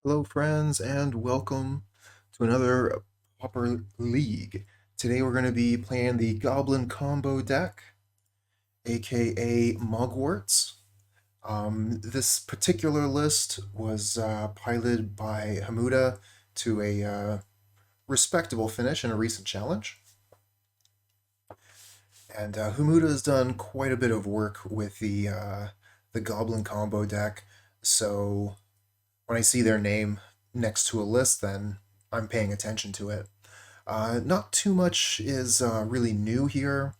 Hello, friends, and welcome to another Pauper League. Today we're going to be playing the Goblin combo deck, aka Moggwarts. This particular list was piloted by Hamuda to a respectable finish in a recent challenge. And Hamuda has done quite a bit of work with the Goblin combo deck, so when I see their name next to a list, then I'm paying attention to it. Not too much is really new here.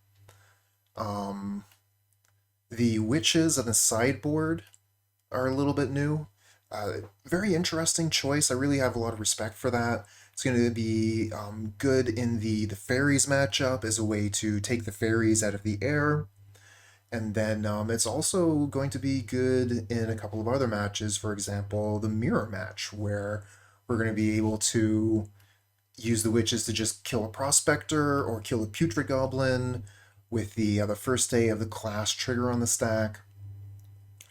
Um, the witches on the sideboard are a little bit new. Very interesting choice. I really have a lot of respect for that. It's going to be good in the Faeries matchup as a way to take the Faeries out of the air. And then it's also going to be good in a couple of other matches, for example, the mirror match, where we're going to be able to use the witches to just kill a prospector or kill a putrid goblin with the first day of the class trigger on the stack.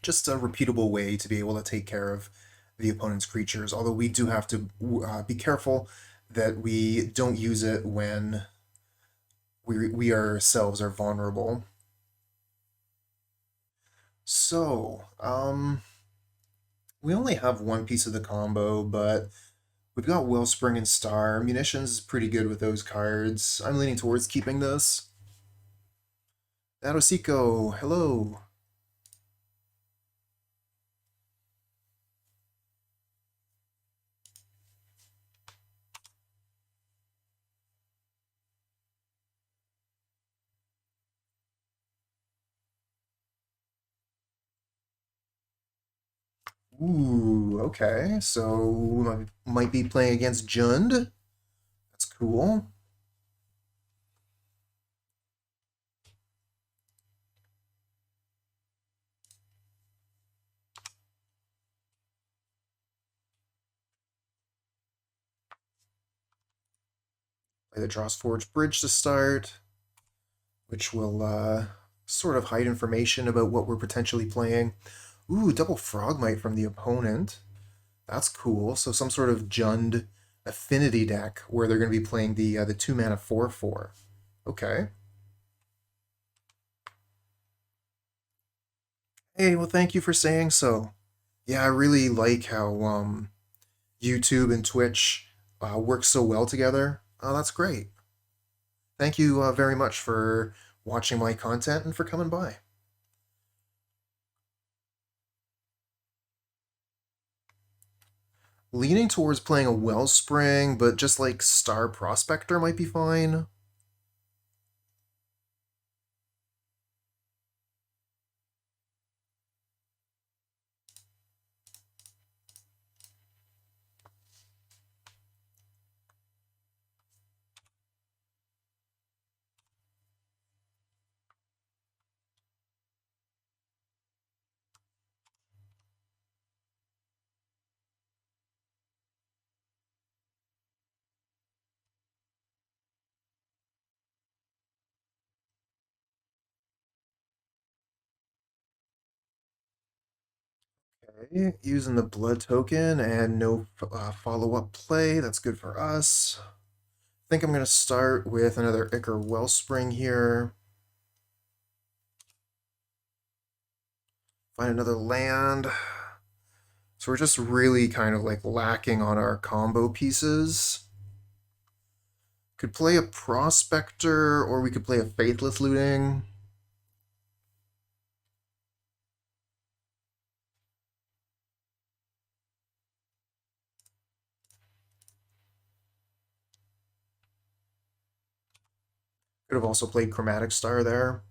Just a repeatable way to be able to take care of the opponent's creatures, although we do have to be careful that we don't use it when we ourselves are vulnerable. So, we only have one piece of the combo, but we've got Wellspring and Star. Munitions is pretty good with those cards. I'm leaning towards keeping this. Adosiko, hello. Ooh, okay. So might be playing against Jund. That's cool. Play the Drossforge Bridge to start, which will sort of hide information about what we're potentially playing. Ooh, double Frogmite from the opponent. That's cool. So some sort of Jund Affinity deck where they're going to be playing the 2-mana 4/4. Okay. Hey, well, thank you for saying so. Yeah, I really like how YouTube and Twitch work so well together. Oh, that's great. Thank you very much for watching my content and for coming by. Leaning towards playing a Wellspring, but just like Star Prospector might be fine. Okay, using the blood token and no follow-up play. That's good for us. I think I'm going to start with another Ichor Wellspring here. Find another land. So we're just really kind of like lacking on our combo pieces. Could play a Prospector, or we could play a Faithless Looting. Could have also played Chromatic Star there.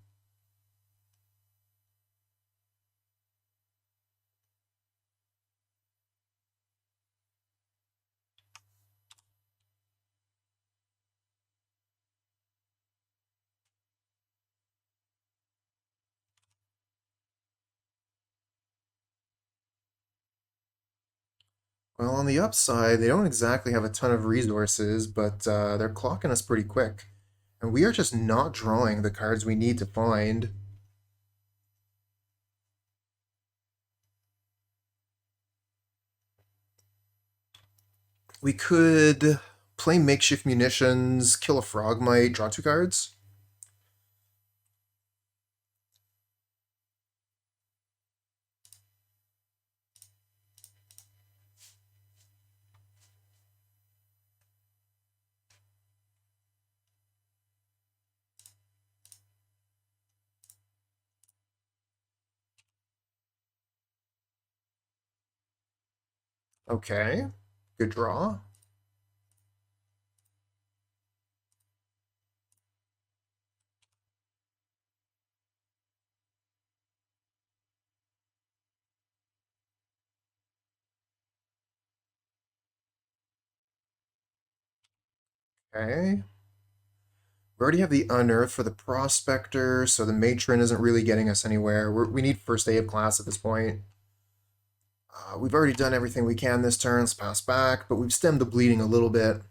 Well, on the upside, they don't exactly have a ton of resources, but they're clocking us pretty quick. And we are just not drawing the cards we need to find. We could play Makeshift Munitions, kill a Frogmite, draw 2 cards. Okay, good draw. Okay. We already have the Unearth for the Prospector, so the Matron isn't really getting us anywhere. We need first day of class at this point. We've already done everything we can this turn. Let's pass back, but we've stemmed the bleeding a little bit.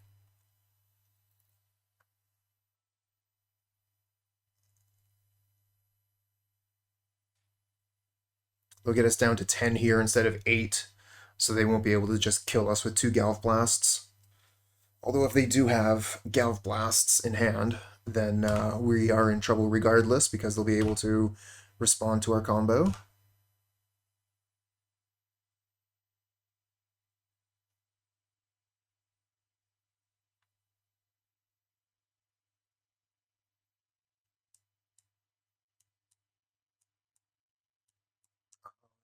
They'll get us down to 10 here instead of 8, so they won't be able to just kill us with 2 Galv Blasts. Although if they do have Galv Blasts in hand, then we are in trouble regardless, because they'll be able to respond to our combo.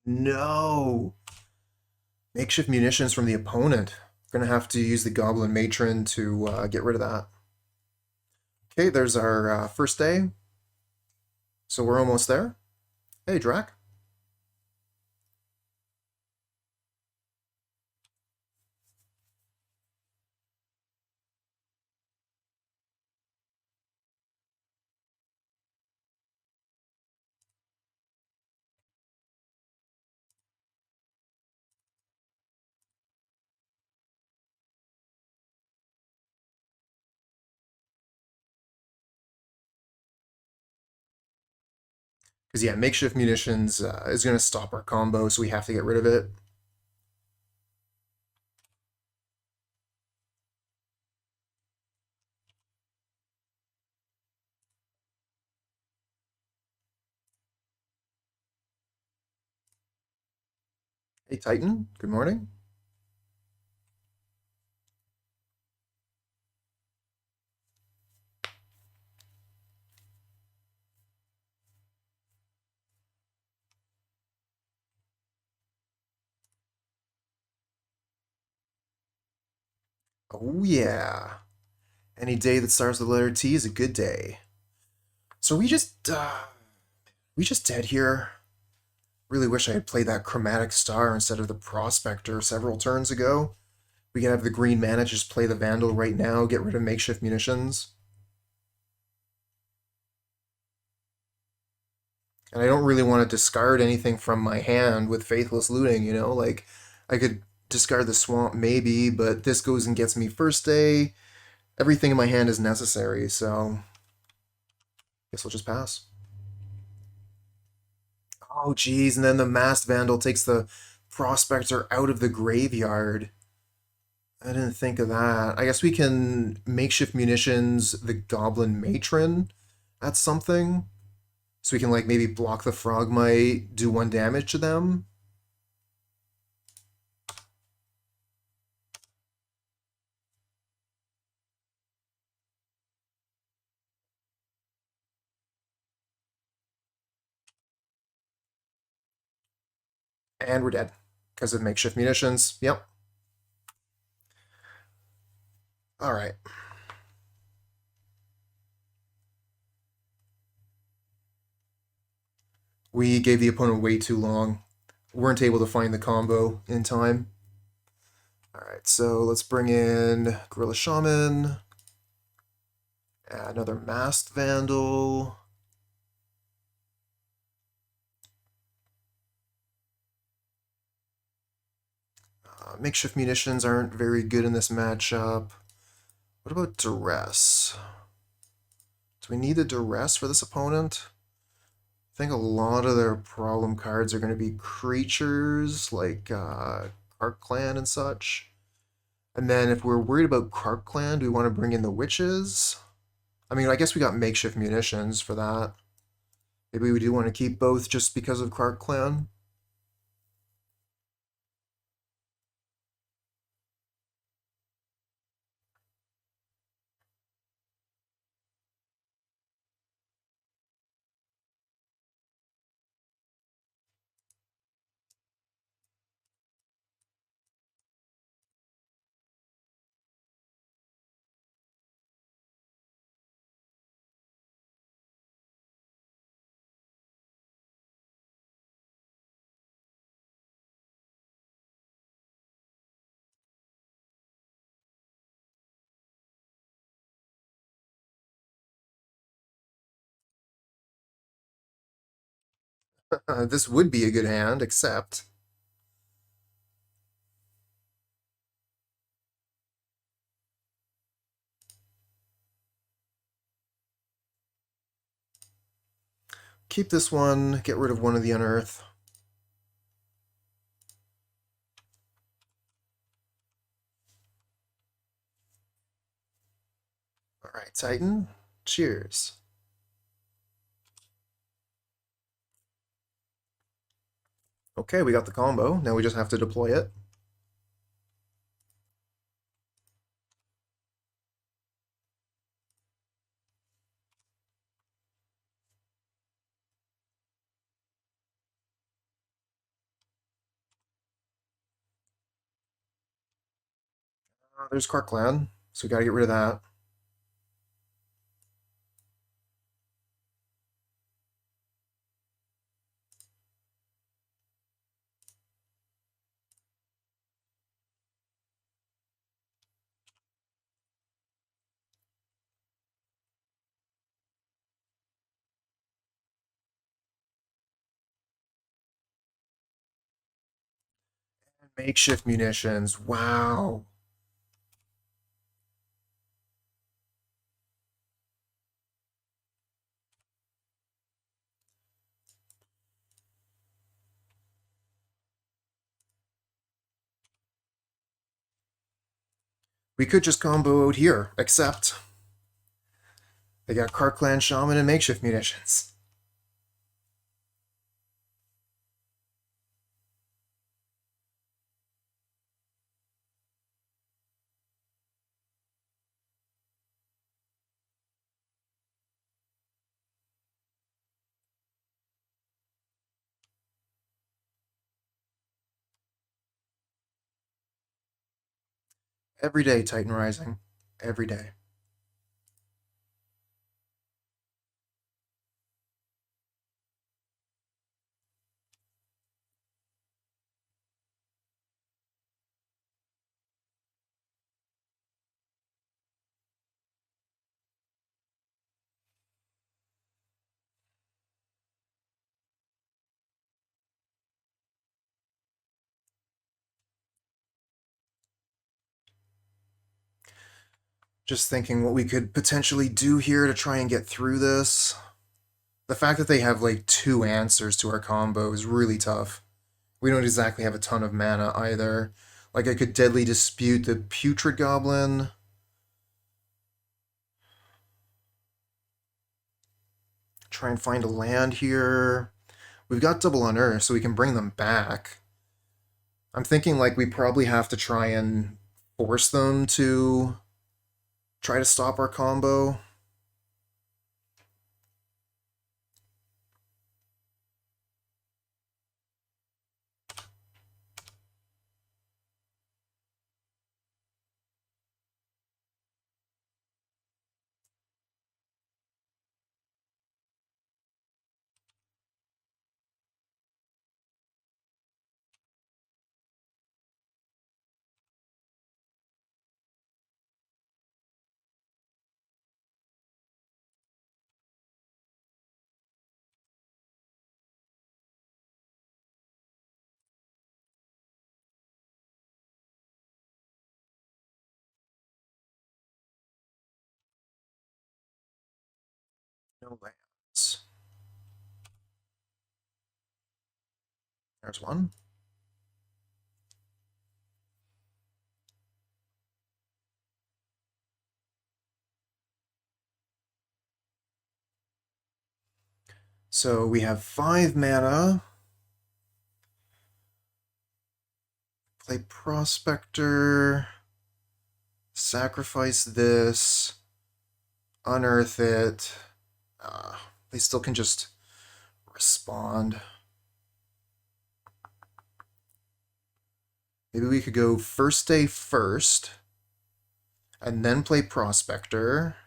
No! Makeshift Munitions from the opponent. We're going to have to use the Goblin Matron to get rid of that. Okay, there's our first day. So we're almost there. Hey, Drac. Because, yeah, Makeshift Munitions is going to stop our combo, so we have to get rid of it. Hey, Titan. Good morning. Oh, yeah. Any day that starts with the letter T is a good day. So we just dead here. Really wish I had played that Chromatic Star instead of the Prospector several turns ago. We could have the green mana just play the Vandal right now, get rid of Makeshift Munitions. And I don't really want to discard anything from my hand with Faithless Looting, you know? Like, I could discard the Swamp maybe, but this goes and gets me first day. Everything in my hand is necessary, so guess we'll just pass. Oh, geez, and then the Masked Vandal takes the Prospector out of the graveyard. I didn't think of that. I guess we can Makeshift Munitions the Goblin Matron at something. So we can, like, maybe block the Frogmite, do 1 damage to them. And we're dead. Because of Makeshift Munitions. Yep. Alright. We gave the opponent way too long. Weren't able to find the combo in time. Alright, so let's bring in Gorilla Shaman. Another Masked Vandal. Makeshift Munitions aren't very good in this matchup. What about Duress? Do we need a Duress for this opponent? I think a lot of their problem cards are going to be creatures like Krark-Clan and such. And then if we're worried about Krark-Clan, do we want to bring in the Witches? I mean, I guess we got Makeshift Munitions for that. Maybe we do want to keep both just because of Krark-Clan. This would be a good hand, except... Keep this one, get rid of one of the Unearth. Alright, Titan. Cheers. Okay, we got the combo. Now we just have to deploy it. There's Krark-Clan, so we gotta get rid of that. Makeshift Munitions, wow. We could just combo out here, except they got Krark-Clan Shaman and Makeshift Munitions. Every day, Titan Rising. Every day. Just thinking what we could potentially do here to try and get through this. The fact that they have like 2 answers to our combo is really tough. We don't exactly have a ton of mana either. Like I could Deadly Dispute the Putrid Goblin. Try and find a land here. We've got double Unearth, so we can bring them back. I'm thinking like we probably have to try and force them to try to stop our combo. No lands. There's one. So we have 5 mana. Play Prospector. Sacrifice this. Unearth it. They still can just respond. Maybe we could go first day first, and then play Prospector.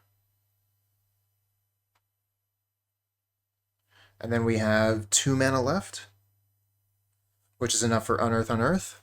And then we have 2 mana left, which is enough for Unearth, Unearth.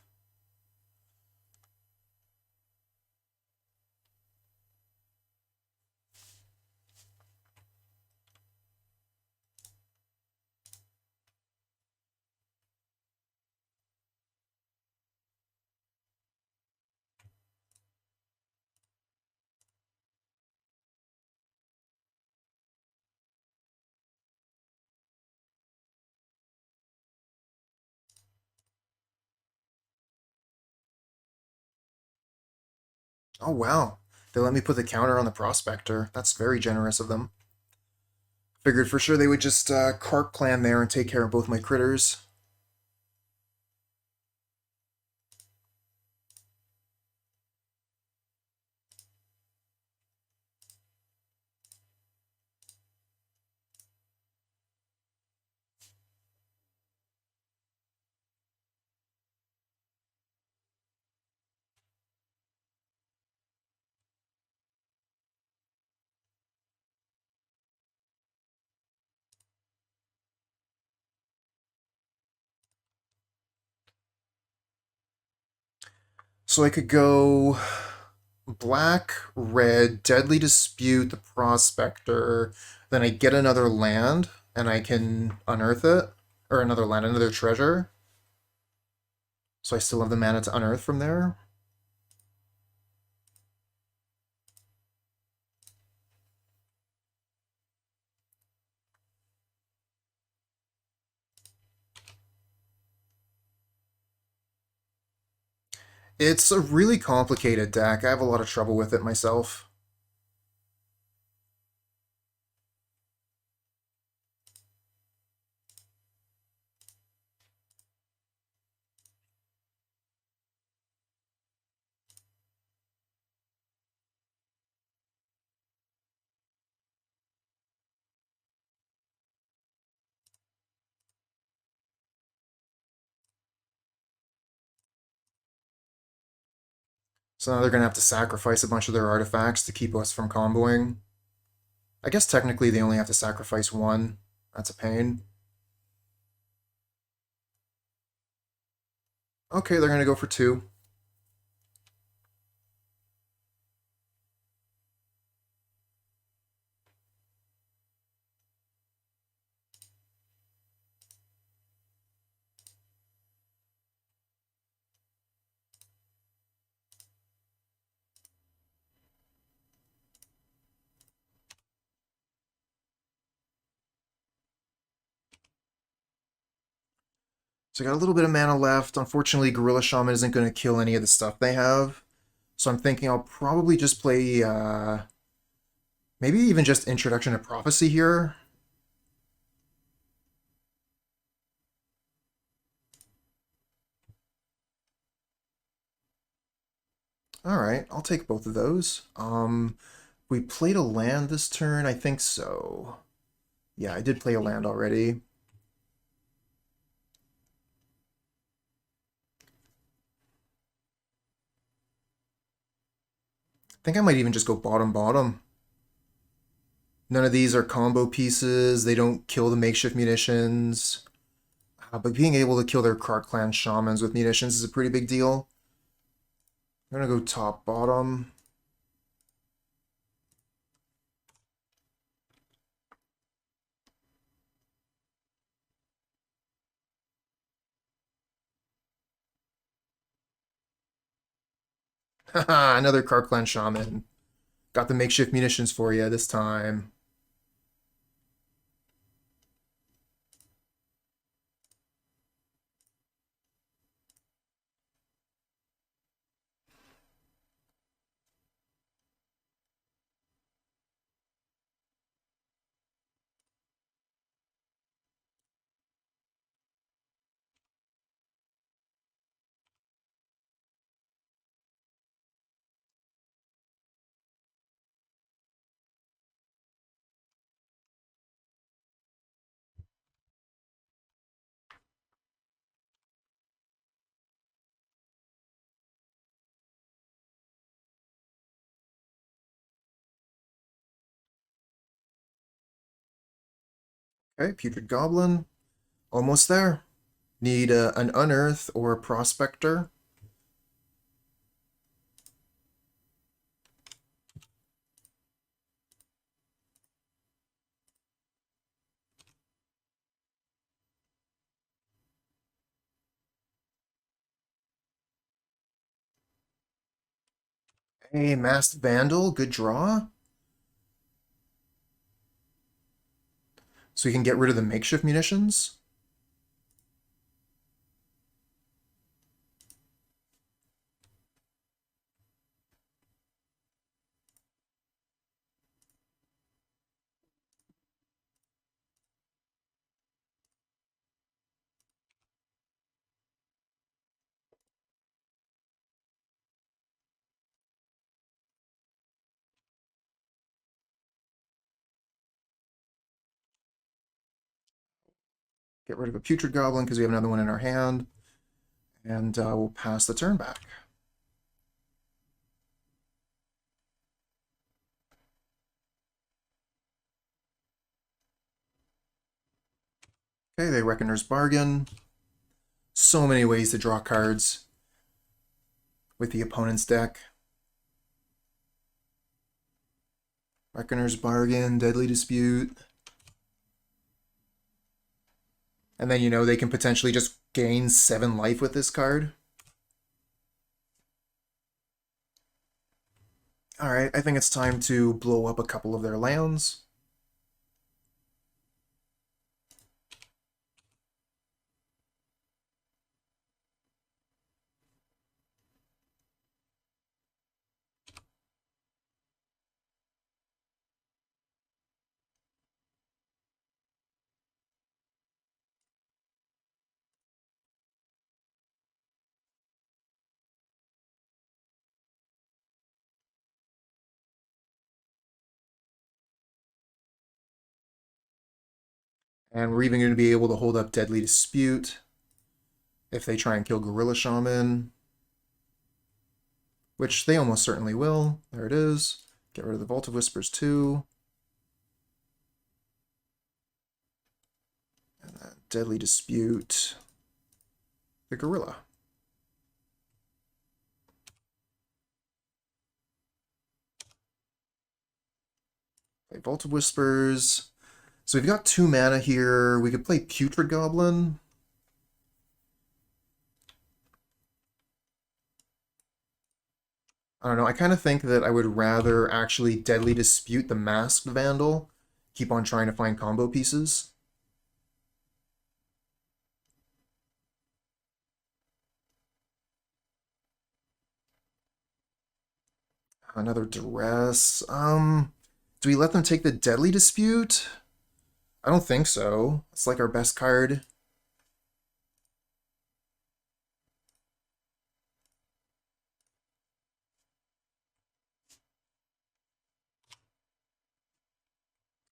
Oh, wow. They let me put the counter on the Prospector. That's very generous of them. Figured for sure they would just Krark-Clan there and take care of both my critters. So I could go black, red, Deadly Dispute, the Prospector, then I get another land, and I can unearth it, or another land, another treasure. So I still have the mana to unearth from there. It's a really complicated deck. I have a lot of trouble with it myself. So now they're going to have to sacrifice a bunch of their artifacts to keep us from comboing. I guess technically they only have to sacrifice one. That's a pain. Okay, they're going to go for 2. So I got a little bit of mana left. Unfortunately, Gorilla Shaman isn't going to kill any of the stuff they have. So I'm thinking I'll probably just play, maybe even just Introduction to Prophecy here. Alright, I'll take both of those. We played a land this turn? I think so. Yeah, I did play a land already. I think I might even just go bottom bottom. None of these are combo pieces. They don't kill the makeshift munitions. But being able to kill their Krark-Clan Shamans with munitions is a pretty big deal. I'm gonna go top bottom. Haha, another Krark-Clan Shaman. Got the makeshift munitions for you this time. Okay, Putrid Goblin. Almost there. Need an Unearth or a Prospector. A Masked Vandal, good draw. So we can get rid of the Makeshift Munitions. Get rid of a Putrid Goblin because we have another one in our hand. And we'll pass the turn back. Okay, they Reckoner's Bargain. So many ways to draw cards with the opponent's deck. Reckoner's Bargain, Deadly Dispute. And then, you know, they can potentially just gain 7 life with this card. Alright, I think it's time to blow up a couple of their lands. And we're even going to be able to hold up Deadly Dispute if they try and kill Gorilla Shaman, which they almost certainly will. There it is. Get rid of the Vault of Whispers too. And that Deadly Dispute the Gorilla. Play Vault of Whispers. So we've got 2 mana here. We could play Putrid Goblin. I don't know. I kind of think that I would rather actually Deadly Dispute the Masked Vandal. Keep on trying to find combo pieces. Another Duress. Do we let them take the Deadly Dispute? I don't think so. It's like our best card.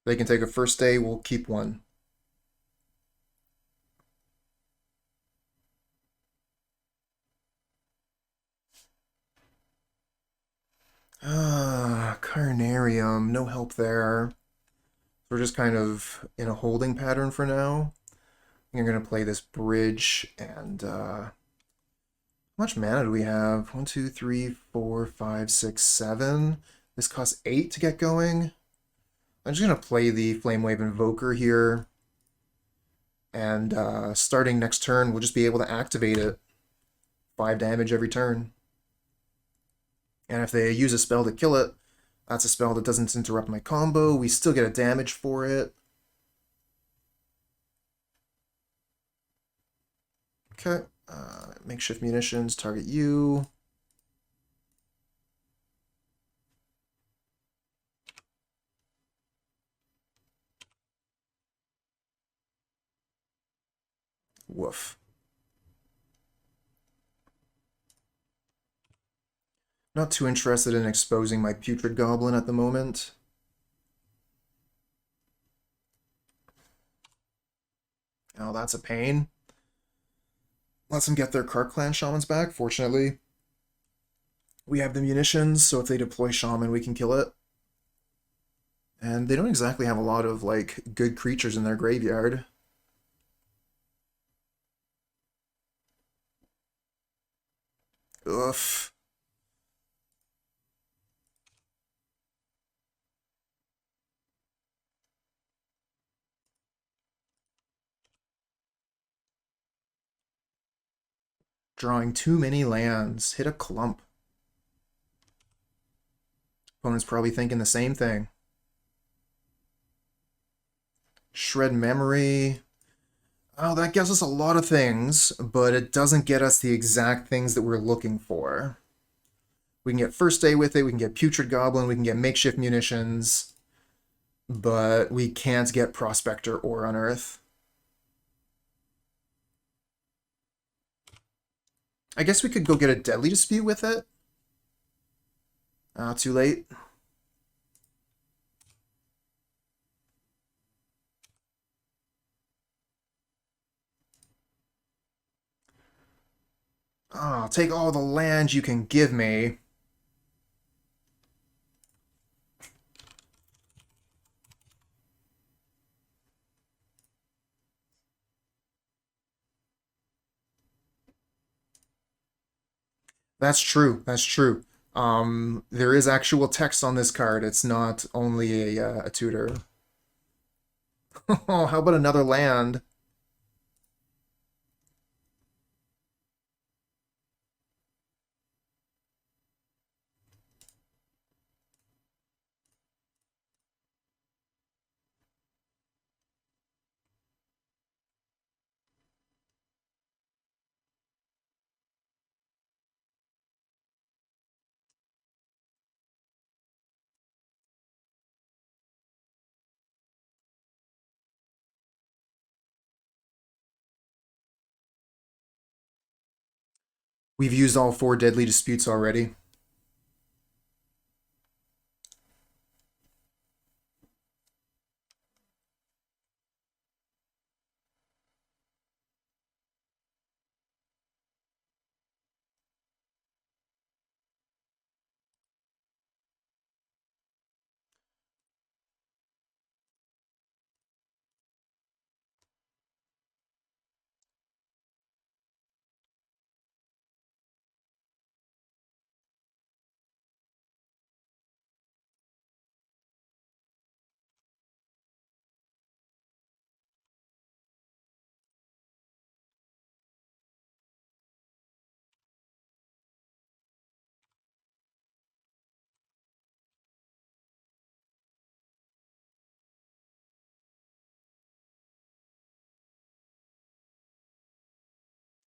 They can take a first day, we'll keep 1. Carnarium, no help there. We're just kind of in a holding pattern for now. You're going to play this bridge, and how much mana do we have? 1, 2, 3, 4, 5, 6, 7. This costs 8 to get going. I'm just going to play the Flamewave Invoker here, and starting next turn, we'll just be able to activate it. 5 damage every turn. And if they use a spell to kill it, that's a spell that doesn't interrupt my combo. We still get a damage for it. Okay. Makeshift Munitions, target you. Woof. Not too interested in exposing my Putrid Goblin at the moment. Oh, that's a pain. Lets them get their Krark-Clan Shamans back, fortunately. We have the munitions, so if they deploy Shaman, we can kill it. And they don't exactly have a lot of, like, good creatures in their graveyard. Oof. Drawing too many lands. Hit a clump. Opponent's probably thinking the same thing. Shred memory. Oh, that gives us a lot of things, but it doesn't get us the exact things that we're looking for. We can get First Day with it, we can get Putrid Goblin, we can get Makeshift Munitions, but we can't get Prospector or Unearth. I guess we could go get a Deadly Dispute with it. Too late. Oh, take all the land you can give me. That's true. That's true. There is actual text on this card. It's not only a tutor. Oh, how about another land? We've used all 4 Deadly Disputes already.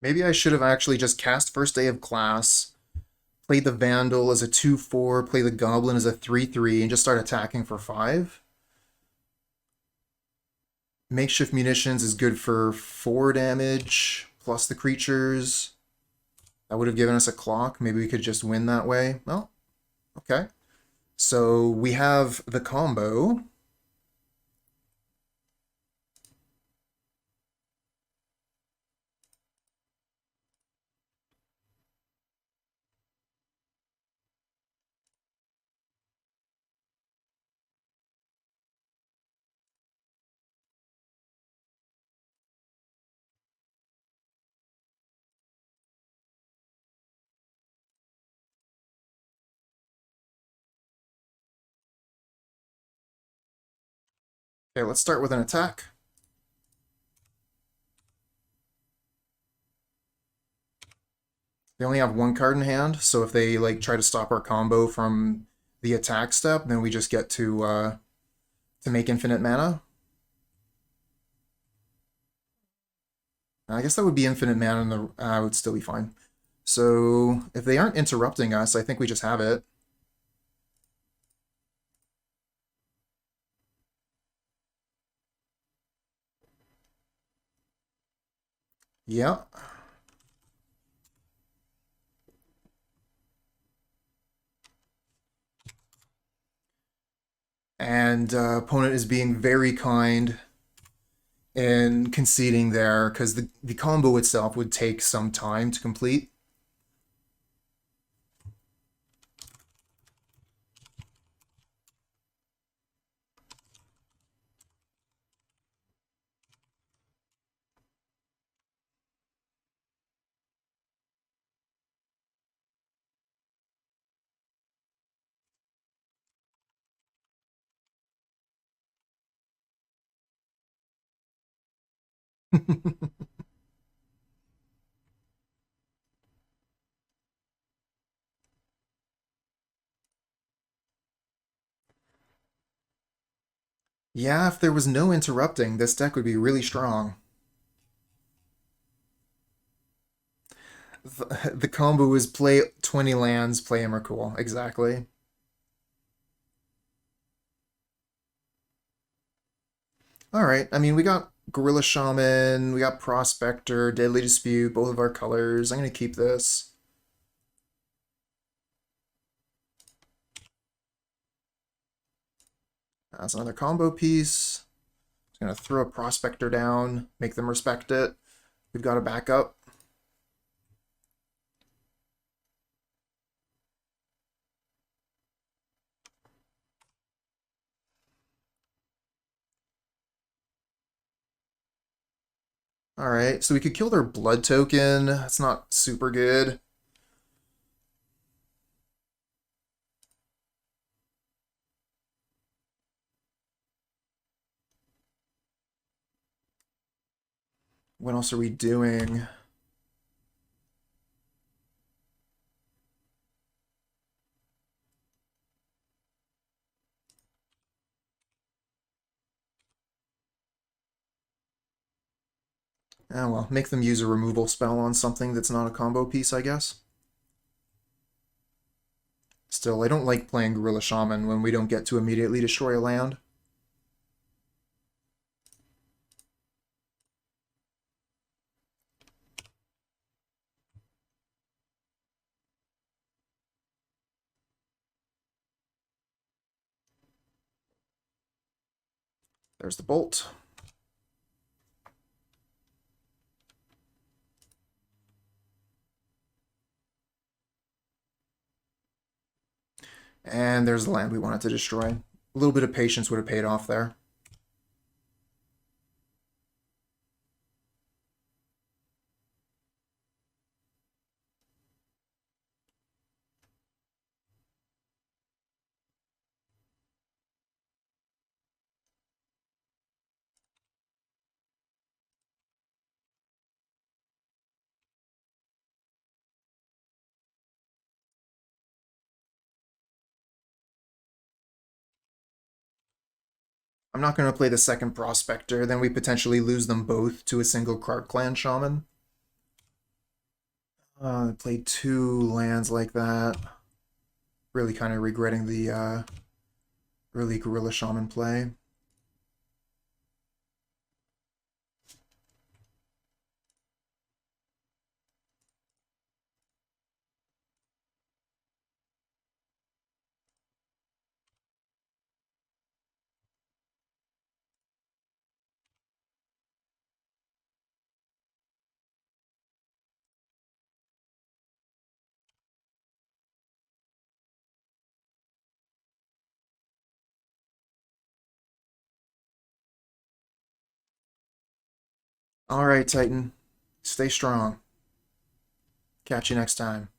Maybe I should have actually just cast First Day of Class, played the Vandal as a 2/4, play the Goblin as a 3/3, and just start attacking for 5. Makeshift Munitions is good for 4 damage, plus the creatures. That would have given us a clock. Maybe we could just win that way. Well, okay. So we have the combo. Okay, let's start with an attack. They only have 1 card in hand, so if they like try to stop our combo from the attack step, then we just get to make infinite mana. I guess that would be infinite mana, and the would still be fine. So if they aren't interrupting us, I think we just have it. Yeah. And opponent is being very kind in conceding there, because the combo itself would take some time to complete. Yeah, if there was no interrupting, this deck would be really strong. The combo is play 20 lands, play Emrakul. Exactly. Alright, I mean, we got Gorilla Shaman, we got Prospector, Deadly Dispute, both of our colors. I'm going to keep this. That's another combo piece. Just going to throw a Prospector down, make them respect it. We've got a backup. Alright, so we could kill their blood token. That's not super good. What else are we doing? Oh well, make them use a removal spell on something that's not a combo piece, I guess. Still, I don't like playing Gorilla Shaman when we don't get to immediately destroy a land. There's the bolt. And there's the land we wanted to destroy. A little bit of patience would have paid off there. I'm not going to play the second Prospector, then we potentially lose them both to a single Krark-Clan Shaman. I played two lands like that. Really kind of regretting the early Gorilla Shaman play. Alright, Titan. Stay strong. Catch you next time.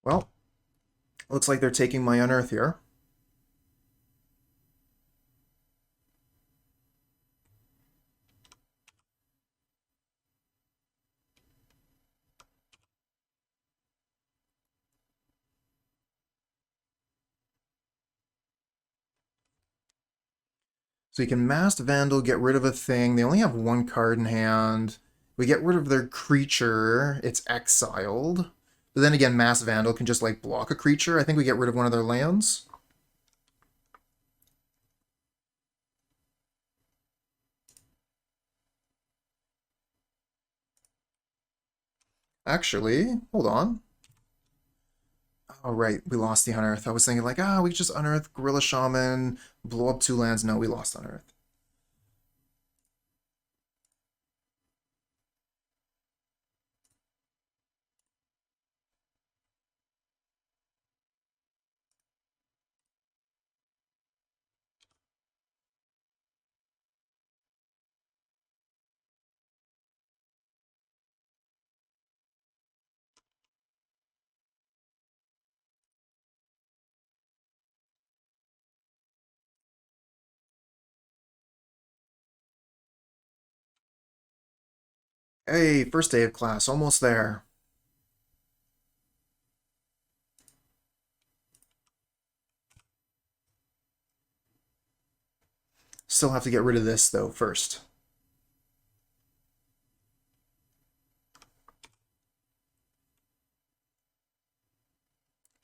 Well, looks like they're taking my Unearth here. So you can Masked Vandal, get rid of a thing. They only have one card in hand. We get rid of their creature. It's exiled. But then again, Masked Vandal can just, like, block a creature. I think we get rid of one of their lands. Actually, hold on. Oh, right, we lost the Unearth. I was thinking, like, we just Unearth Gorilla Shaman, blow up two lands. No, we lost Unearth. Hey, first day of class, almost there. Still have to get rid of this, though, first.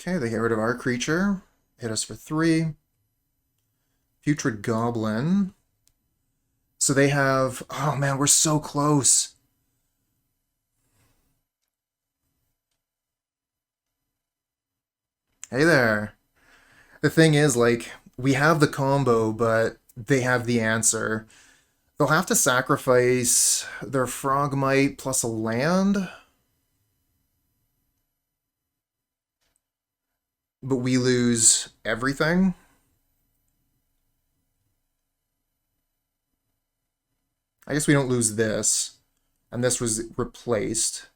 Okay, they get rid of our creature. Hit us for 3. Putrid Goblin. So they have... Oh, man, we're so close. Hey there. The thing is, like, we have the combo, but they have the answer. They'll have to sacrifice their Frogmite plus a land, but we lose everything. I guess we don't lose this, and this was replaced.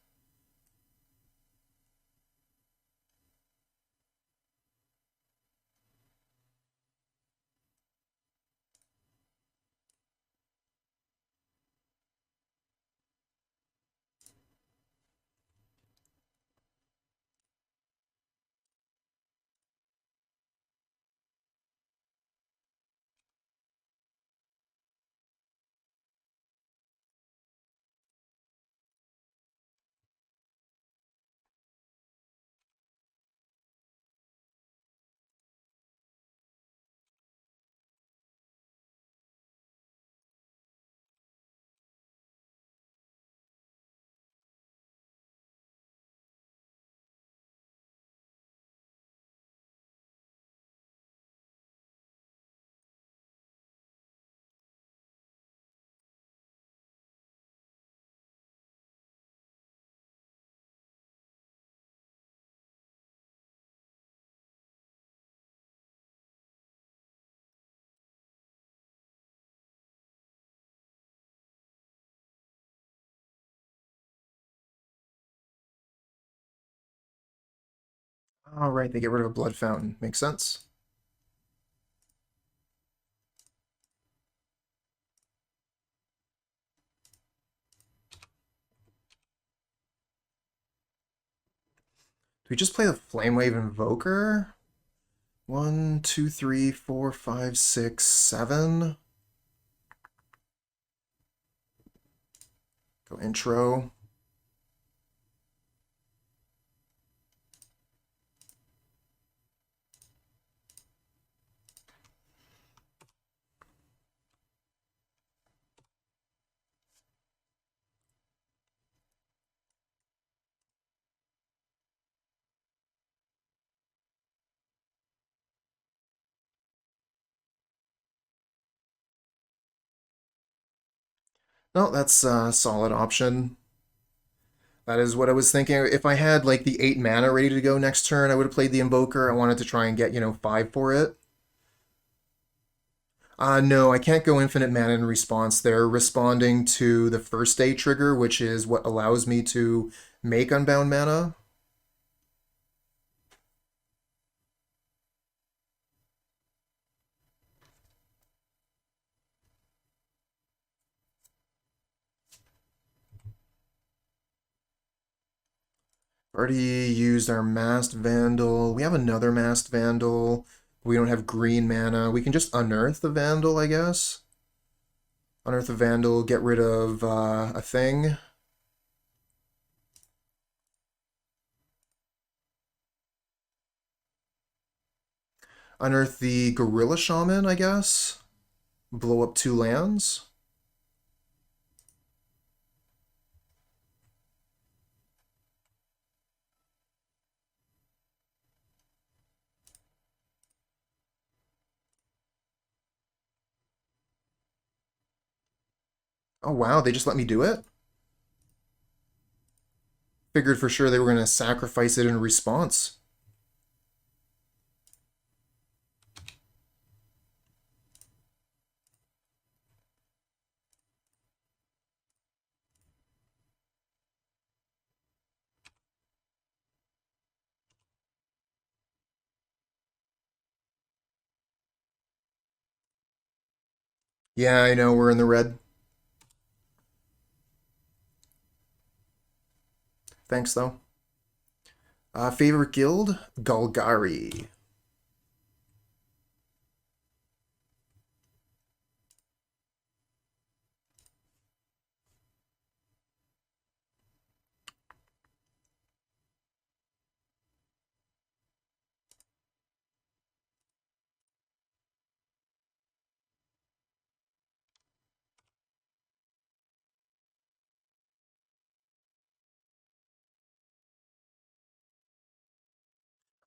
All right, they get rid of a Blood Fountain. Makes sense. Do we just play the Flamewave Invoker? 1, 2, 3, 4, 5, 6, 7. Go intro. No, that's a solid option. That is what I was thinking. If I had like the 8 mana ready to go next turn, I would have played the Invoker. I wanted to try and get, 5 for it. No, I can't go infinite mana in response. They're responding to the first day trigger, which is what allows me to make Unbound Mana. Already used our Masked Vandal. We have another Masked Vandal. We don't have green mana. We can just unearth the Vandal, I guess. Unearth the Vandal, get rid of a thing. Unearth the Gorilla Shaman, I guess. Blow up 2 lands. Oh wow, they just let me do it? Figured for sure they were going to sacrifice it in response. Yeah, I know, we're in the red. Thanks, though. Favorite guild? Golgari.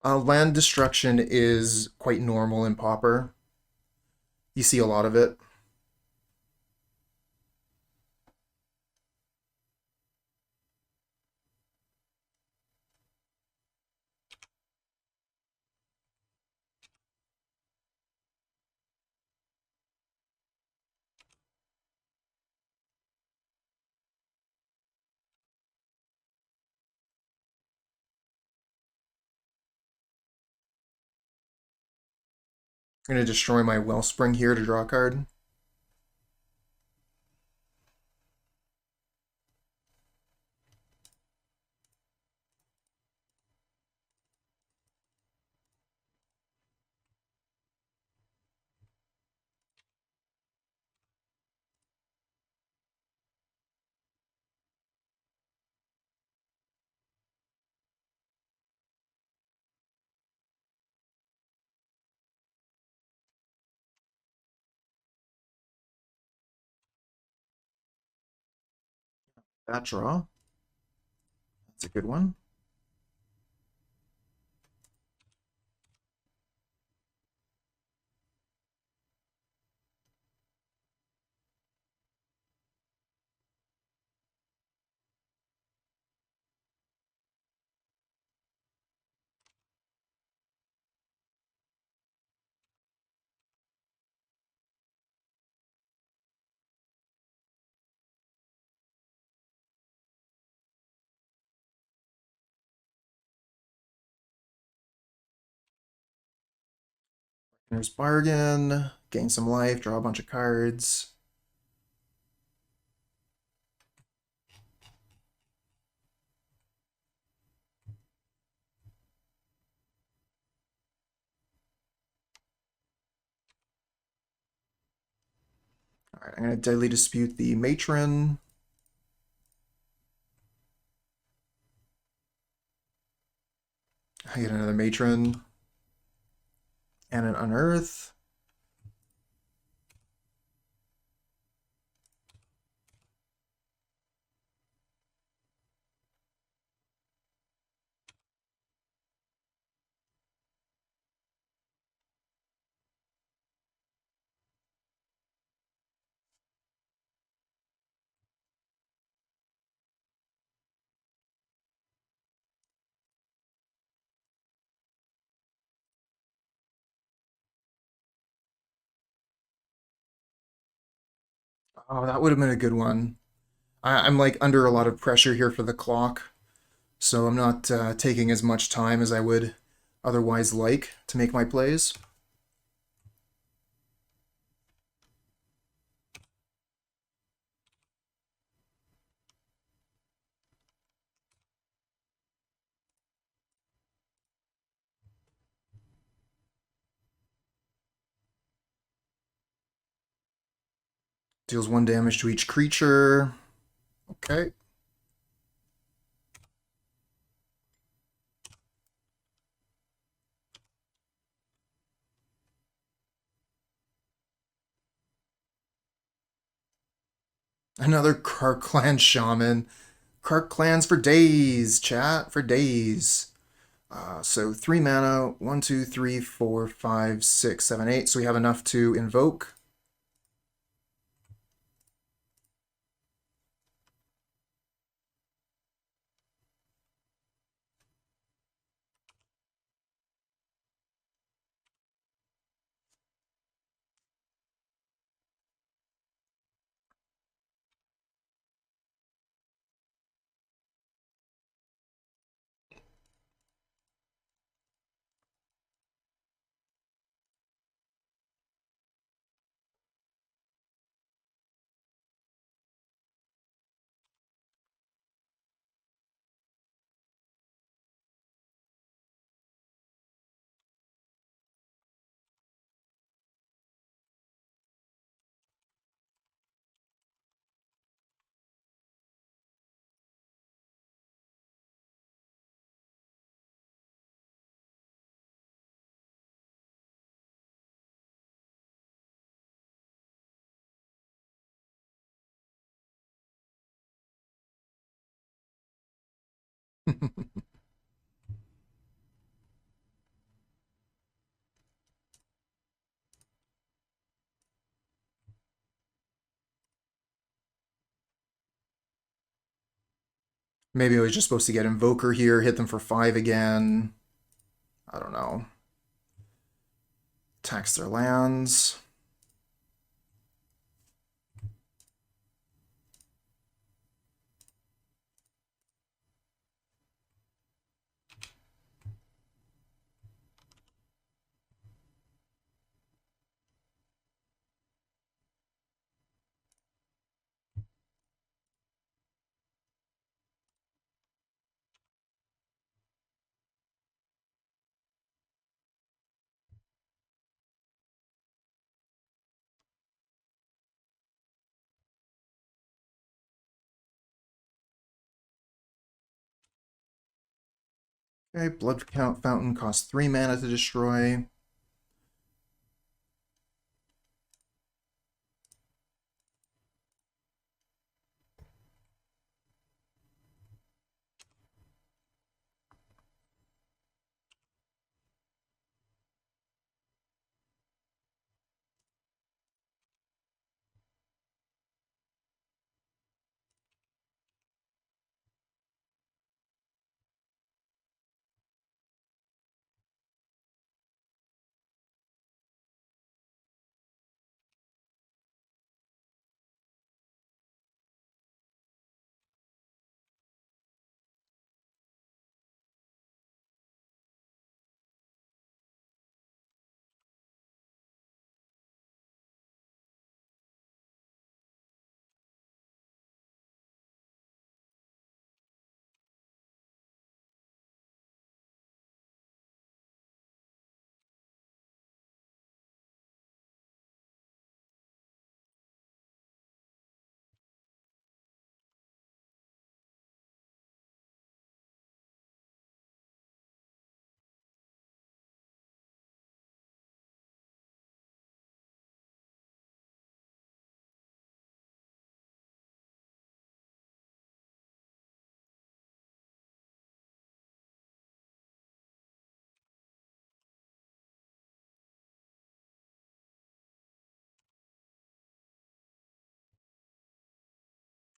Land destruction is quite normal in Pauper. You see a lot of it. I'm going to destroy my Wellspring here to draw a card. That draw. That's a good one. There's Bargain. Gain some life, draw a bunch of cards. Alright, I'm going to Deadly Dispute the Matron. I get another Matron. And an Unearth. Oh, that would have been a good one. I'm like under a lot of pressure here for the clock, so I'm not taking as much time as I would otherwise like to make my plays. Deals 1 damage to each creature. Okay. Another Krark-Clan Shaman. Krark-Clans for days, chat, for days. So 3 mana, 1, 2, 3, 4, 5, 6, 7, 8. So we have enough to invoke. Maybe I was just supposed to get Invoker here, hit them for 5 again. I don't know. Tax their lands. Okay, Blood Fountain costs 3 mana to destroy.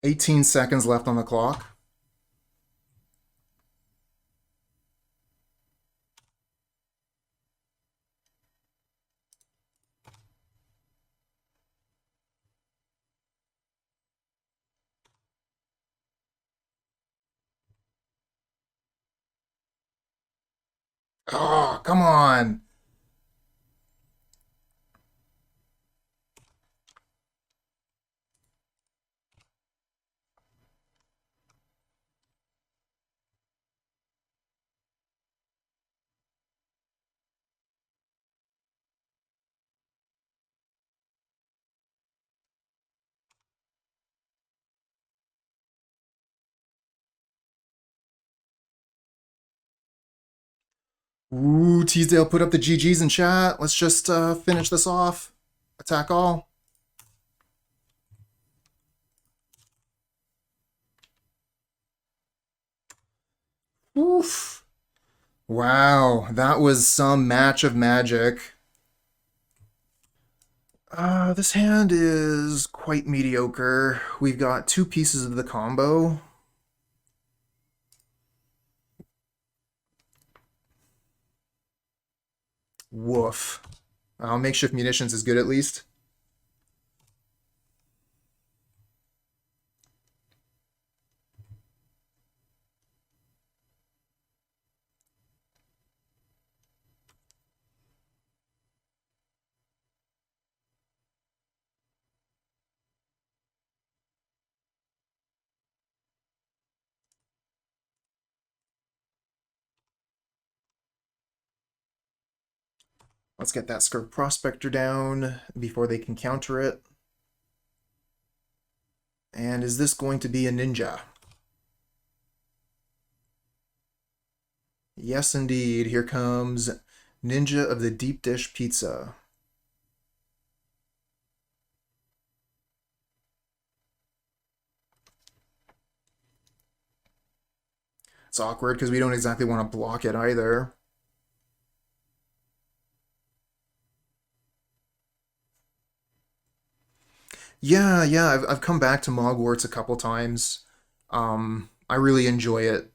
Eighteen seconds left on the clock. Oh, come on. Ooh, Teasdale put up the GGs in chat. Let's just finish this off. Attack all. Oof. Wow, that was some match of magic. This hand is quite mediocre. We've got 2 pieces of the combo. Woof. Makeshift Munitions is good at least. Let's get that Skirk Prospector down before they can counter it. And is this going to be a ninja? Yes, indeed. Here comes Ninja of the Deep Dish Pizza. It's awkward because we don't exactly want to block it either. Yeah, I've come back to Moggwarts a couple times. I really enjoy it,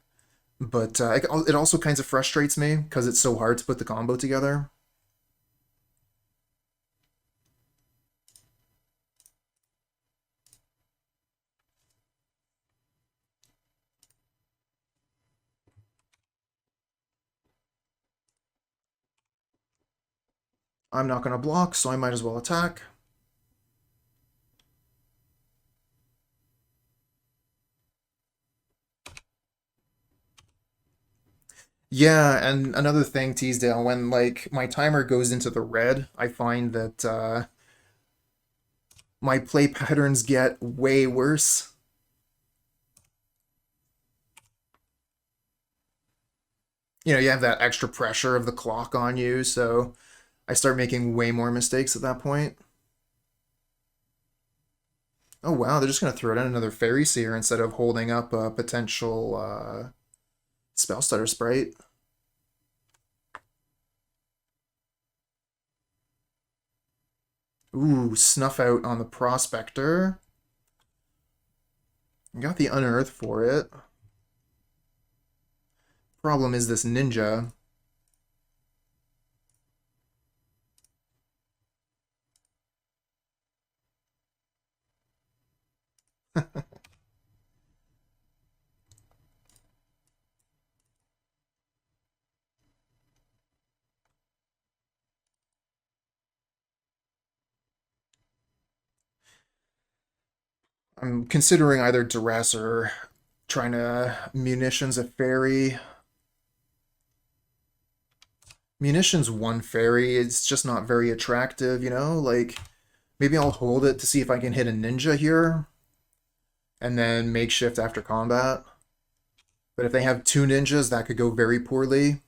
but it also kind of frustrates me because it's so hard to put the combo together. I'm not going to block, so I might as well attack. Yeah, and another thing, Teasdale, when like my timer goes into the red, I find that my play patterns get way worse. You have that extra pressure of the clock on you, so I start making way more mistakes at that point. Oh wow, they're just gonna throw down another Fairy Seer instead of holding up a potential Spell Stutter Sprite. Ooh, Snuff Out on the Prospector. Got the Unearth for it. Problem is this Ninja. I'm considering either Duress or trying to Munitions a Fairy. Munitions one Fairy, it's just not very attractive, Like, maybe I'll hold it to see if I can hit a Ninja here, and then Makeshift after combat. But if they have two Ninjas, that could go very poorly.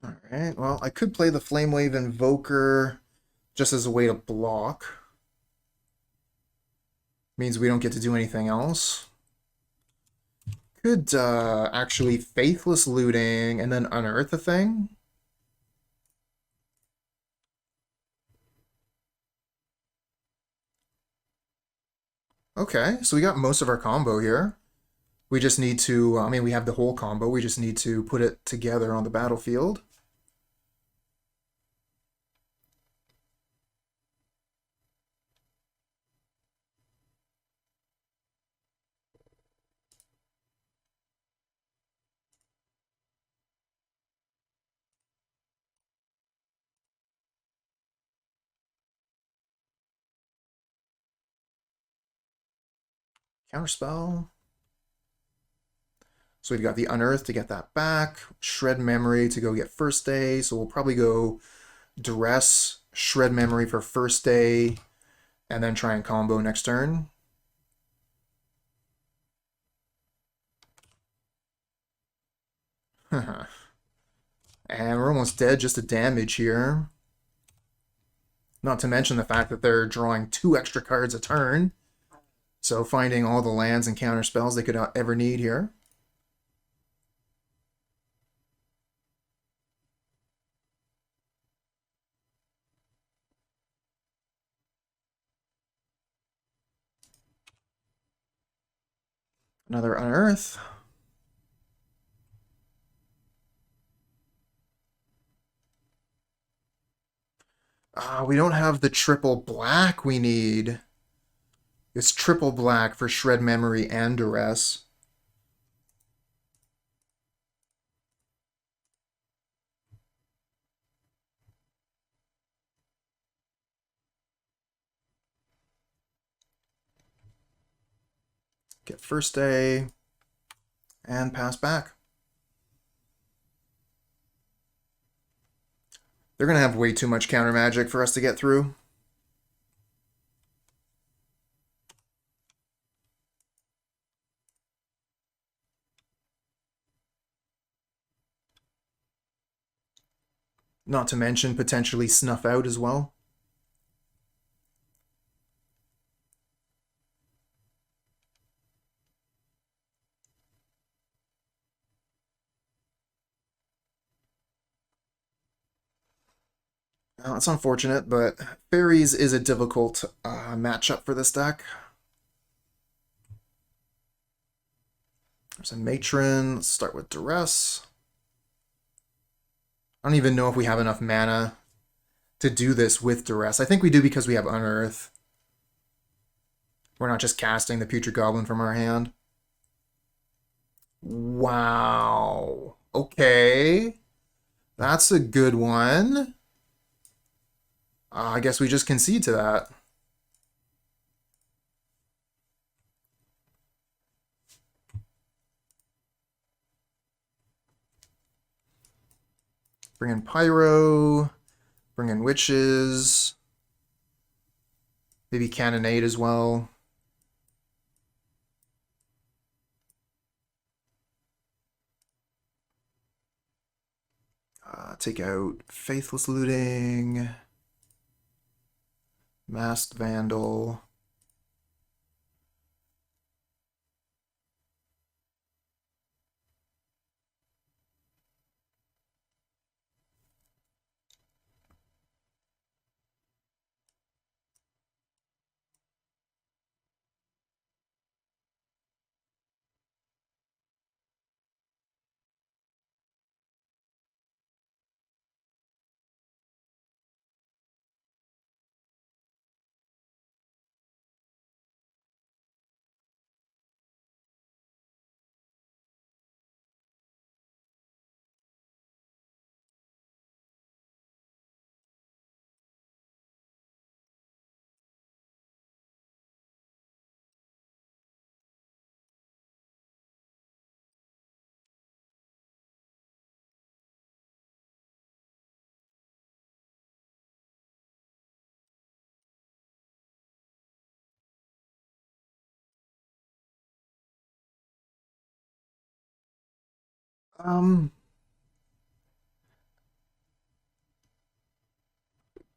Alright, well, I could play the Flamewave Invoker just as a way to block. Means we don't get to do anything else. Could actually Faithless Looting and then Unearth a thing. Okay, so we got most of our combo here. We just need to, we have the whole combo, we just need to put it together on the battlefield. Counterspell. So we've got the Unearth to get that back, Shred Memory to go get First Day, so we'll probably go Duress, Shred Memory for First Day, and then try and combo next turn. And we're almost dead just to damage here. Not to mention the fact that they're drawing 2 extra cards a turn. So finding all the lands and counter spells they could ever need here. Another Unearth. We don't have the triple black we need. It's triple black for Shred Memory and Duress. Get first day, and pass back. They're going to have way too much counter magic for us to get through. Not to mention potentially snuff out as well. It's unfortunate, but Faeries is a difficult matchup for this deck. There's a Matron. Let's start with Duress. I don't even know if we have enough mana to do this with Duress. I think we do because we have Unearth. We're not just casting the Putrid Goblin from our hand. Wow. Okay. That's a good one. I guess we just concede to that. Bring in Pyro. Bring in Witches. Maybe Cannonade as well. Take out Faithless Looting. Masked Vandal.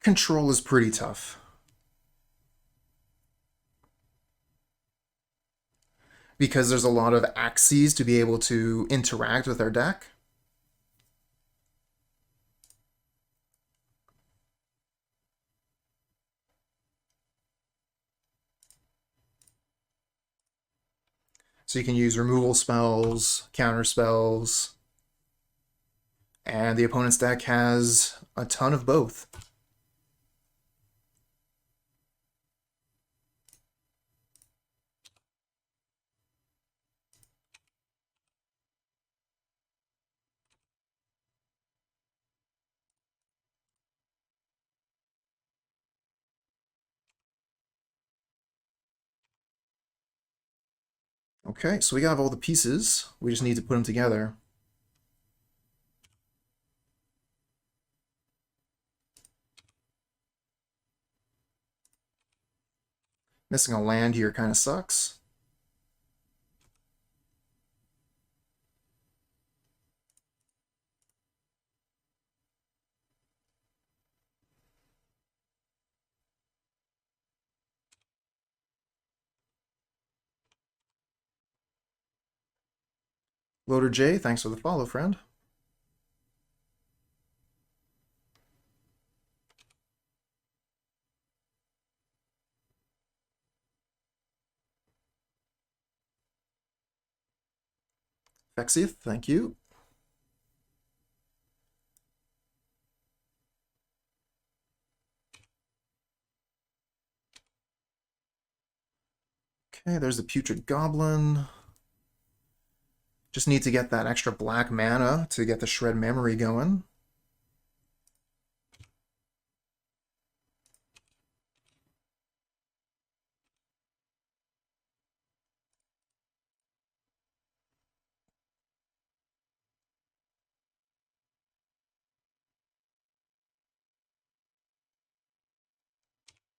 Control is pretty tough. Because there's a lot of axes to be able to interact with our deck. So you can use removal spells, counter spells, and the opponent's deck has a ton of both. Okay, so we got all the pieces. We just need to put them together. Missing a land here kind of sucks. Loader J, thanks for the follow, friend. Fexieth, thank you. Okay, there's the Putrid Goblin. Just need to get that extra black mana to get the Shred Memory going.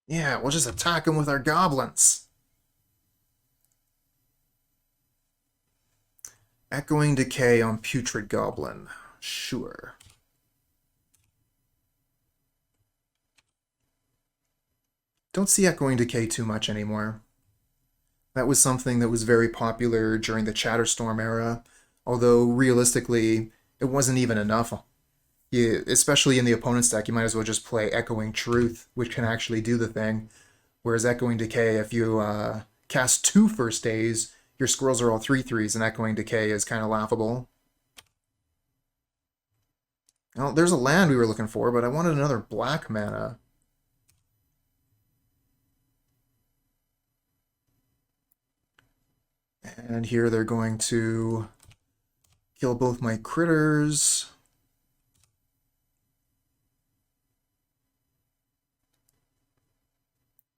Yeah, we'll just attack them with our goblins. Echoing Decay on Putrid Goblin. Sure. Don't see Echoing Decay too much anymore. That was something that was very popular during the Chatterstorm era, although realistically, it wasn't even enough. Especially in the opponent's deck, you might as well just play Echoing Truth, which can actually do the thing. Whereas Echoing Decay, if you cast 2 First Days, your squirrels are all 3/3s, and Echoing Decay is kind of laughable. Well, there's a land we were looking for, but I wanted another black mana. And here they're going to kill both my critters.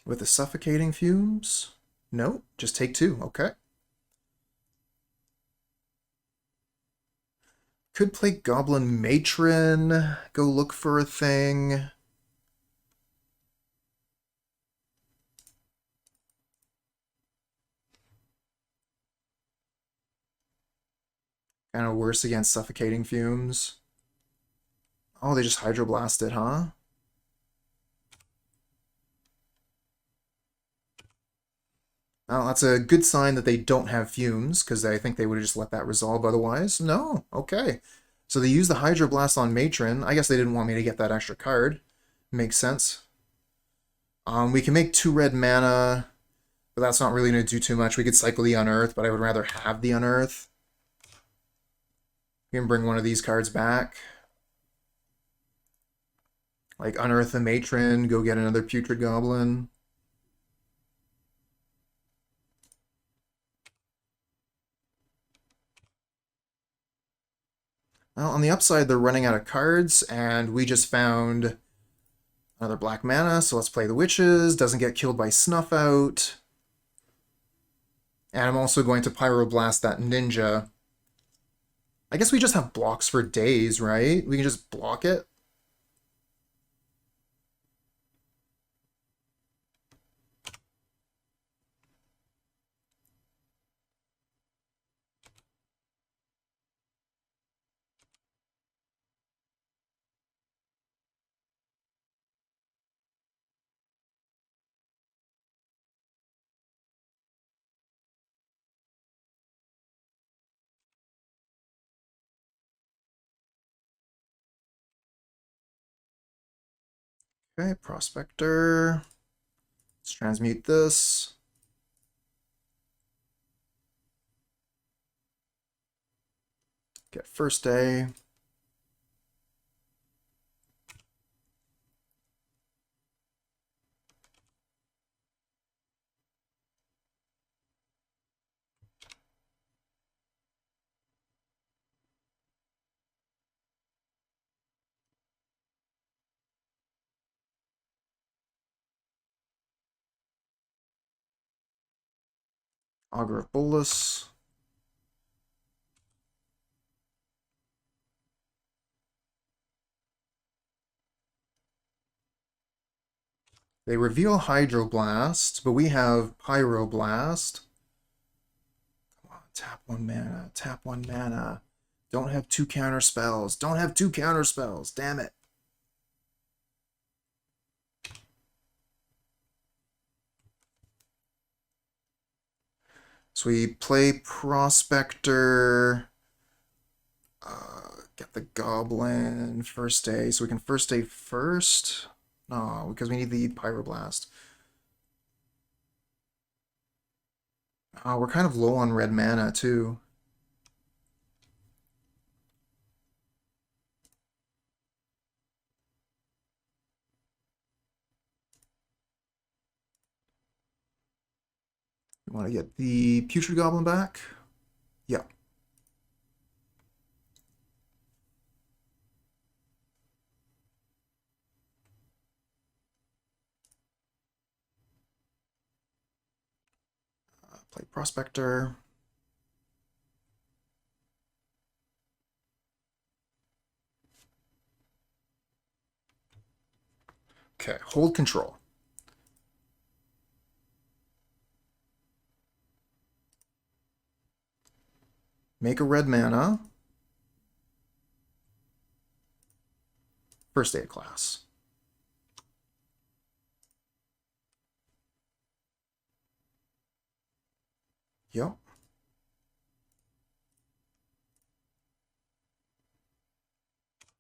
With the Suffocating Fumes? No, just take 2, okay. Could play Goblin Matron, go look for a thing. Kind of worse against Suffocating Fumes. Oh, they just Hydroblasted, huh? Well, that's a good sign that they don't have Fumes, because I think they would have just let that resolve otherwise. No, okay. So they use the Hydroblast on Matron. I guess they didn't want me to get that extra card. Makes sense. We can make 2 red mana, but that's not really going to do too much. We could cycle the Unearth, but I would rather have the Unearth. We can bring one of these cards back. Like Unearth the Matron, go get another Putrid Goblin. Well, on the upside, they're running out of cards, and we just found another black mana, so let's play the Witches. Doesn't get killed by Snuff Out. And I'm also going to Pyroblast that Ninja. I guess we just have blocks for days, right? We can just block it. Okay, Prospector. Let's transmute this. Get first day. Augur of Bolus. They reveal Hydroblast, but we have Pyroblast. Come on, tap 1 mana, tap 1 mana. Don't have 2 counter spells. Don't have 2 counter spells. Damn it. So we play Prospector. Get the Goblin first day. So we can first day first. No, because we need the Pyroblast. We're kind of low on red mana, too. We want to get the Putrid Goblin back? Yeah. Play Prospector. Okay, hold control. Make a red mana. First aid class. Yep.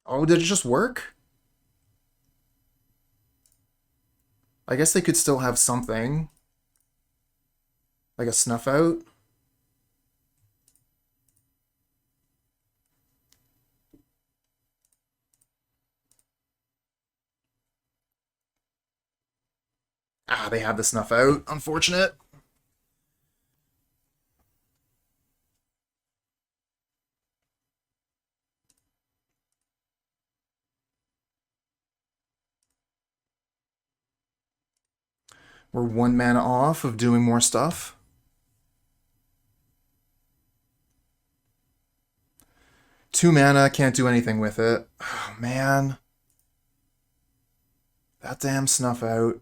Oh, did it just work? I guess they could still have something. Like a snuff out. Ah, they have the snuff out. Unfortunate. We're 1 mana off of doing more stuff. Two mana, can't do anything with it. Oh, man. That damn snuff out.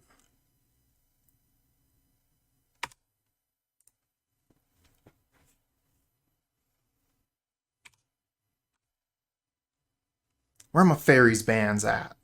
Where are my Faeries bands at?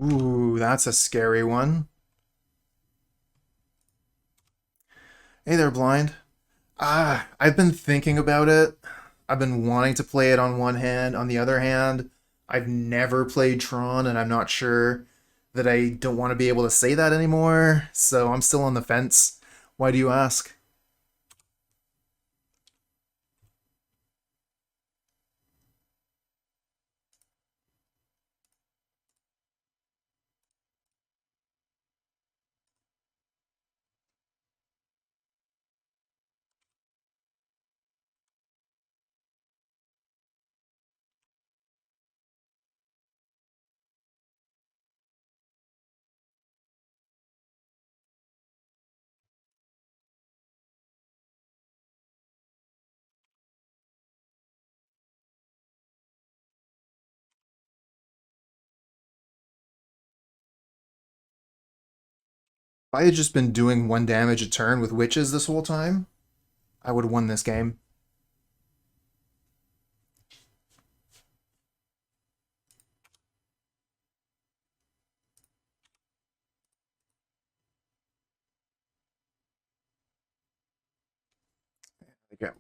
Ooh, that's a scary one. Hey there, Blind. I've been thinking about it. I've been wanting to play it on one hand. On the other hand, I've never played Tron, and I'm not sure that I don't want to be able to say that anymore. So I'm still on the fence. Why do you ask? If I had just been doing 1 damage a turn with witches this whole time, I would have won this game.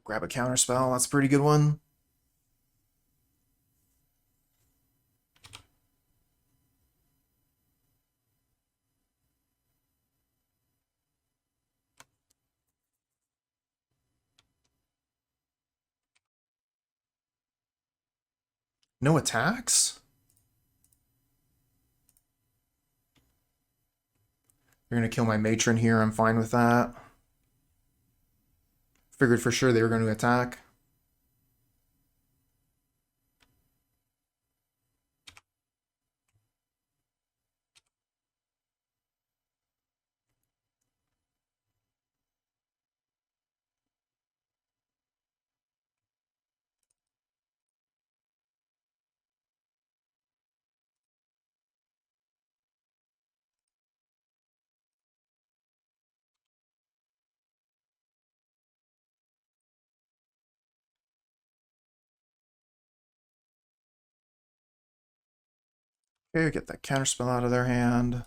Grab a counter spell, that's a pretty good one. No attacks? You're gonna kill my matron here, I'm fine with that. Figured for sure they were going to attack. Okay, get that counterspell out of their hand.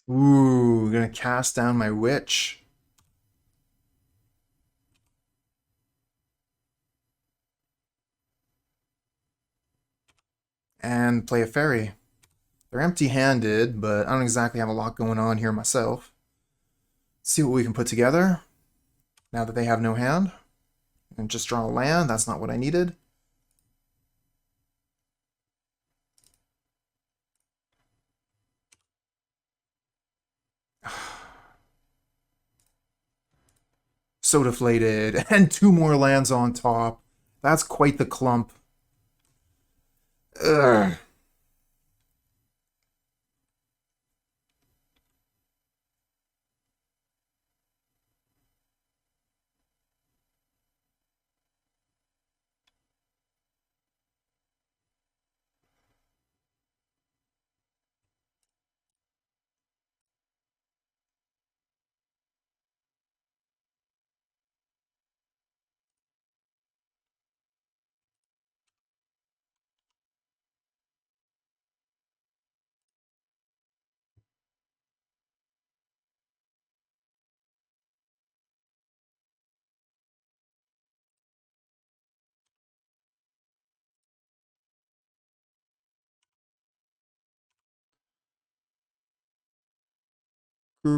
Ooh, gonna cast down my witch. And play a fairy. They're empty-handed, but I don't exactly have a lot going on here myself. Let's see what we can put together. Now that they have no hand. And just draw a land, that's not what I needed. So deflated. And 2 more lands on top. That's quite the clump. Ugh.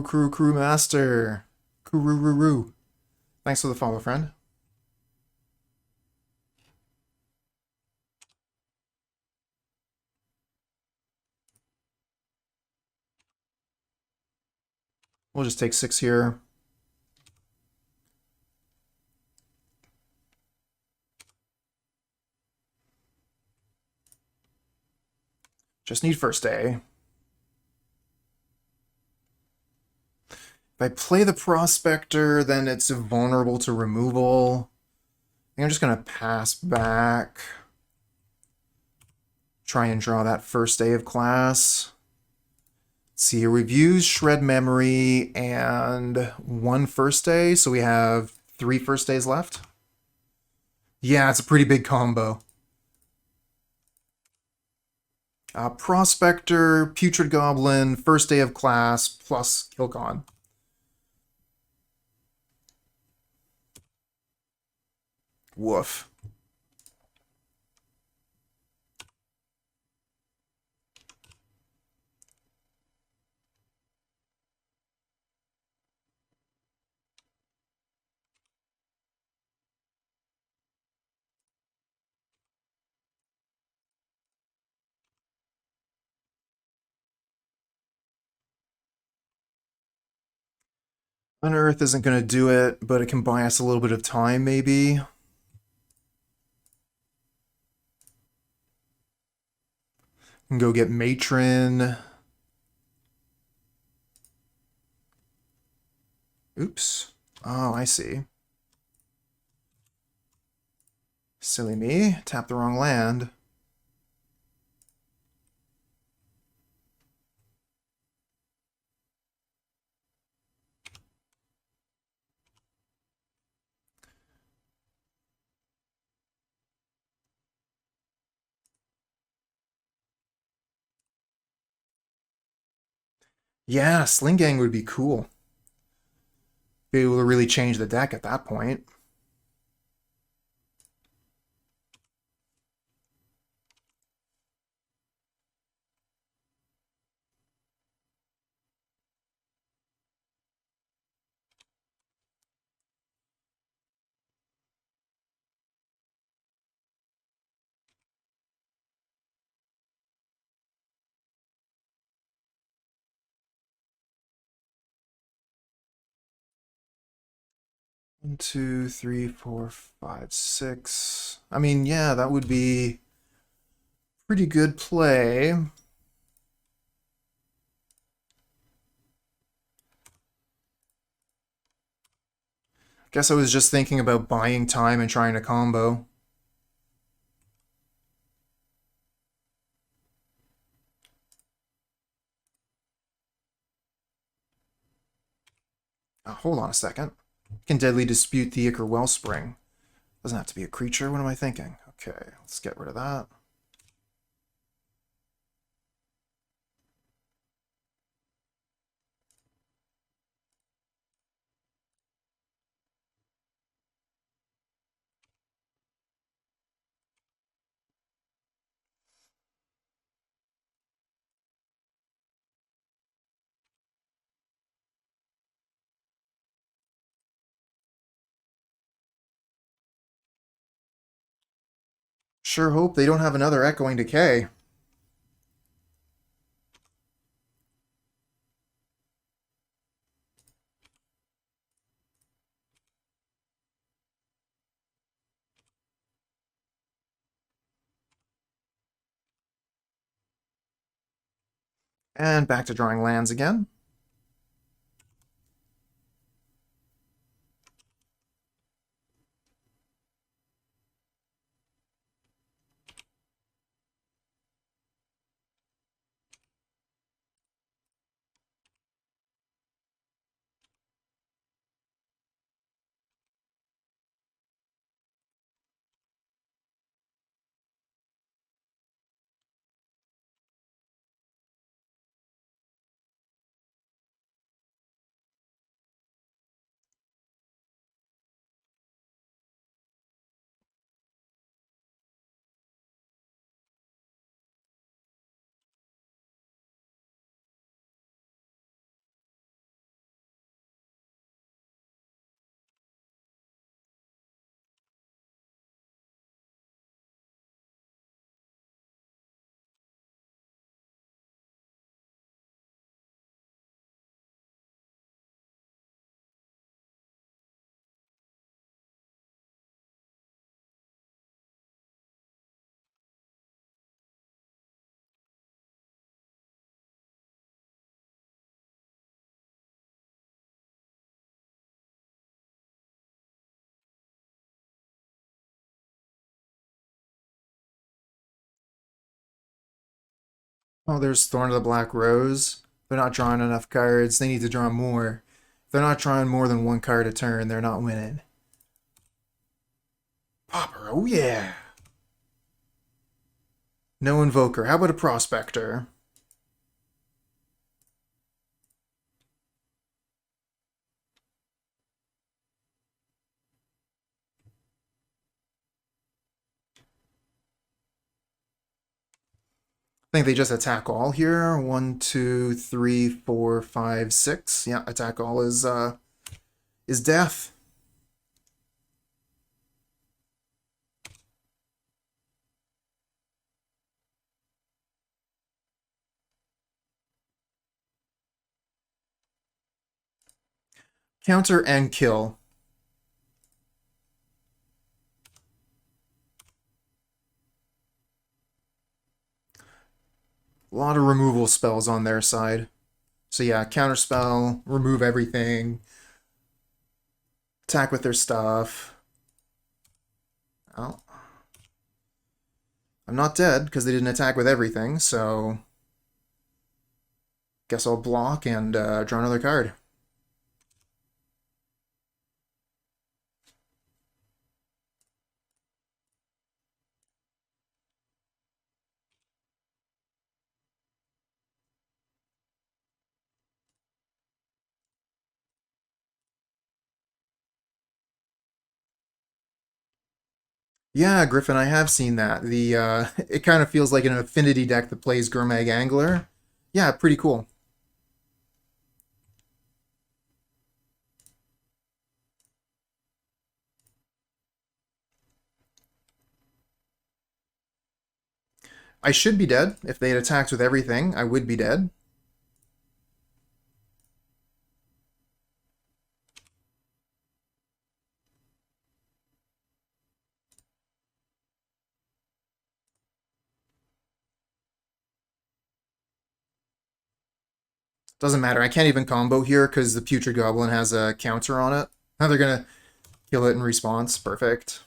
Crew master. Crew. Thanks for the follow, friend. We'll just take 6 here. Just need first day. If I play the Prospector, then it's vulnerable to removal. I think I'm just going to pass back. Try and draw that first day of class. Let's see here. We've used Shred Memory and 1 first day, so we have 3 first days left. Yeah, it's a pretty big combo. Prospector, Putrid Goblin, first day of class, plus Kilcon. Woof. Unearth isn't going to do it, but it can buy us a little bit of time, maybe. Can go get Matron. Oops. Oh, I see. Silly me. Tap the wrong land. Yeah, Sling Gang would be cool. Be able to really change the deck at that point. One, two, three, four, five, six. I mean, yeah, that would be pretty good play. Guess I was just thinking about buying time and trying to combo. Hold on a second. Can deadly dispute the Ichor Wellspring. Doesn't have to be a creature. What am I thinking? Okay, let's get rid of that. Sure hope they don't have another Echoing Decay. And back to drawing lands again. Oh, there's Thorn of the Black Rose. They're not drawing enough cards. They need to draw more. If they're not drawing more than one card a turn, they're not winning. Pauper, oh yeah. No Invoker. How about a Prospector? I think they just attack all here. 1, 2, 3, 4, 5, 6. Yeah, attack all is death. Counter and kill. A lot of removal spells on their side. So yeah, counterspell, remove everything, attack with their stuff. Oh. I'm not dead because they didn't attack with everything, so guess I'll block and draw another card. Yeah, Griffin, I have seen that. The it kind of feels like an affinity deck that plays Gurmag Angler. Yeah, pretty cool. I should be dead. If they had attacked with everything, I would be dead. Doesn't matter. I can't even combo here because the Putrid Goblin has a counter on it. Now they're gonna kill it in response. Perfect.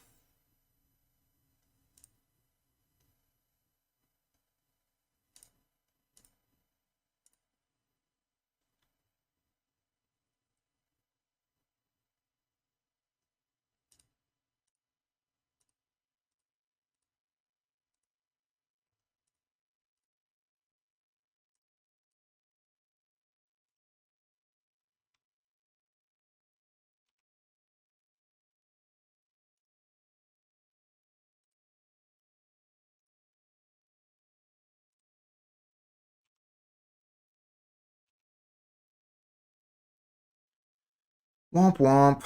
Womp womp.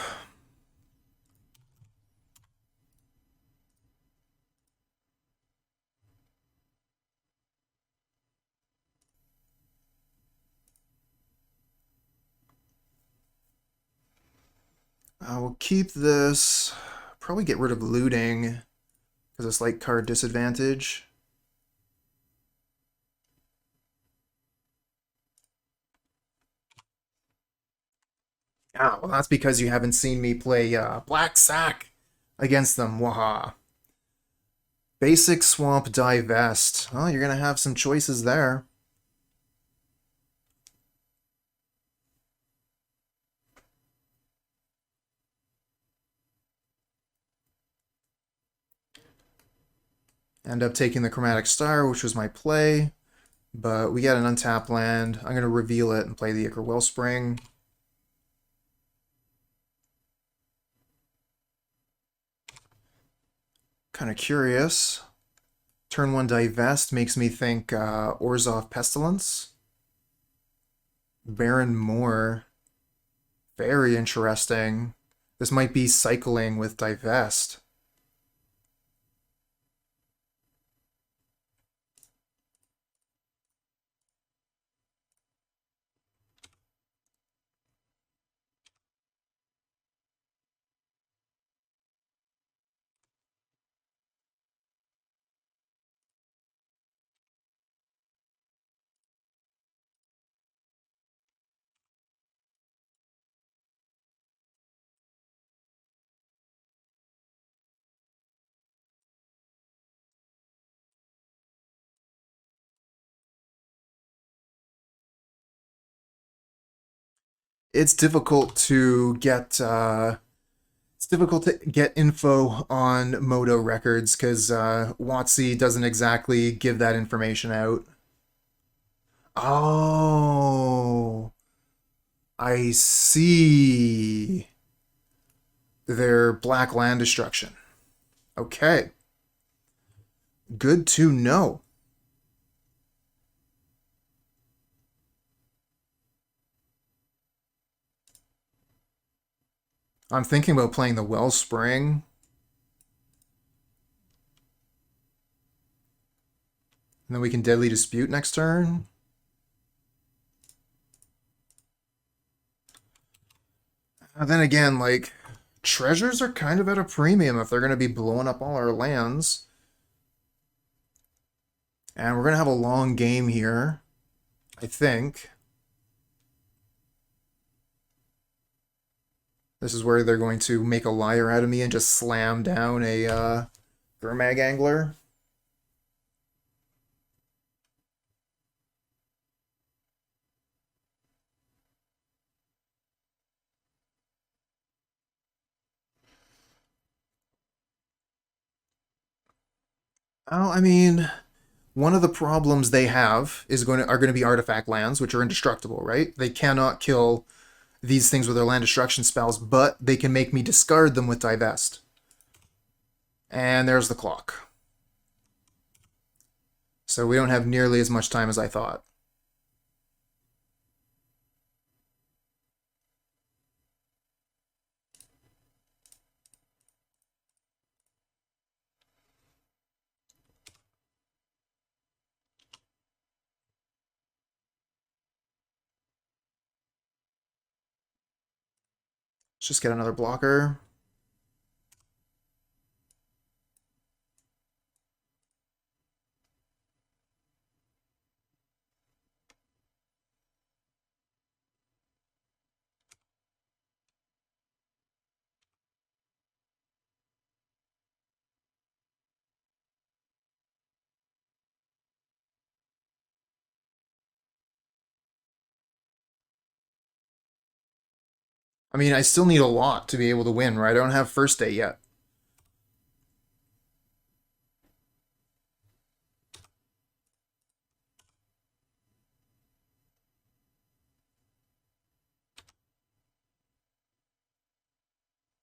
I will keep this. Probably get rid of looting because it's like card disadvantage. Ah, well, that's because you haven't seen me play Black Sack against them. Waha. Basic Swamp Divest. Well, you're going to have some choices there. End up taking the Chromatic Star, which was my play. But we got an untapped land. I'm going to reveal it and play the Ichor Wellspring. Kind of curious. Turn 1 Divest makes me think Orzhov Pestilence. Baron Moore. Very interesting. This might be cycling with Divest. It's difficult to get info on Moto records because WotC doesn't exactly give that information out. Oh, I see. They're black land destruction. Okay. Good to know. I'm thinking about playing the Wellspring. And then we can Deadly Dispute next turn. And then again, like, treasures are kind of at a premium if they're going to be blowing up all our lands. And we're going to have a long game here, I think. This is where they're going to make a liar out of me and just slam down a Gurmag Angler. Oh, I mean, one of the problems they have are going to be artifact lands, which are indestructible, right? They cannot kill these things with their land destruction spells, but they can make me discard them with Divest. And there's the clock. So we don't have nearly as much time as I thought. Let's just get another blocker. I mean, I still need a lot to be able to win, right? I don't have first day yet.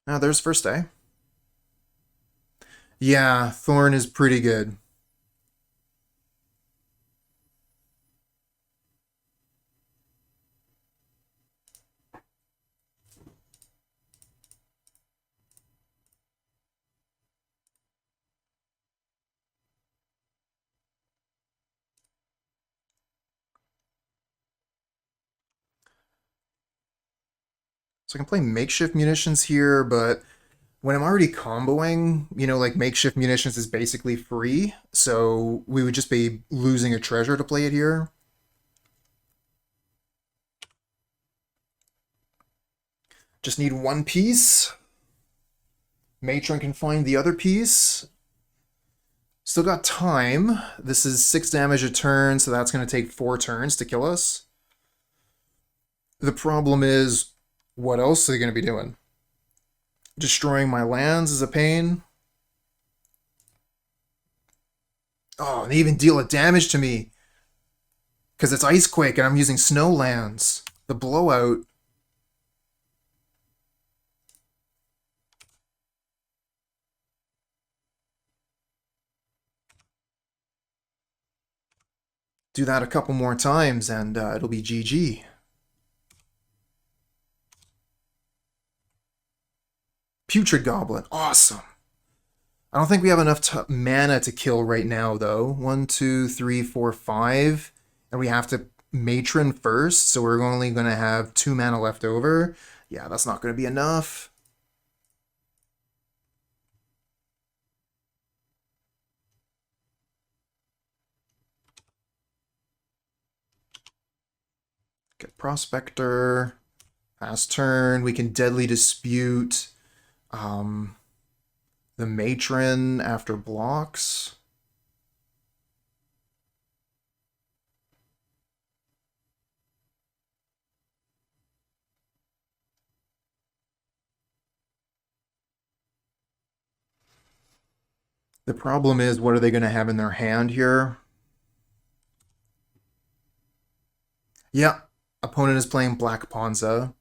Now there's first day. Yeah, Thorn is pretty good. So I can play Makeshift Munitions here, but when I'm already comboing, you know, like Makeshift Munitions is basically free, so we would just be losing a treasure to play it here. Just need one piece. Matron can find the other piece. Still got time. This is 6 damage a turn, so that's going to take 4 turns to kill us. The problem is, what else are they going to be doing? Destroying my lands is a pain. Oh, and they even deal a damage to me. Because it's Icequake and I'm using snow lands. The blowout. Do that a couple more times and it'll be GG. Putrid Goblin. Awesome. I don't think we have enough mana to kill right now, though. 1, 2, 3, 4, 5. And we have to Matron first, so we're only going to have 2 mana left over. Yeah, that's not going to be enough. Get Prospector. Pass turn. We can Deadly Dispute the Matron after blocks. The problem is, what are they going to have in their hand here? Yeah, opponent is playing Black Ponza.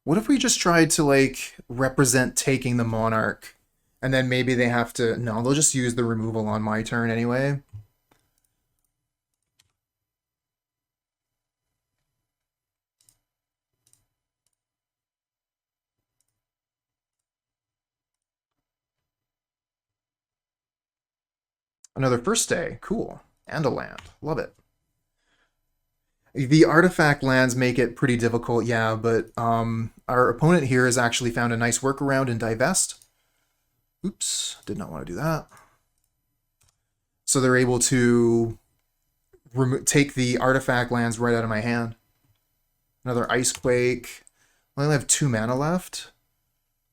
What if we just tried to, like, represent taking the Monarch? And then maybe they have to... No, they'll just use the removal on my turn anyway. Another first day. Cool. And a land. Love it. The artifact lands make it pretty difficult, yeah, but our opponent here has actually found a nice workaround in Divest. Oops, did not want to do that. So they're able to take the artifact lands right out of my hand. Another Icequake. I only have 2 mana left.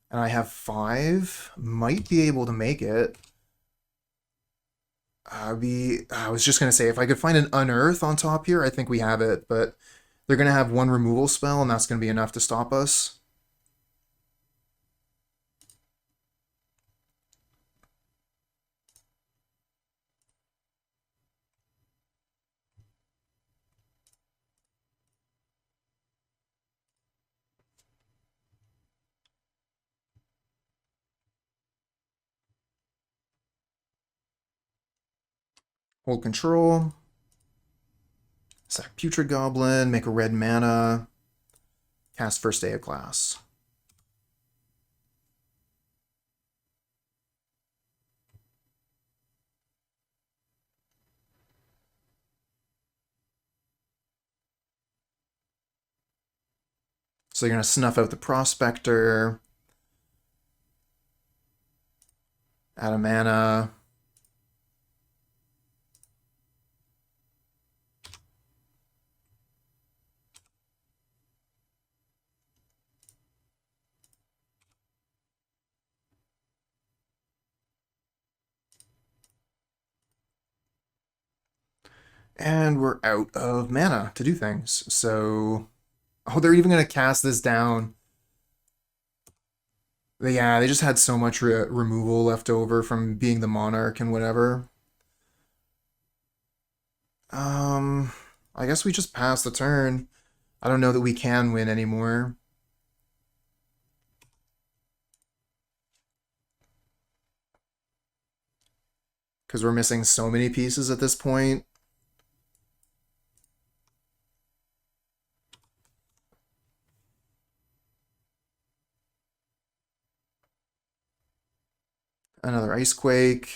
And I have 5. Might be able to make it. I was just going to say, if I could find an Unearth on top here, I think we have it. But they're going to have 1 removal spell, and that's going to be enough to stop us. Hold control. Sack Putrid Goblin, make a red mana. Cast First Day of Class. So you're going to snuff out the Prospector. Add a mana. And we're out of mana to do things. So, oh, they're even going to cast this down. Yeah, they just had so much removal left over from being the Monarch and whatever. I guess we just pass the turn. I don't know that we can win anymore. Because we're missing so many pieces at this point. Another Icequake.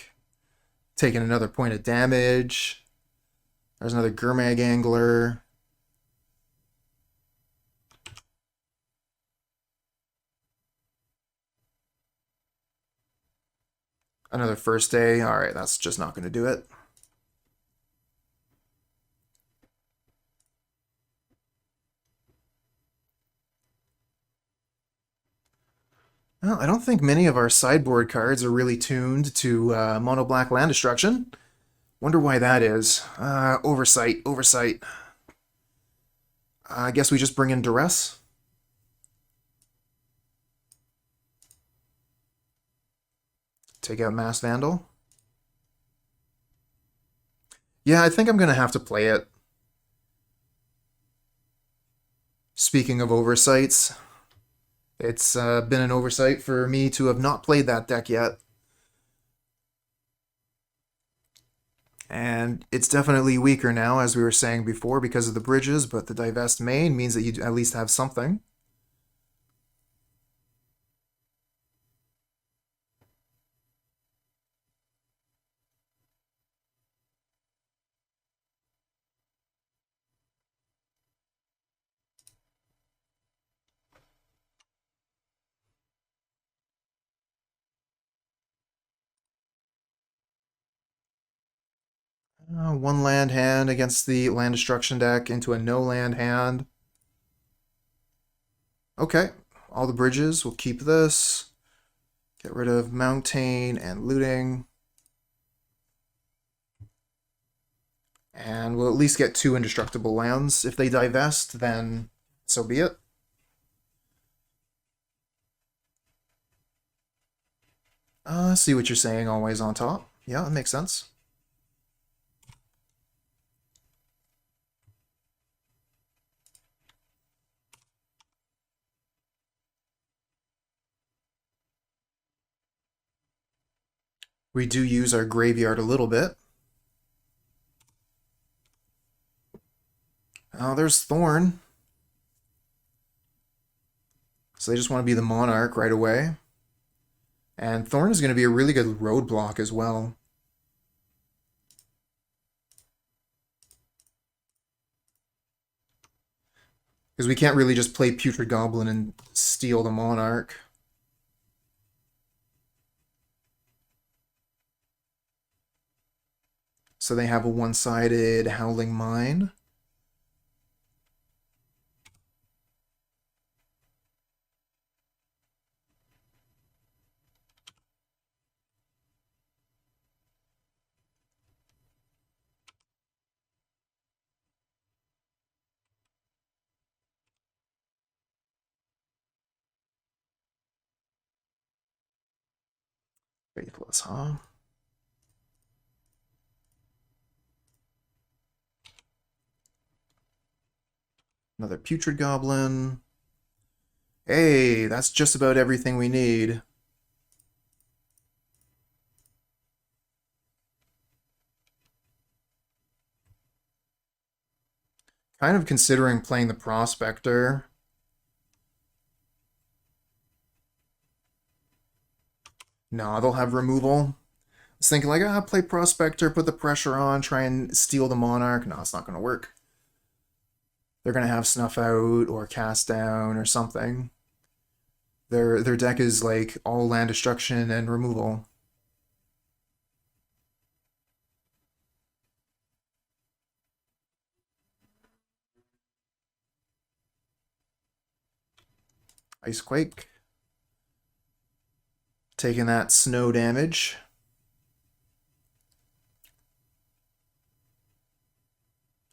Taking another point of damage. There's another Gurmag Angler. Another First Day. All right, that's just not going to do it. Well, I don't think many of our sideboard cards are really tuned to mono black land destruction. Wonder why that is. Oversight. I guess we just bring in Duress. Take out Masked Vandal. Yeah, I think I'm going to have to play it. Speaking of oversights, it's been an oversight for me to have not played that deck yet. And it's definitely weaker now, as we were saying before, because of the bridges, but the divest main means that you at least have something. One land hand against the land destruction deck into a no land hand. Okay, all the bridges. We'll keep this. Get rid of Mountain and Looting. And we'll at least get 2 indestructible lands. If they divest, then so be it. See what you're saying, always on top. Yeah, that makes sense. We do use our graveyard a little bit. Oh, there's Thorn. So they just want to be the Monarch right away. And Thorn is going to be a really good roadblock as well. Because we can't really just play Putrid Goblin and steal the Monarch. So they have a one-sided Howling Mine. Faithless, huh? Another Putrid Goblin. Hey, that's just about everything we need. Kind of considering playing the Prospector. Nah, they'll have removal. I was thinking like, play Prospector, put the pressure on, try and steal the Monarch. No, it's not going to work. They're going to have Snuff Out or Cast Down or something. Their deck is like all land destruction and removal. Icequake. Taking that snow damage.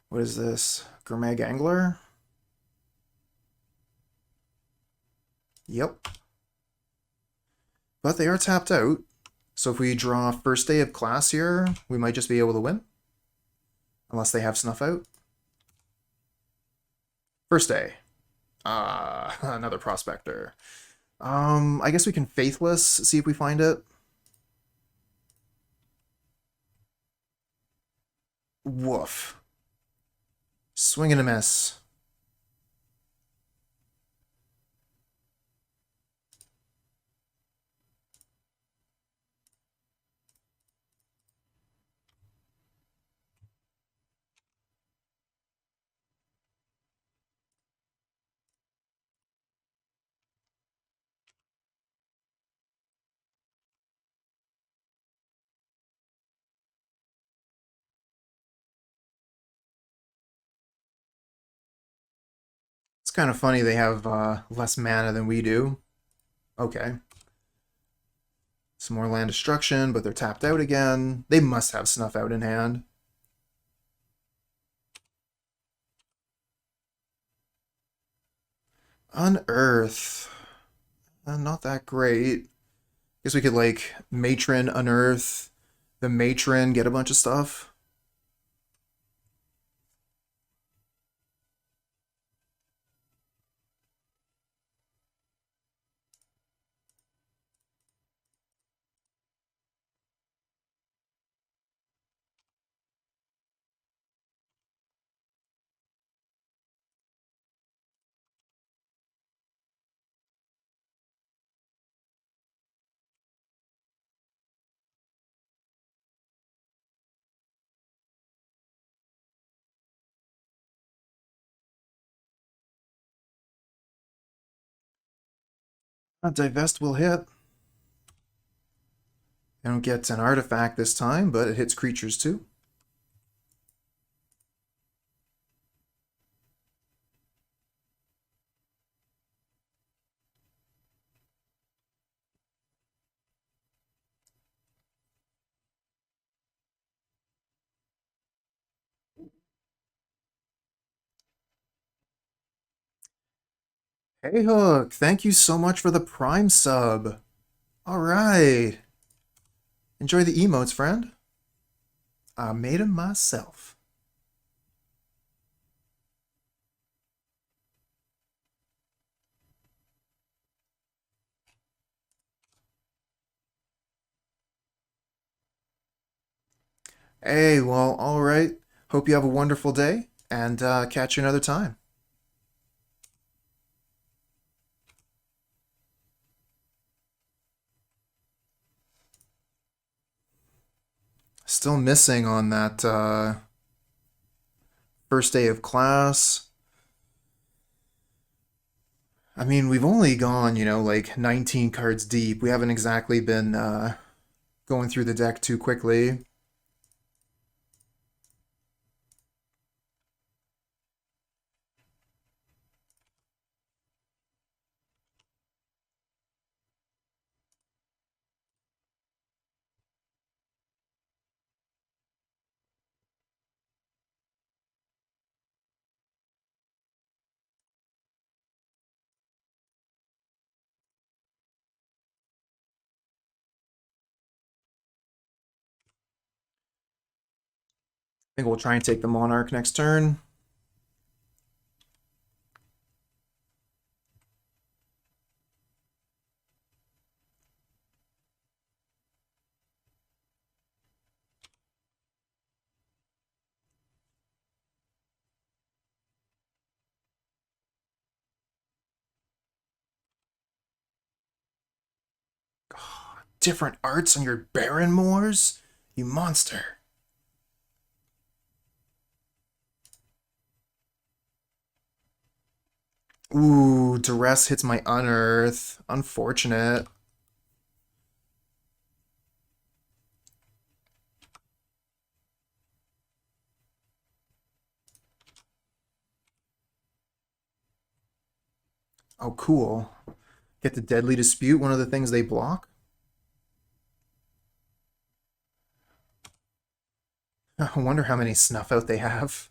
What is this? Gurmag Angler? Yep. But they are tapped out. So if we draw First Day of Class here, we might just be able to win. Unless they have Snuff Out. First Day. Another Prospector. I guess we can Faithless, see if we find it. Woof. Swing and a miss. kind of funny they have less mana than we do. Okay. Some more land destruction, but they're tapped out again. They must have Snuff Out in hand. Unearth. Not that great. Guess we could, like, Matron, Unearth, the Matron, get a bunch of stuff. Divest will hit. I don't get an artifact this time, but it hits creatures too. Hey Hook, thank you so much for the Prime sub. All right. Enjoy the emotes, friend. I made them myself. Hey, well, all right. Hope you have a wonderful day, and catch you another time. Still missing on that first day of class. I mean, we've only gone, like 19 cards deep. We haven't exactly been going through the deck too quickly. I think we'll try and take the Monarch next turn. Different arts on your Baron Moors? You monster. Ooh, Duress hits my Unearth. Unfortunate. Oh, cool. Get the Deadly Dispute, one of the things they block. I wonder how many Snuff Out they have.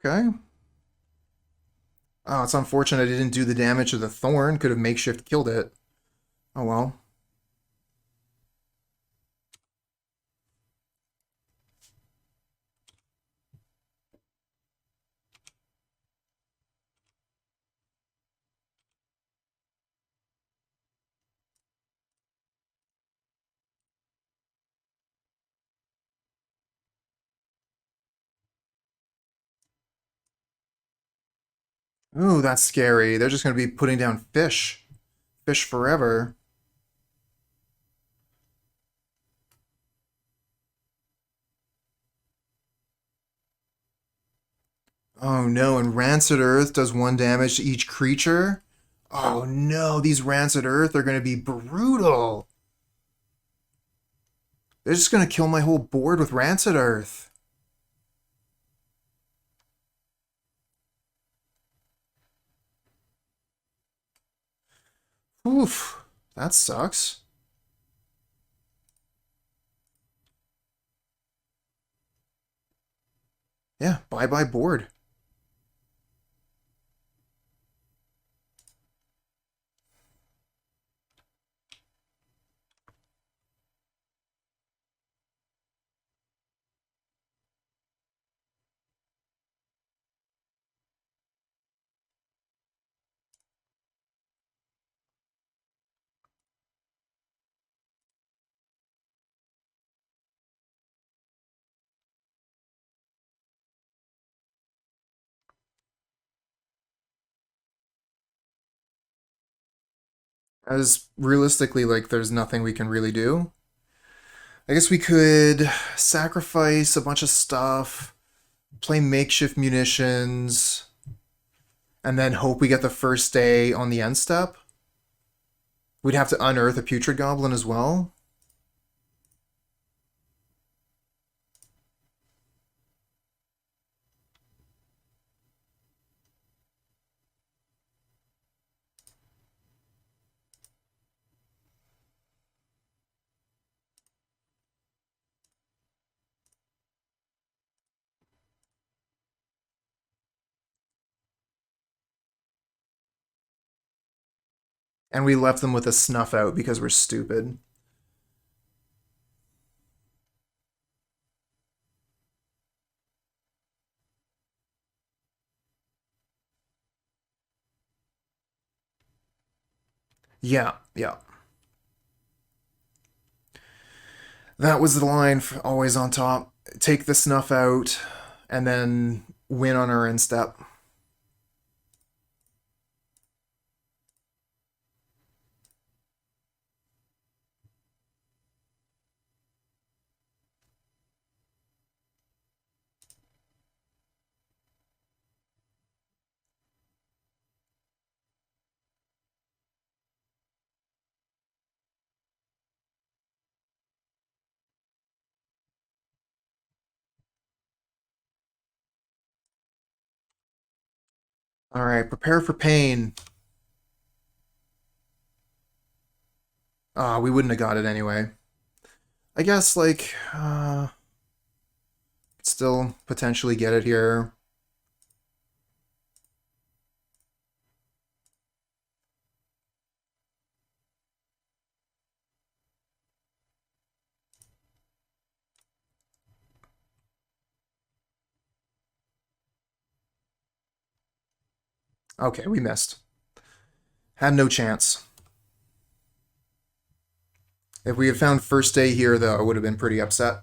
Okay. Oh, it's unfortunate I didn't do the damage to the Thorn. Could have Makeshift killed it. Oh well. Ooh, that's scary. They're just going to be putting down fish. Fish forever. Oh no, and Rancid Earth does 1 damage to each creature? Oh no, these Rancid Earth are going to be brutal. They're just going to kill my whole board with Rancid Earth. Oof, that sucks. Yeah, bye-bye board. As realistically, like, there's nothing we can really do. I guess we could sacrifice a bunch of stuff, play Makeshift Munitions, and then hope we get the first day on the end step. We'd have to unearth a Putrid Goblin as well. And we left them with a snuff out because we're stupid. Yeah, yeah. That was the line for always on top. Take the snuff out, and then win on our end step. All right, prepare for pain. We wouldn't have got it anyway. I guess, like, still potentially get it here. Okay, we missed. Had no chance. If we had found first day here, though, I would have been pretty upset.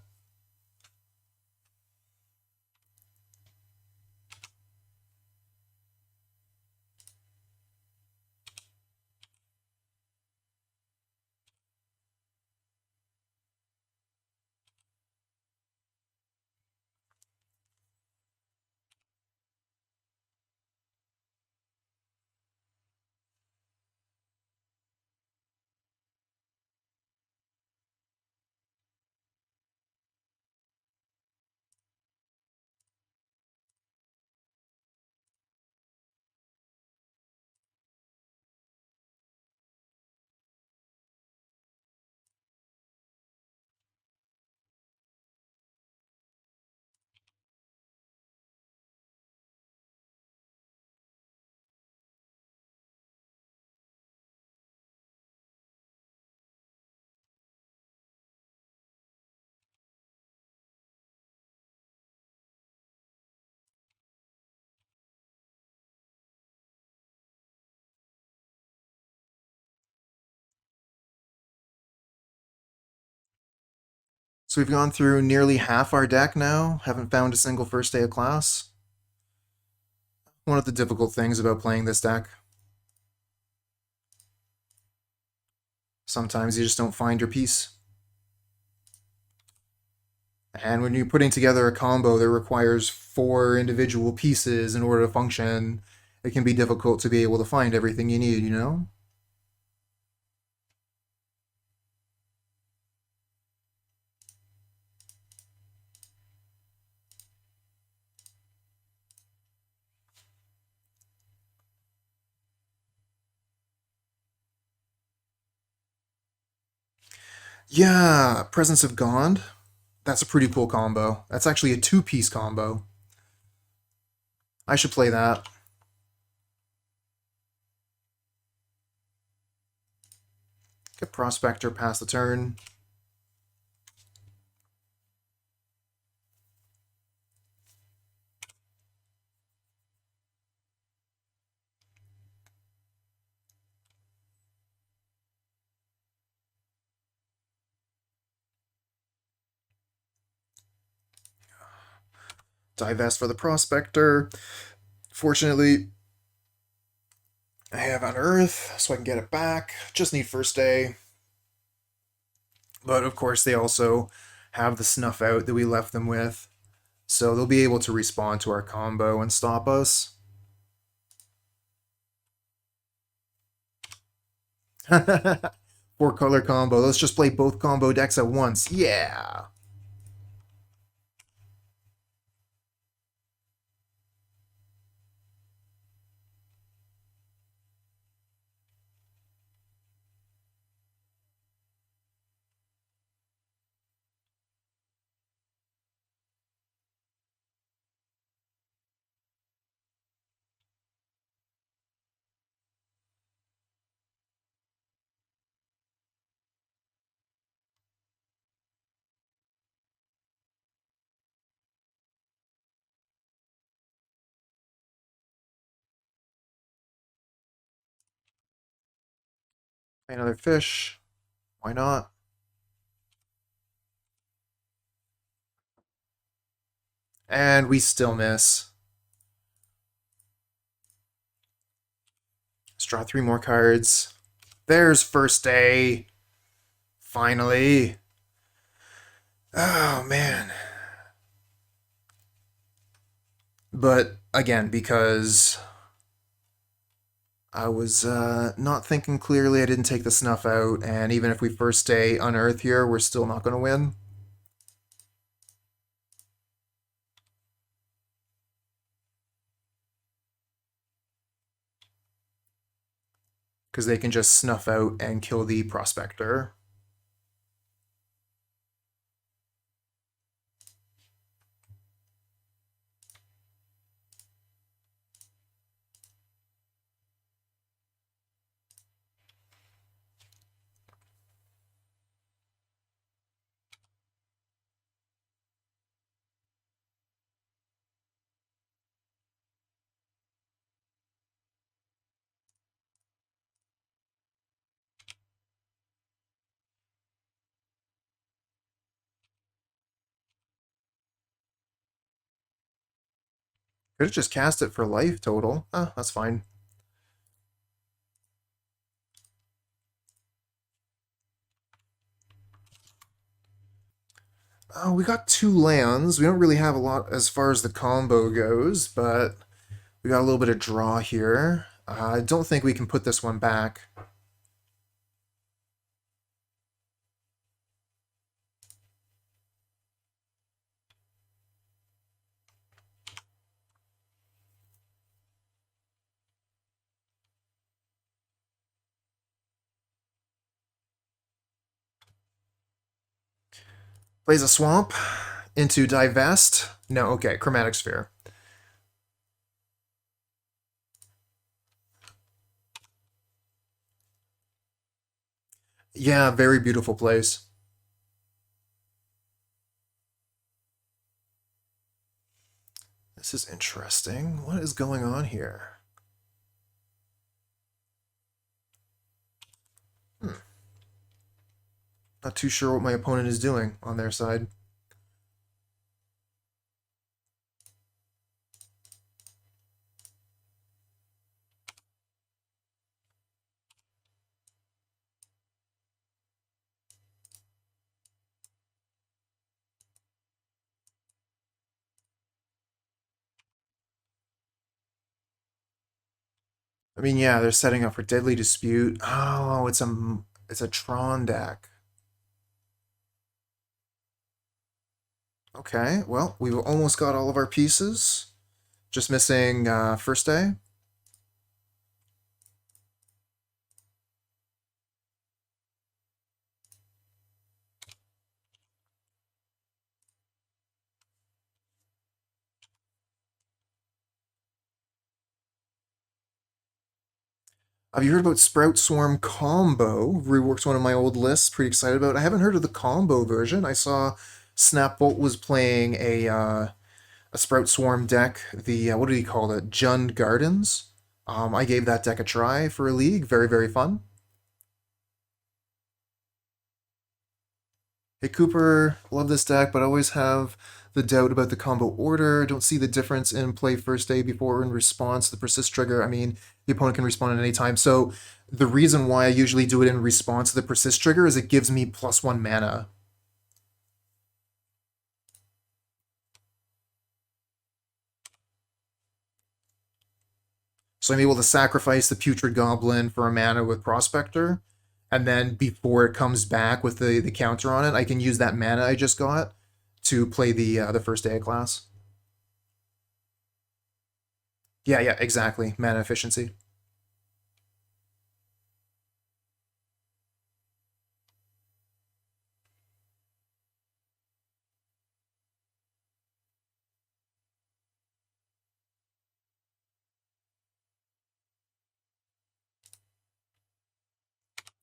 So we've gone through nearly half our deck now. Haven't found a single first day of class. one of the difficult things about playing this deck. Sometimes you just don't find your piece. And when you're putting together a combo that requires 4 individual pieces in order to function, it can be difficult to be able to find everything you need, you know? Yeah, Presence of Gond. That's a pretty cool combo. That's actually a 2-piece combo. I should play that. Get Prospector past the turn. Divest for the Prospector. Fortunately, I have Unearth, so I can get it back. Just need First Day. But of course, they also have the Snuff Out that we left them with. So they'll be able to respond to our combo and stop us. 4-color combo. Let's just play both combo decks at once. Yeah! Another fish. Why not? And we still miss. Let's draw 3 more cards. There's First Day. Finally. Oh, man. But, again, because I was not thinking clearly, I didn't take the Snuff Out, and even if we First Day Unearth here, we're still not going to win. Because they can just Snuff Out and kill the Prospector. Could have just cast it for life total. Ah, that's fine. Oh, we got 2 lands. We don't really have a lot as far as the combo goes, but we got a little bit of draw here. I don't think we can put this one back. Plays a swamp into divest. No, okay, Chromatic Sphere. Yeah, very beautiful place. This is interesting. What is going on here? Not too sure what my opponent is doing on their side. I mean, yeah, they're setting up for Deadly Dispute. Oh, it's a Tron deck. Okay, well, we've almost got all of our pieces. Just missing first day. Have you heard about Sprout Swarm Combo? Reworks one of my old lists. Pretty excited about it. I haven't heard of the combo version. I saw Snapbolt was playing a Sprout Swarm deck. The what did he call it? Jund Gardens. I gave that deck a try for a league. Very, very fun. Hey Cooper, love this deck, but always have the doubt about the combo order. Don't see the difference in play first day before in response. The persist trigger, I mean, the opponent can respond at any time. So the reason why I usually do it in response to the persist trigger is it gives me +1 mana. So I'm able to sacrifice the Putrid Goblin for a mana with Prospector, and then before it comes back with the counter on it, I can use that mana I just got to play the first day of class. Yeah, yeah, exactly. Mana efficiency.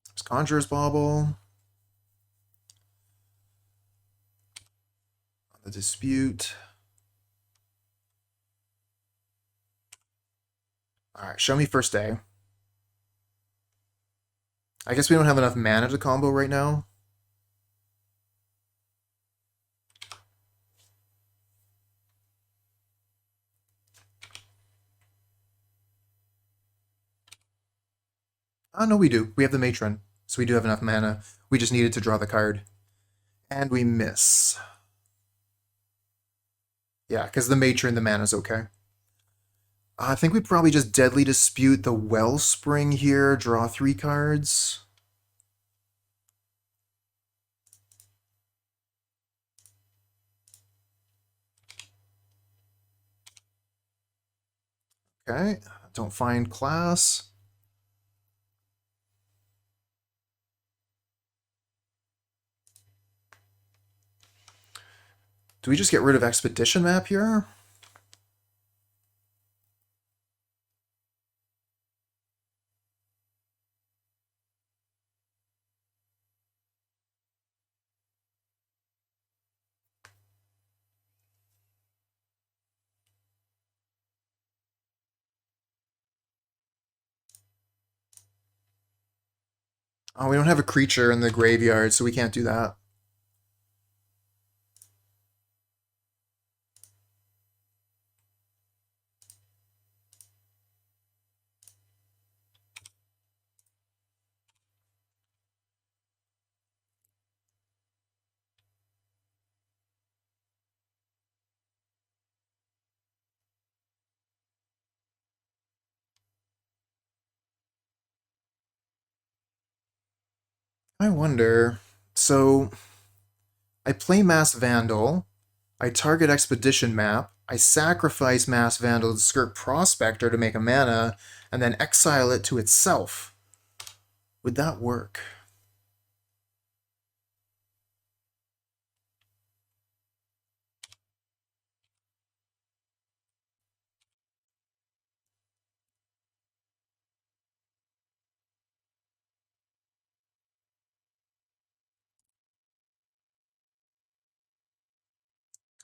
There's Conjurer's Bauble. The Dispute. Alright, show me first day. I guess we don't have enough mana to combo right now. No, we do. We have the Matron, so we do have enough mana. We just needed to draw the card. And we miss. Yeah, because the Matron, the mana's okay. I think we probably just Deadly Dispute the Wellspring here, draw 3 cards. Okay, don't find class. Do we just get rid of Expedition Map here? Oh, we don't have a creature in the graveyard, so we can't do that. I wonder. So, I play Masked Vandal, I target Expedition Map, I sacrifice Masked Vandal to Skirk Prospector to make a mana, and then exile it to itself. Would that work?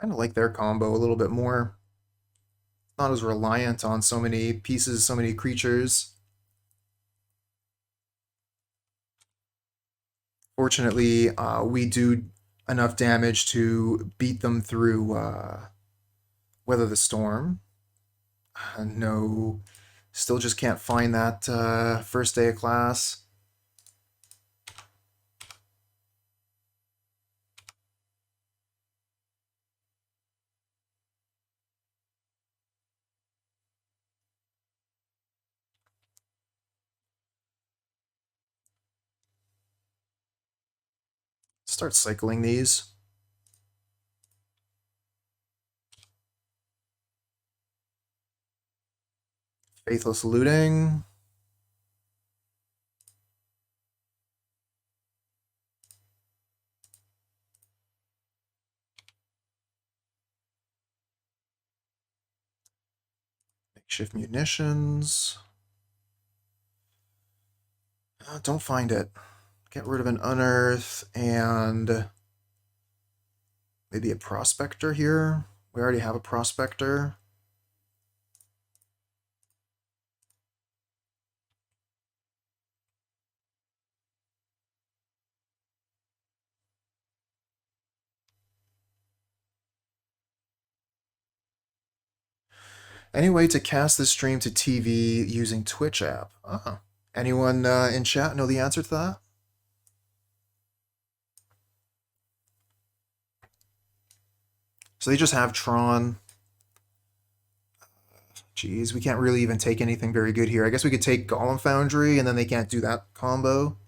Kind of like their combo a little bit more. Not as reliant on so many pieces, so many creatures. Fortunately, we do enough damage to beat them through Weather the Storm. No, still just can't find that first day of class. start cycling these. Faithless Looting. Makeshift Munitions. Don't find it. Get rid of an Unearth and maybe a Prospector here. We already have a Prospector. Any way to cast this stream to TV using Twitch app? Anyone in chat know the answer to that? So they just have Tron. Jeez, we can't really even take anything very good here. I guess we could take Golem Foundry, and then they can't do that combo.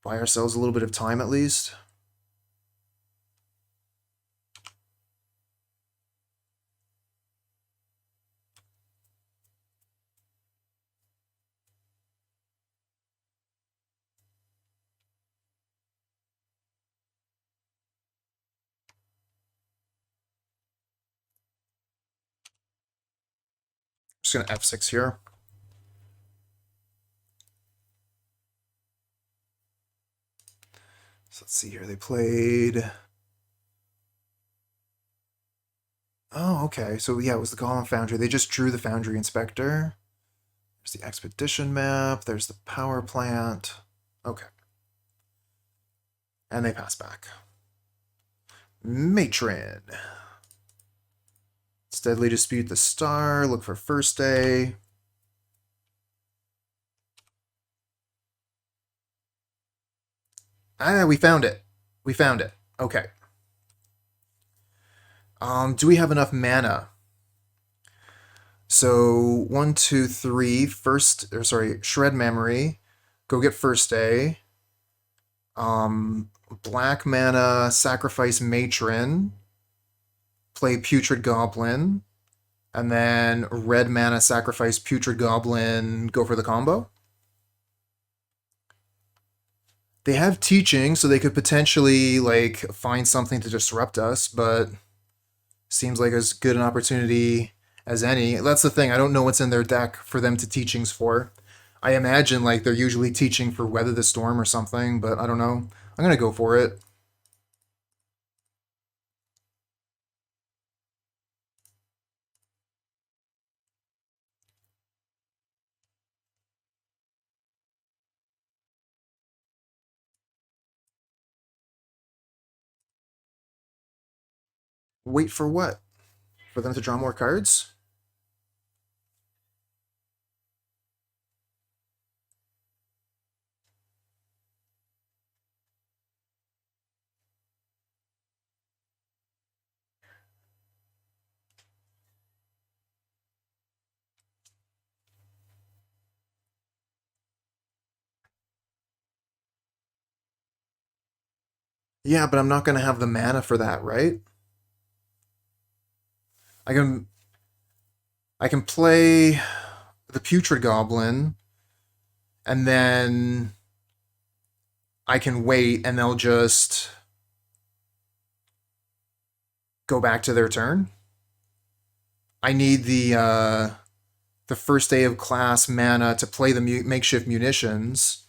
Buy ourselves a little bit of time at least. Just gonna F6 here. So let's see here. They played. Oh, okay. So yeah, it was the Golem Foundry. They just drew the Foundry Inspector. There's the Expedition map. There's the Power Plant. Okay. And they pass back. Matron. Steadily dispute the star. Look for first day. We found it. We found it. Okay. Do we have enough mana? So 1, 2, 3. Shred memory. Go get first day. Black mana, sacrifice Matron. Play Putrid Goblin. And then red mana, sacrifice Putrid Goblin, go for the combo. They have teaching, so they could potentially like find something to disrupt us, but seems like as good an opportunity as any. That's the thing. I don't know what's in their deck for them to teachings for. I imagine like they're usually teaching for Weather the Storm or something, but I don't know. I'm gonna go for it. Wait for what? For them to draw more cards? Yeah, but I'm not going to have the mana for that, right? I can play the Putrid Goblin, and then I can wait, and they'll just go back to their turn. I need the first day of class mana to play the Makeshift Munitions,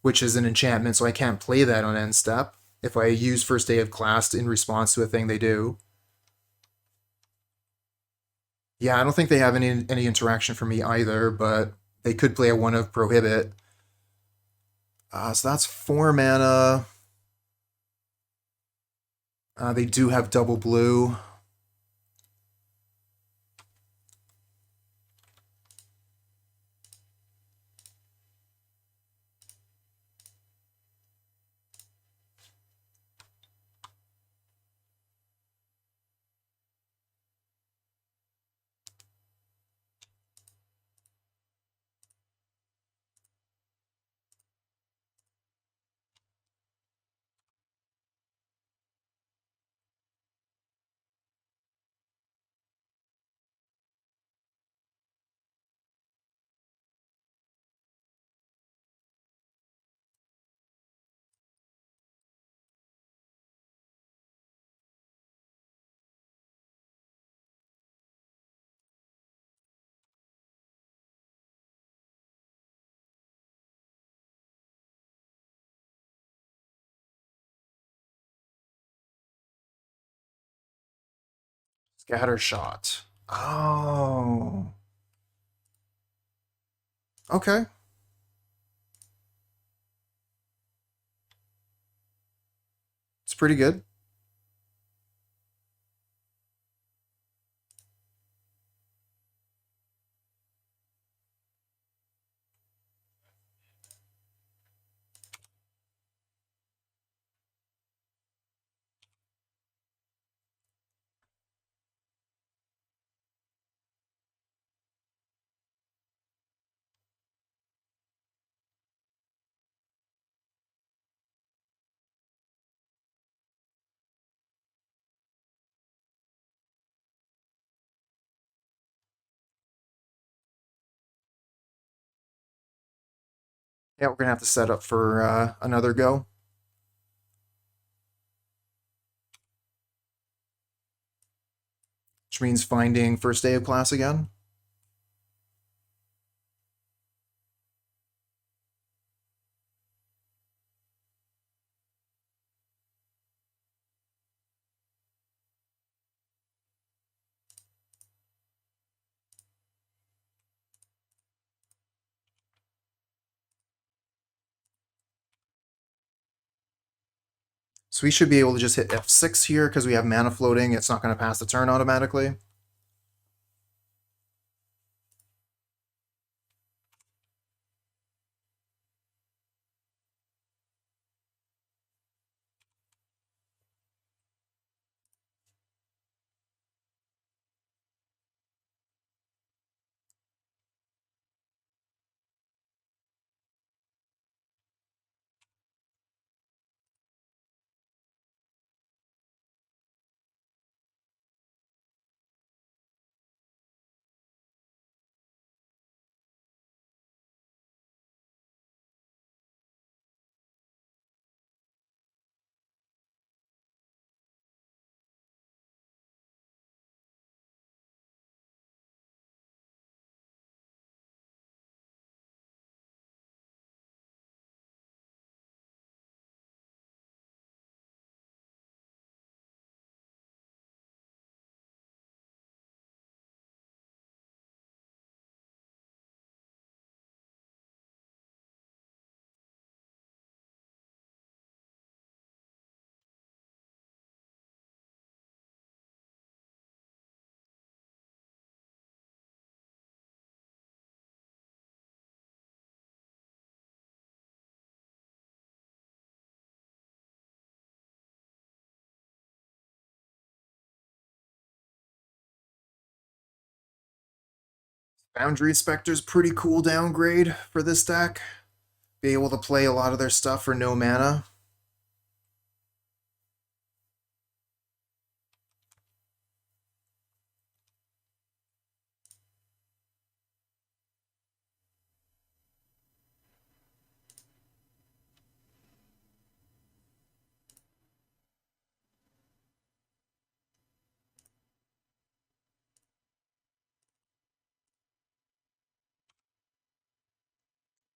which is an enchantment, so I can't play that on end step if I use first day of class in response to a thing they do. Yeah, I don't think they have any interaction for me either, but they could play a 1 of Prohibit. So that's 4 mana. They do have double blue. Scattershot. Oh. Okay. It's pretty good. Yeah, we're gonna have to set up for another go. Which means finding first day of class again. So we should be able to just hit F6 here because we have mana floating. It's not going to pass the turn automatically. Boundary Specter's pretty cool downgrade for this deck. Be able to play a lot of their stuff for no mana.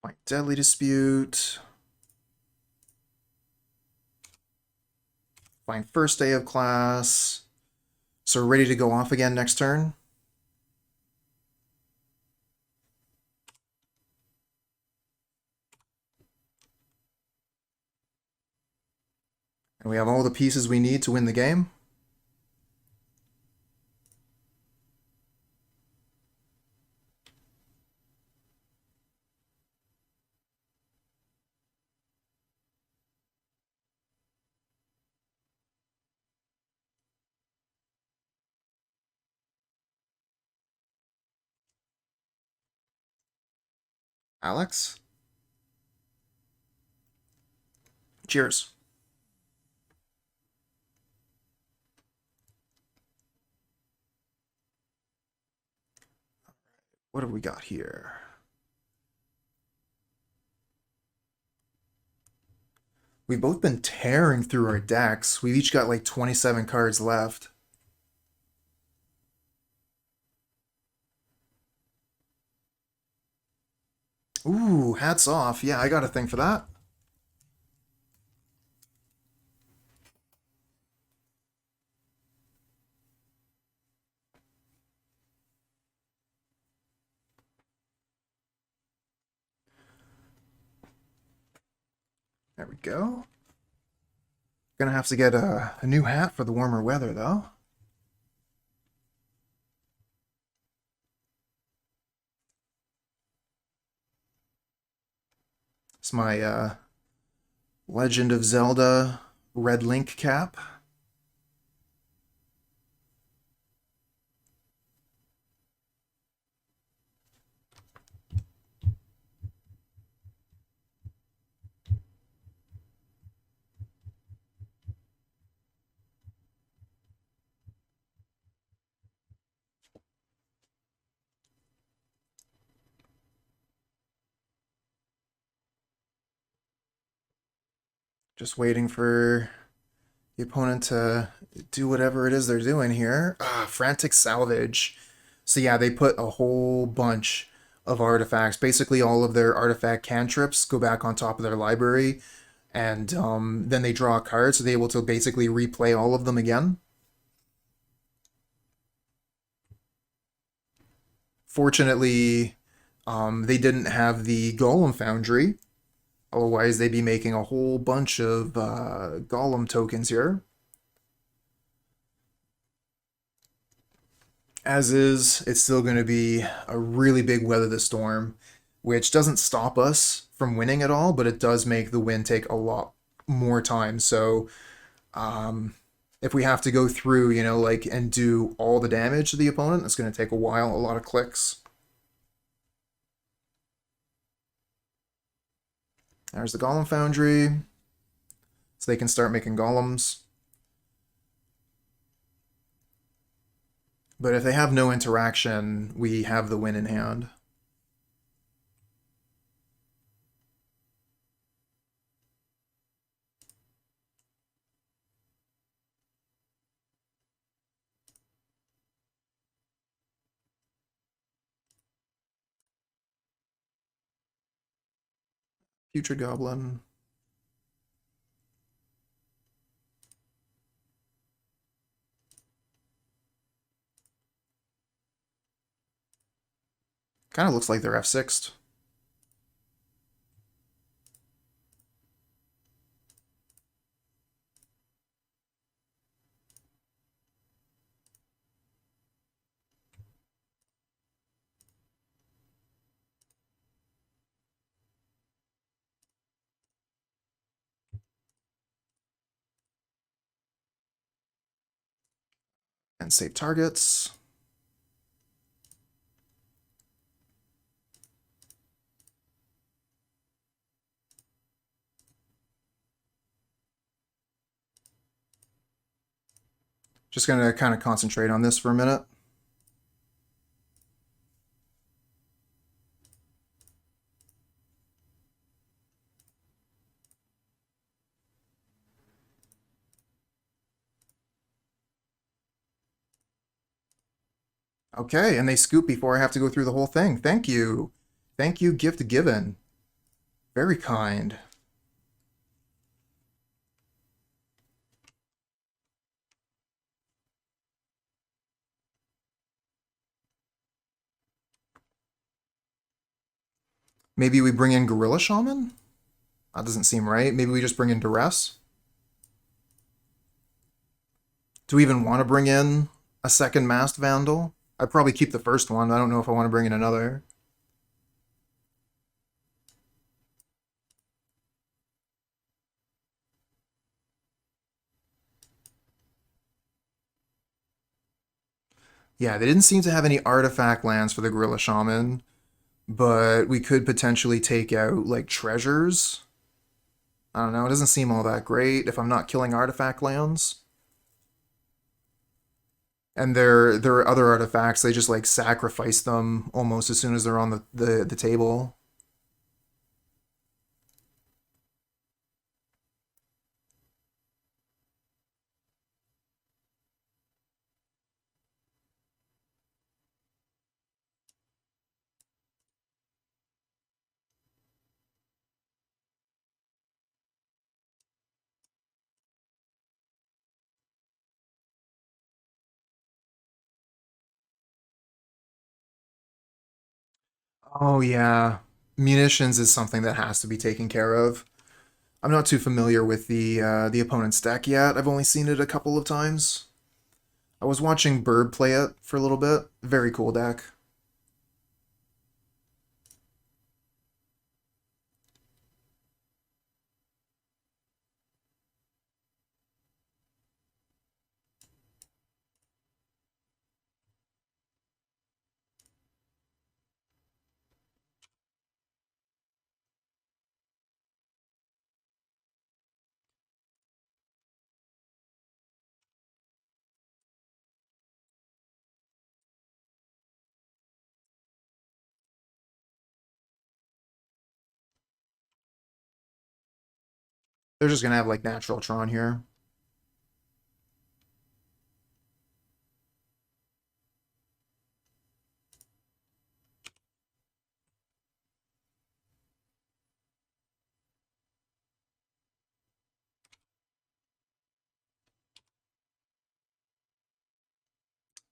Like Deadly Dispute. Find first day of class. So we're ready to go off again next turn. And we have all the pieces we need to win the game. Alex? Cheers. What have we got here? We've both been tearing through our decks. We've each got like 27 cards left. Ooh, hats off. Yeah, I got a thing for that. There we go. Gonna have to get a new hat for the warmer weather, though. It's my Legend of Zelda Red Link cap. Just waiting for the opponent to do whatever it is they're doing here. Frantic Salvage. So yeah, they put a whole bunch of artifacts. Basically, all of their artifact cantrips go back on top of their library, and then they draw a card, so they're able to basically replay all of them again. Fortunately, they didn't have the Golem Foundry. Otherwise, they'd be making a whole bunch of Golem tokens here. As is, it's still going to be a really big Weather the Storm, which doesn't stop us from winning at all, but it does make the win take a lot more time. So if we have to go through, you know, like, and do all the damage to the opponent, it's going to take a while, a lot of clicks. There's the Golem Foundry, so they can start making golems. But if they have no interaction, we have the win in hand. Putrid Goblin. Kind of looks like they're F6'd. And save targets. Just going to kind of concentrate on this for a minute. Okay, and they scoop before I have to go through the whole thing. Thank you. Thank you, gift given. Very kind. Maybe we bring in Gorilla Shaman? That doesn't seem right. Maybe we just bring in Duress? Do we even want to bring in a second Masked Vandal? I'd probably keep the first one. I don't know if I want to bring in another. Yeah, they didn't seem to have any artifact lands for the Gorilla Shaman, but we could potentially take out, like, treasures. I don't know, it doesn't seem all that great if I'm not killing artifact lands. And there are other artifacts, they just, like, sacrifice them almost as soon as they're on the table. Oh yeah, munitions is something that has to be taken care of. I'm not too familiar with the opponent's deck yet. I've only seen it a couple of times. I was watching Bird play it for a little bit. Very cool deck. They're just gonna have like natural Tron here.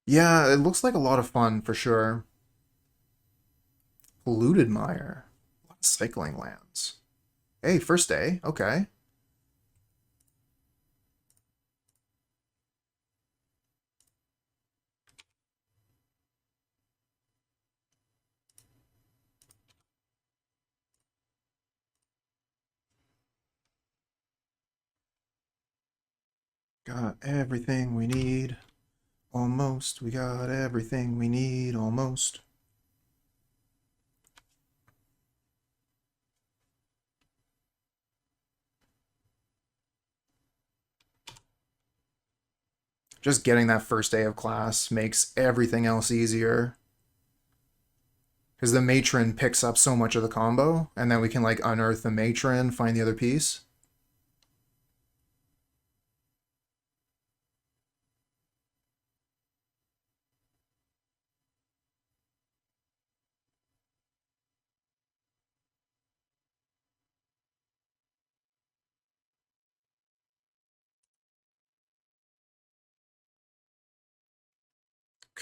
Yeah, it looks like a lot of fun for sure. Polluted Mire. A lot of cycling lands. Hey, first day. Okay. Got everything we need. Almost. We got everything we need. Almost. Just getting that first day of class makes everything else easier. Because the Matron picks up so much of the combo, and then we can like unearth the Matron, find the other piece.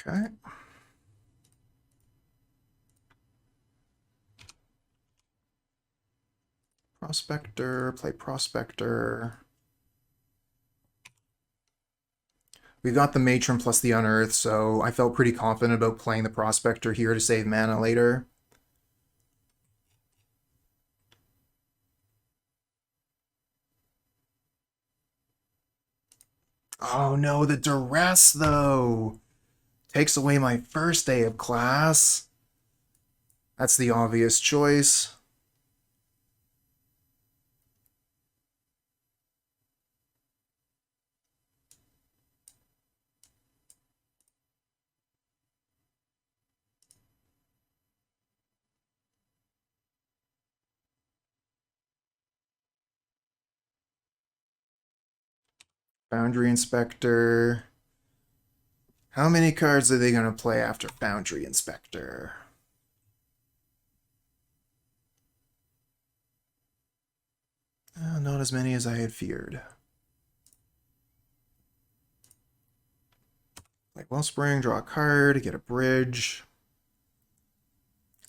Okay. Prospector, play Prospector. We've got the Matron plus the Unearth, so I felt pretty confident about playing the Prospector here to save mana later. Oh no, the Duress though! Takes away my first day of class. That's the obvious choice. Foundry Inspector. How many cards are they going to play after Foundry Inspector? Not as many as I had feared. Like Wellspring, draw a card, get a bridge.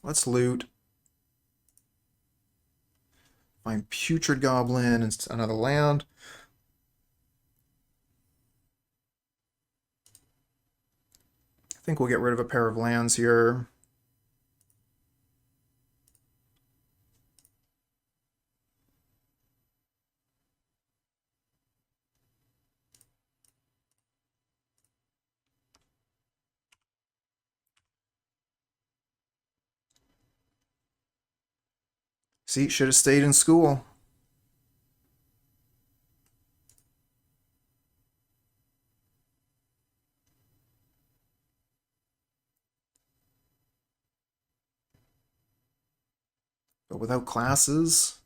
Let's loot. Find Putrid Goblin and another land. I think we'll get rid of a pair of lands here. See, should have stayed in school. But without classes,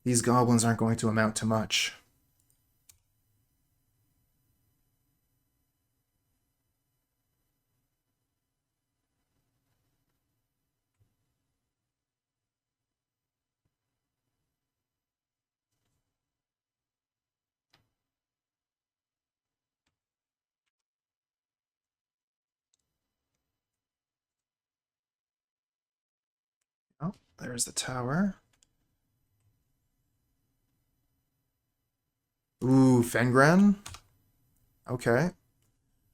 these goblins aren't going to amount to much. Oh, there's the tower. Ooh, Fengren. Okay.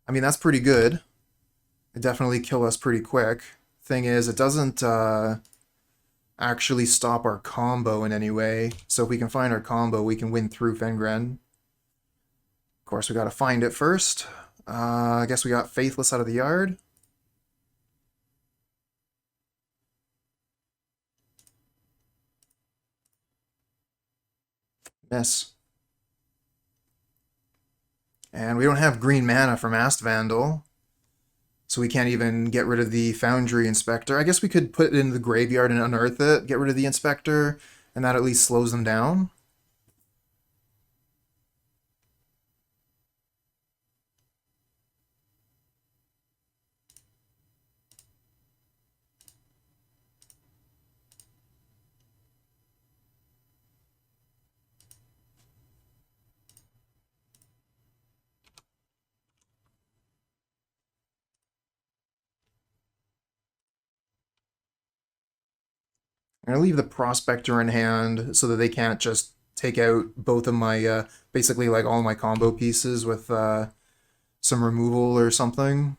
I mean, that's pretty good. It definitely kill us pretty quick. Thing is, it doesn't actually stop our combo in any way. So if we can find our combo, we can win through Fengren. Of course, we gotta find it first. I guess we got Faithless out of the yard. Miss. And we don't have green mana for Masked Vandal. So we can't even get rid of the Foundry Inspector. I guess we could put it in the graveyard and unearth it, get rid of the Inspector, and that at least slows them down. I'm going to leave the Prospector in hand so that they can't just take out both of my, basically like all my combo pieces with some removal or something.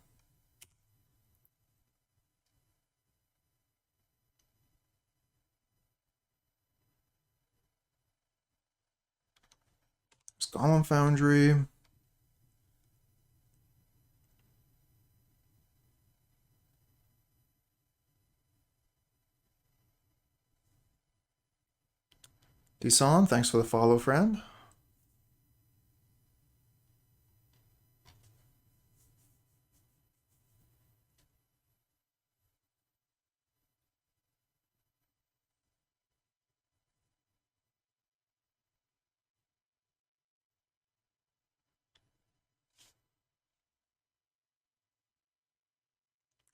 There's Golem Foundry. Desan, thanks for the follow, friend.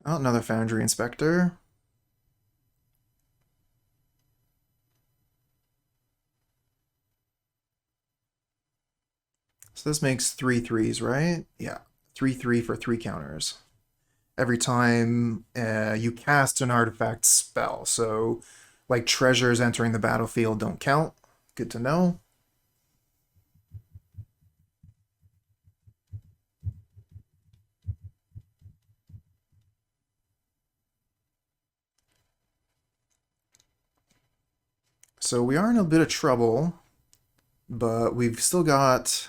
Oh, another Foundry Inspector. So this makes 3 threes, right? Yeah, 3/3 for 3 counters. Every time you cast an artifact spell. So, like treasures entering the battlefield don't count. Good to know. So we are in a bit of trouble, but we've still got...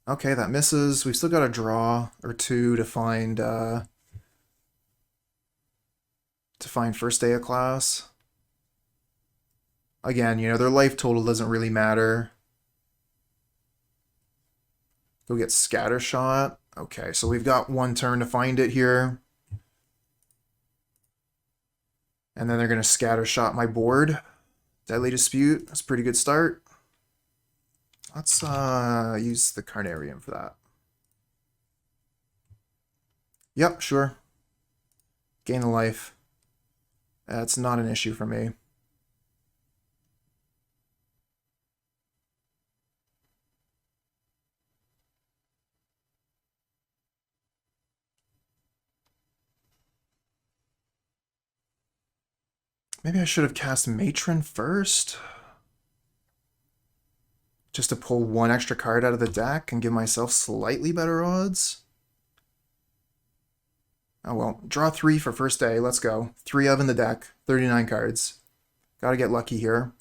Okay, that misses. We've still got a draw or two to find first day of class. Again, you know, their life total doesn't really matter. Go get Scattershot. Okay, so we've got one turn to find it here. And then they're going to Scattershot my board. Deadly Dispute. That's a pretty good start. Let's use the Carnarium for that. Yep, sure. Gain a life. That's not an issue for me. Maybe I should have cast Matron first. Just to pull one extra card out of the deck and give myself slightly better odds. Oh well, draw 3 for first day. Let's go. 3 of in the deck. 39 cards. Gotta get lucky here.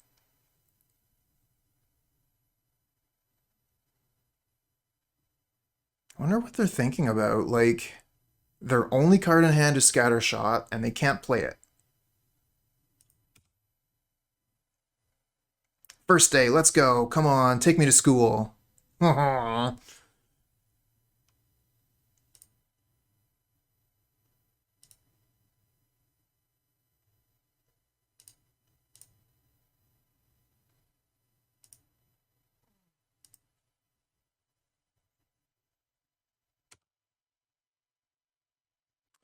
I wonder what they're thinking about. Like, their only card in hand is Scattershot, and they can't play it. First day, let's go. Come on, take me to school. Oh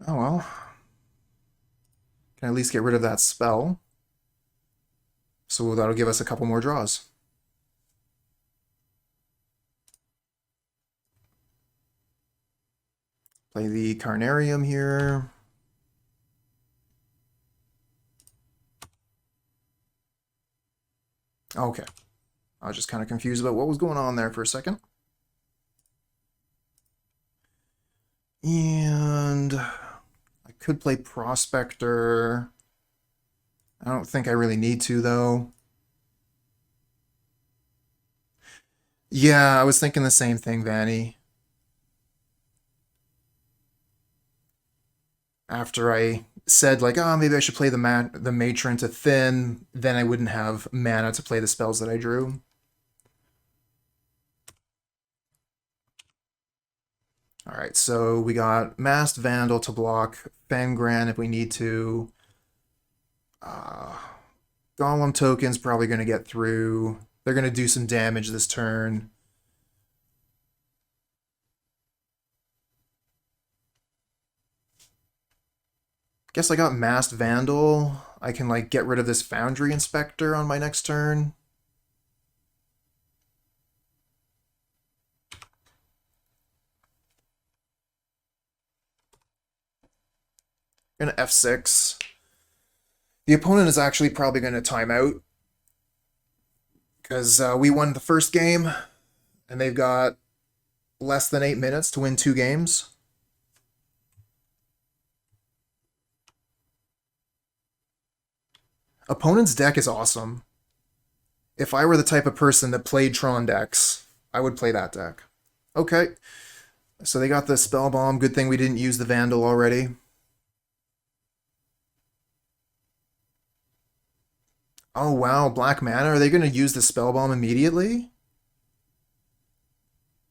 well. Can at least get rid of that spell. So that'll give us a couple more draws. Play the Carnarium here. Okay. I was just kind of confused about what was going on there for a second. And I could play Prospector. I don't think I really need to, though. Yeah, I was thinking the same thing, Vanny. After I said, like, oh, maybe I should play the Matron to thin, then I wouldn't have mana to play the spells that I drew. Alright, so we got Masked Vandal to block Fengran if we need to. Golem token's probably going to get through. They're going to do some damage this turn. Guess I got Masked Vandal. I can, like, get rid of this Foundry Inspector on my next turn. Gonna F6. The opponent is actually probably going to time out. Because we won the first game, and they've got less than 8 minutes to win 2 games. Opponent's deck is awesome. If I were the type of person that played Tron decks, I would play that deck. Okay. So they got the Spell Bomb. Good thing we didn't use the Vandal already. Oh, wow. Black mana. Are they going to use the Spell Bomb immediately?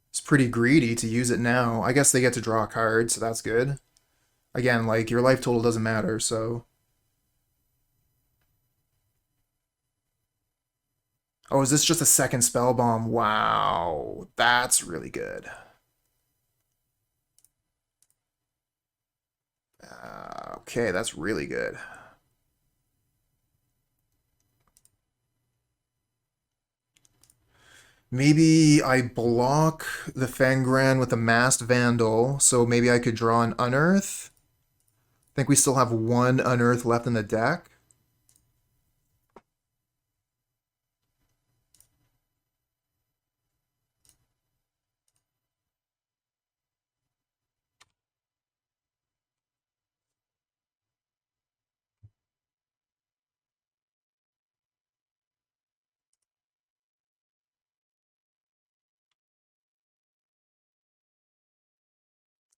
It's pretty greedy to use it now. I guess they get to draw a card, so that's good. Again, like, your life total doesn't matter, so... Oh, is this just a second Spell Bomb? Wow. That's really good. Okay, that's really good. Maybe I block the Fangran with a Masked Vandal, so maybe I could draw an Unearth. I think we still have 1 Unearth left in the deck.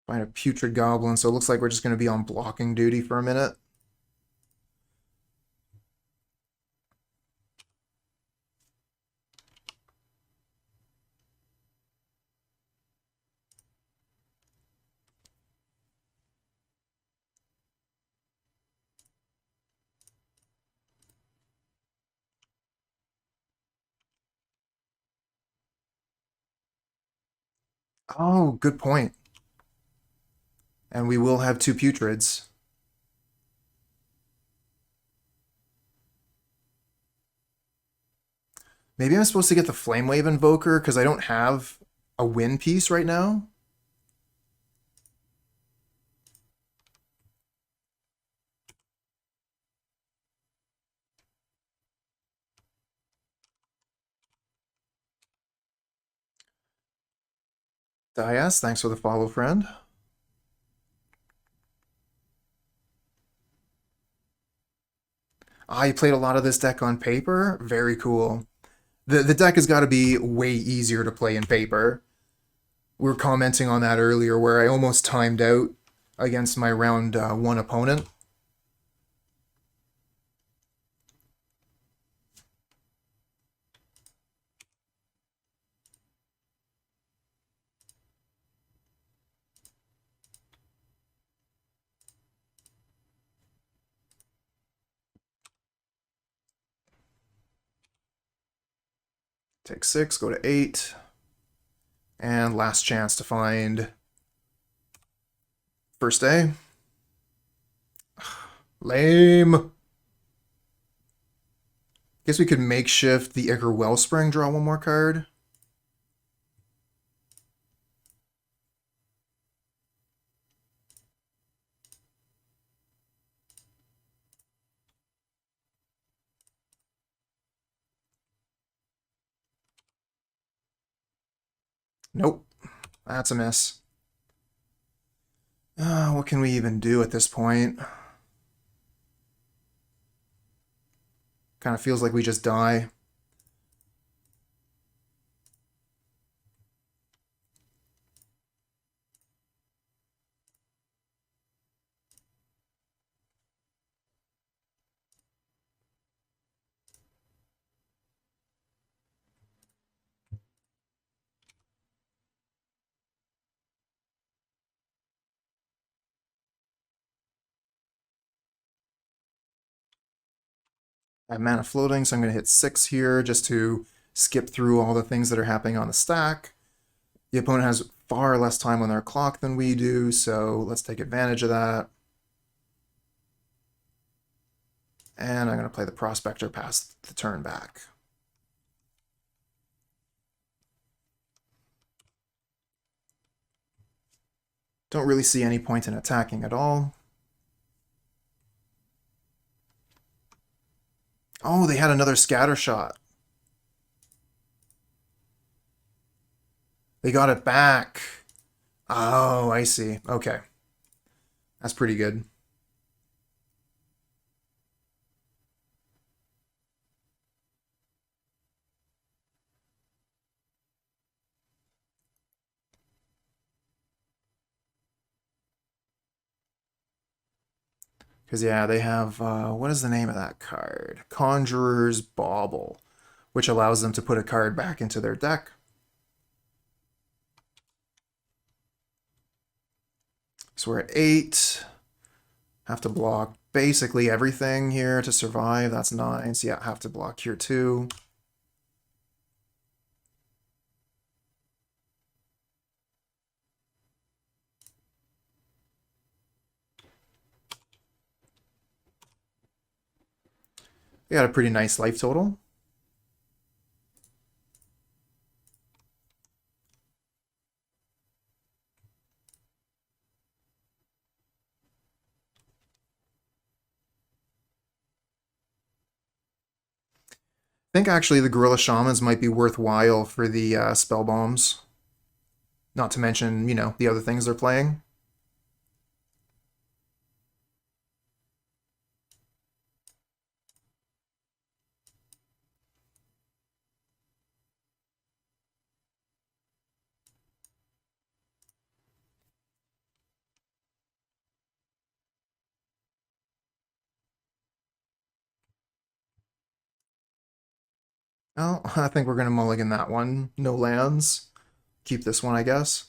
Find a Putrid Goblin, so it looks like we're just going to be on blocking duty for a minute. Oh, good point. And we will have 2 Putrids. Maybe I'm supposed to get the Flamewave Invoker because I don't have a win piece right now. Dias, thanks for the follow, friend. Ah, you played a lot of this deck on paper? Very cool. The deck has got to be way easier to play in paper. We were commenting on that earlier where I almost timed out against my round 1 opponent. Take 6, go to 8. And last chance to find first day. Lame. Guess we could makeshift the Ichor Wellspring, draw 1 more card. Nope. That's a miss. What can we even do at this point? Kind of feels like we just die. I have mana floating, so I'm going to hit 6 here just to skip through all the things that are happening on the stack. The opponent has far less time on their clock than we do, so let's take advantage of that. And I'm going to play the Prospector past the turn back. Don't really see any point in attacking at all. Oh, they had another scatter shot. They got it back. Oh, I see. Okay. That's pretty good. Because, yeah, they have, what is the name of that card? Conjurer's Bauble, which allows them to put a card back into their deck. So we're at 8. Have to block basically everything here to survive. That's 9. So, yeah, have to block here too. We got a pretty nice life total. I think actually the Gorilla Shamans might be worthwhile for the spell bombs. Not to mention, you know, the other things they're playing. Oh, I think we're going to mulligan that one. No lands. Keep this one, I guess.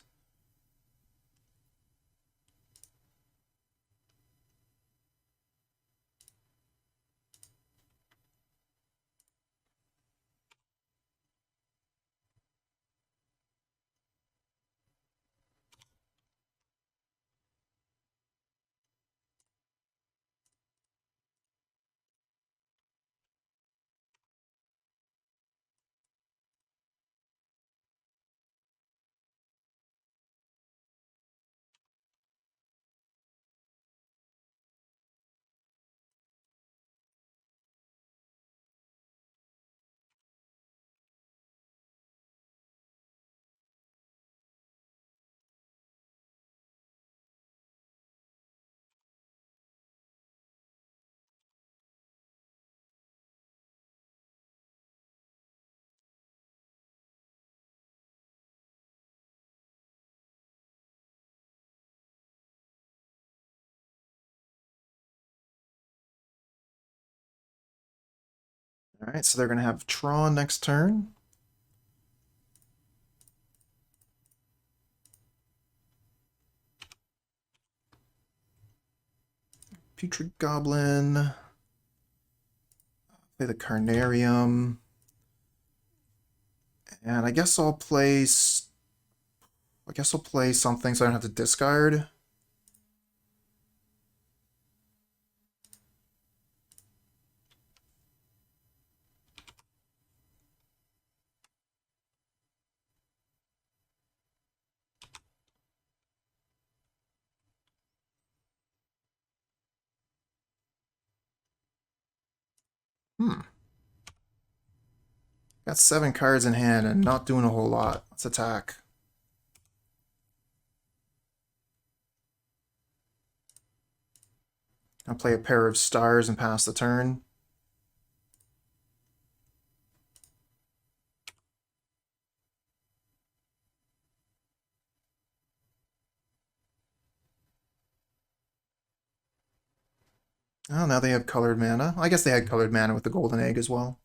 All right, so they're going to have Tron next turn. Putrid Goblin. Play the Carnarium. And I guess I'll play... something so I don't have to discard. Got 7 cards in hand and not doing a whole lot. Let's attack. I'll play a pair of stars and pass the turn. Oh, now they have colored mana. I guess they had colored mana with the golden egg as well.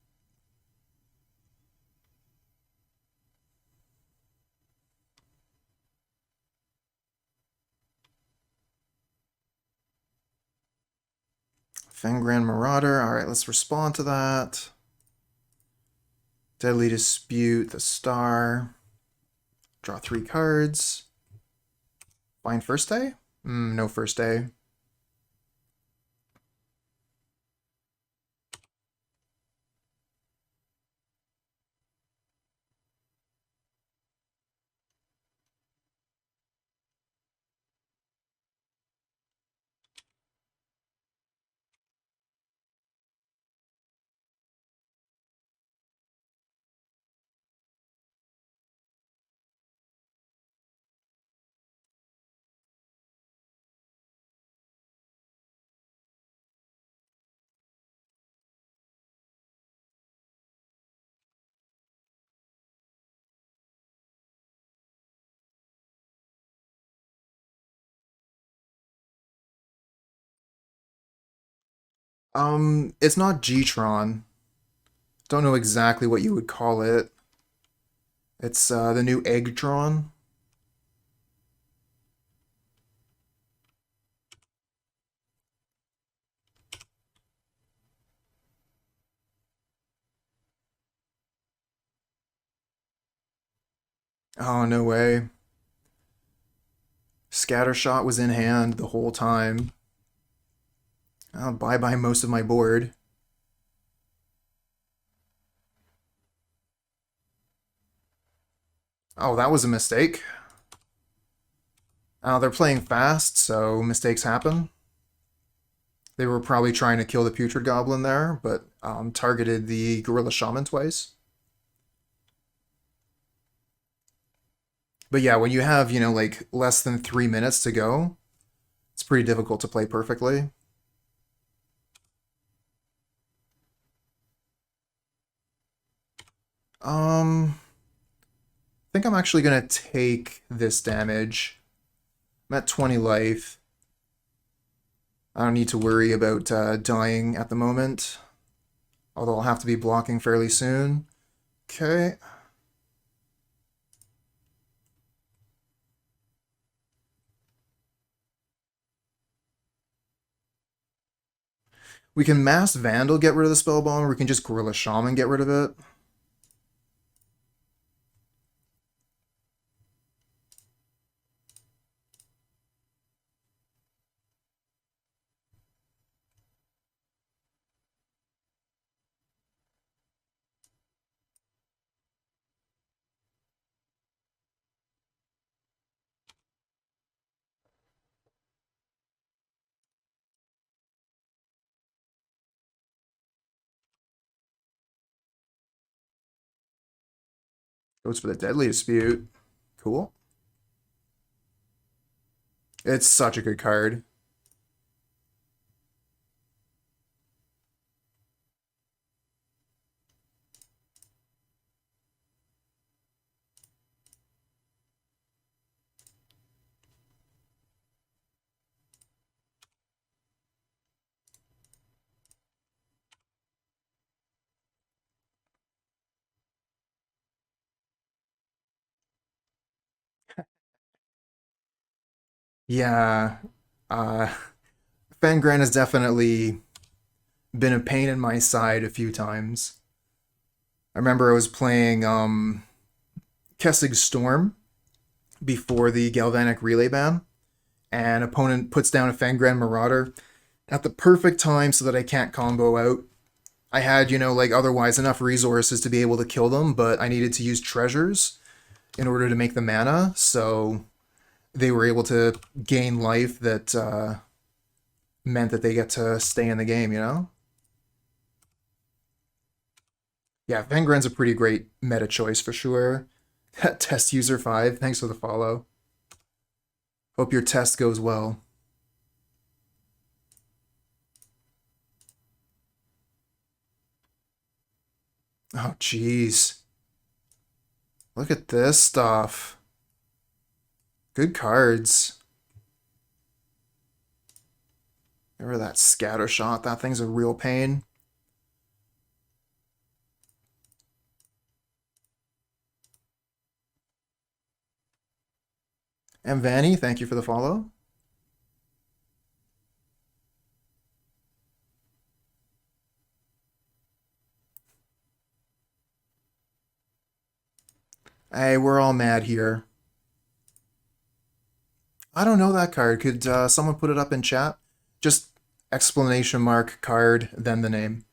Fengran Marauder. Alright, let's respond to that. Deadly Dispute, the star. Draw 3 cards. Find first day? No first day. It's not G-Tron. Don't know exactly what you would call it. It's the new Egg-Tron. Oh, no way. Scattershot was in hand the whole time. I'll bye-bye most of my board. Oh, that was a mistake. They're playing fast, so mistakes happen. They were probably trying to kill the Putrid Goblin there, but targeted the Gorilla Shaman twice. But yeah, when you have, like less than 3 minutes to go, it's pretty difficult to play perfectly. I think I'm actually going to take this damage. I'm at 20 life. I don't need to worry about dying at the moment. Although I'll have to be blocking fairly soon. Okay. We can Masked Vandal get rid of the Spellbomb, or we can just Gorilla Shaman get rid of it. Goes for the Deadly Dispute. Cool. It's such a good card. Yeah. Uh, Fangran has definitely been a pain in my side a few times. I remember I was playing Kessig Storm before the Galvanic Relay ban, and opponent puts down a Fangran Marauder at the perfect time so that I can't combo out. I had, like otherwise enough resources to be able to kill them, but I needed to use treasures in order to make the mana, so they were able to gain life that meant that they get to stay in the game. Yeah, Vangran's a pretty great meta choice for sure. Test user 5, thanks for the follow. Hope your test goes well. Oh, jeez. Look at this stuff. Good cards. Remember that scatter shot? That thing's a real pain. And Vanny, thank you for the follow. Hey, we're all mad here. I don't know that card. Could someone put it up in chat? Just exclamation mark card, then the name.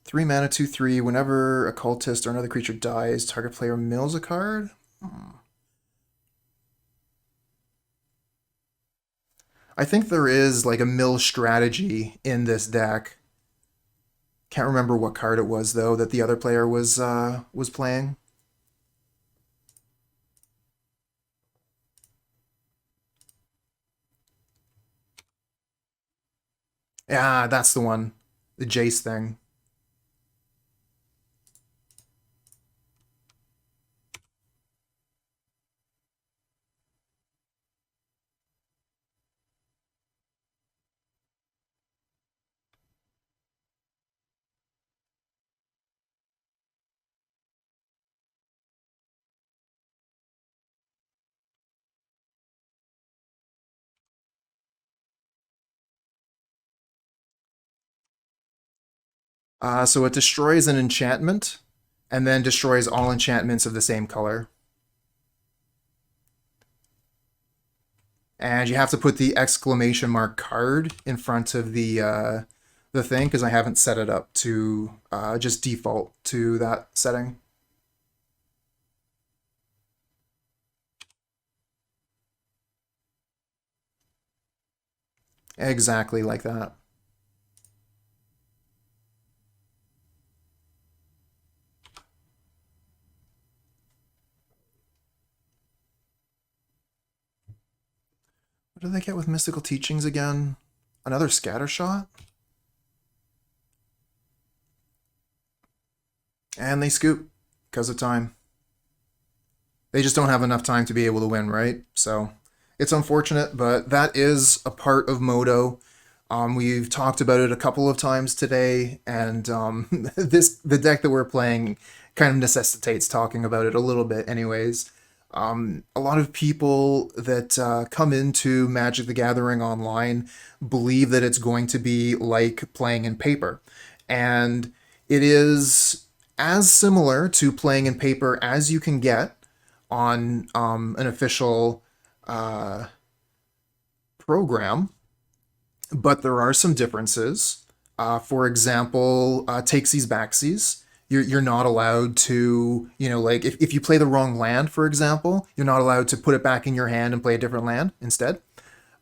Three mana, 2/3. Whenever a cultist or another creature dies, target player mills a card? I think there is like a mill strategy in this deck. Can't remember what card it was though that the other player was playing. Yeah, that's the one. The Jace thing. So it destroys an enchantment, and then destroys all enchantments of the same color. And you have to put the exclamation mark card in front of the thing, because I haven't set it up to just default to that setting. Exactly like that. What do they get with Mystical Teachings again? Another scatter shot? And they scoop because of time. They just don't have enough time to be able to win, right? So it's unfortunate, but that is a part of Moto. We've talked about it a couple of times today, and the deck that we're playing kind of necessitates talking about it a little bit, anyways. A lot of people that come into Magic the Gathering online believe that it's going to be like playing in paper, and it is as similar to playing in paper as you can get on an official program, but there are some differences. For example, takesies backsies. You're not allowed to, like if you play the wrong land, for example, you're not allowed to put it back in your hand and play a different land instead.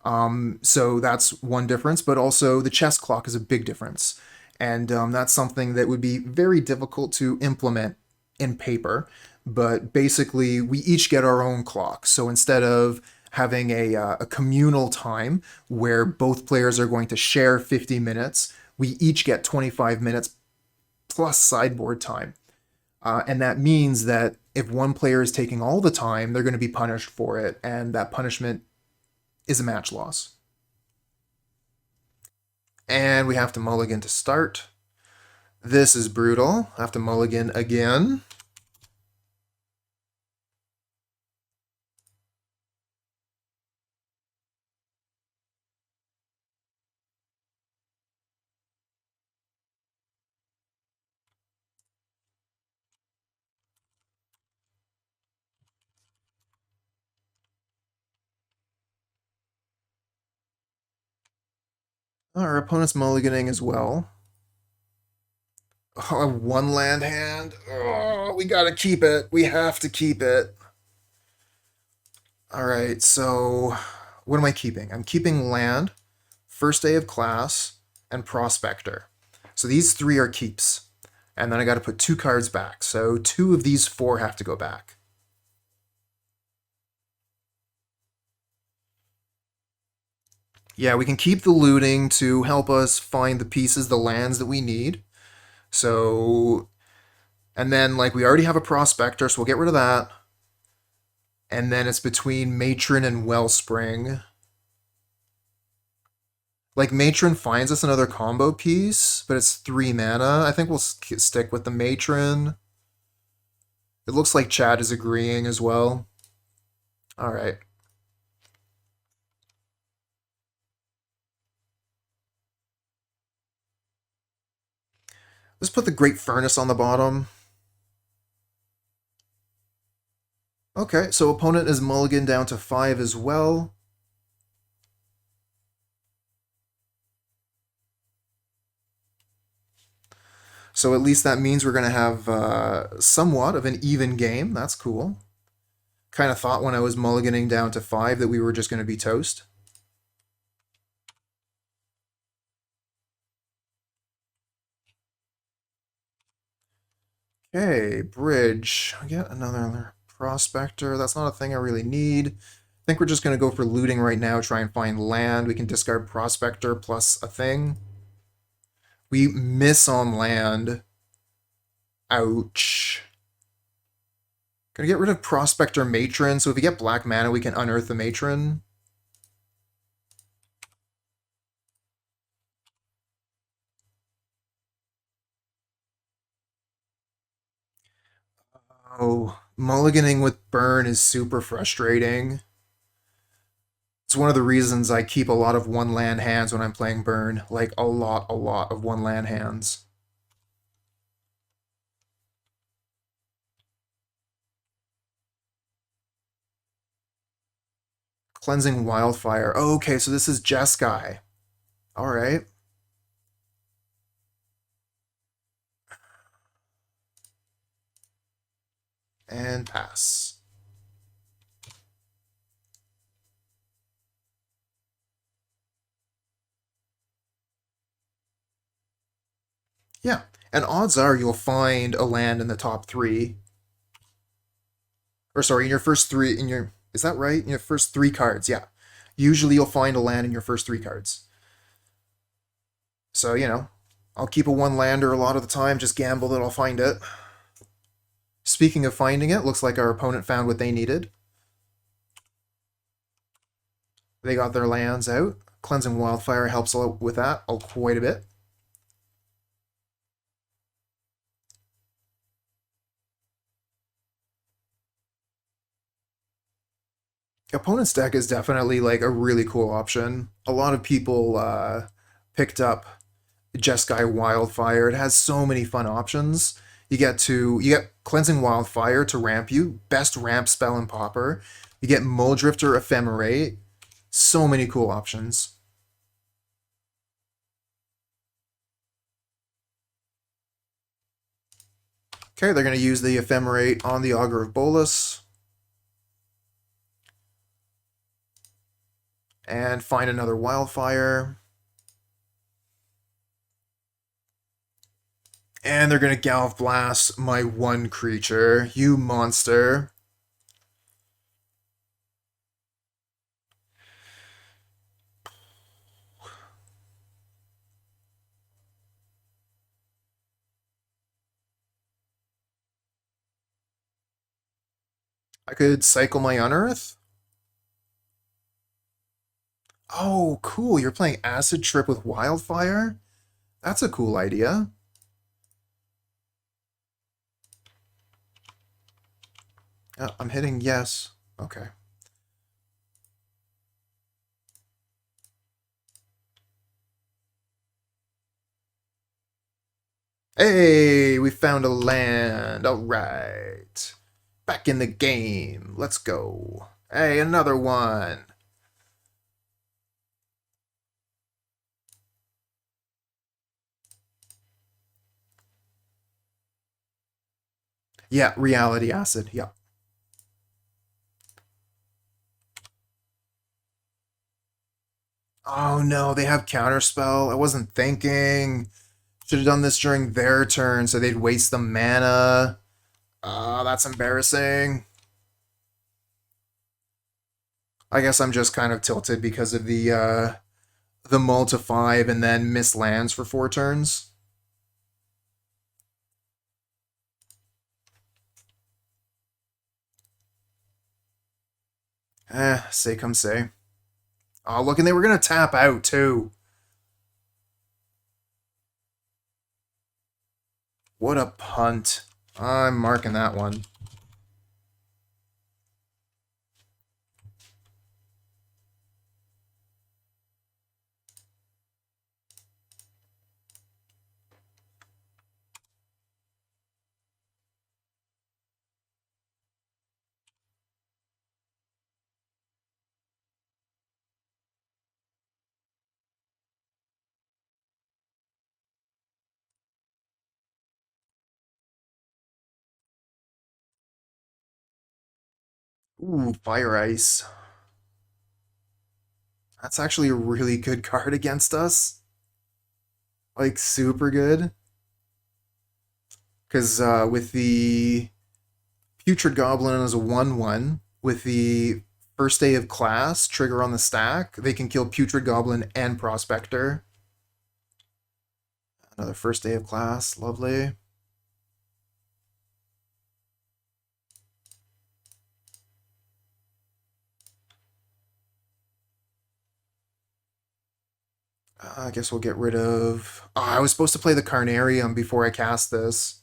So that's one difference, but also the chess clock is a big difference. And that's something that would be very difficult to implement in paper. But basically, we each get our own clock. So instead of having a communal time where both players are going to share 50 minutes, we each get 25 minutes plus sideboard time. And that means that if one player is taking all the time, they're going to be punished for it, and that punishment is a match loss. And we have to mulligan to start. This is brutal. I have to mulligan again. Our opponent's mulliganing as well. Oh, one land hand. Oh, we gotta keep it. We have to keep it. All right, so what am I keeping? I'm keeping land, first day of class, and prospector. So these three are keeps. And then I got to put 2 cards back. So 2 of these 4 have to go back. Yeah, we can keep the looting to help us find the pieces, the lands that we need. So, and then, like, we already have a Prospector, so we'll get rid of that. And then it's between Matron and Wellspring. Like, Matron finds us another combo piece, but it's 3 mana. I think we'll stick with the Matron. It looks like Chad is agreeing as well. Alright. Let's put the Great Furnace on the bottom. Okay, so opponent is mulligan down to 5 as well. So at least that means we're going to have somewhat of an even game. That's cool. Kind of thought when I was mulliganing down to 5 that we were just going to be toast. Okay, bridge. Get another prospector. That's not a thing I really need. I think we're just going to go for looting right now, try and find land. We can discard prospector plus a thing. We miss on land. Ouch. Gonna get rid of Prospector Matron, so if we get black mana, we can unearth the Matron. Oh, mulliganing with burn is super frustrating. It's one of the reasons I keep a lot of one land hands when I'm playing burn. Like, a lot of one land hands. Cleansing Wildfire. Oh, okay, so this is Jeskai. Alright. And pass. Yeah, and odds are you'll find a land in the top 3. Or sorry, in your first 3, is that right? In your first 3 cards, yeah. Usually you'll find a land in your first 3 cards. So, you know, I'll keep a 1-lander a lot of the time, just gamble that I'll find it. Speaking of finding it, looks like our opponent found what they needed. They got their lands out. Cleansing Wildfire helps out with that quite a bit. Opponent's deck is definitely like a really cool option. A lot of people picked up Jeskai Wildfire. It has so many fun options. You get Cleansing Wildfire to ramp you, best ramp spell in Pauper. You get Muldrifter Ephemerate. So many cool options. Okay, they're going to use the Ephemerate on the Augur of Bolas. And find another Wildfire. And they're going to Galv Blast my 1 creature. You monster. I could cycle my Unearth. Oh, cool. You're playing Acid Trip with Wildfire? That's a cool idea. I'm hitting yes. Okay. Hey, we found a land. All right. Back in the game. Let's go. Hey, another one. Yeah, Reality Acid. Yeah. Oh no, they have Counterspell. I wasn't thinking. Should have done this during their turn so they'd waste the mana. That's embarrassing. I guess I'm just kind of tilted because of the the mull to 5 and then miss lands for 4 turns. Say come say. Oh, look, and they were going to tap out, too. What a punt. I'm marking that one. Ooh, Fire Ice. That's actually a really good card against us. Like, super good. Because with the Putrid Goblin as a 1/1, with the first day of class trigger on the stack, they can kill Putrid Goblin and Prospector. Another first day of class, lovely. I guess we'll get rid of... Oh, I was supposed to play the Carnarium before I cast this.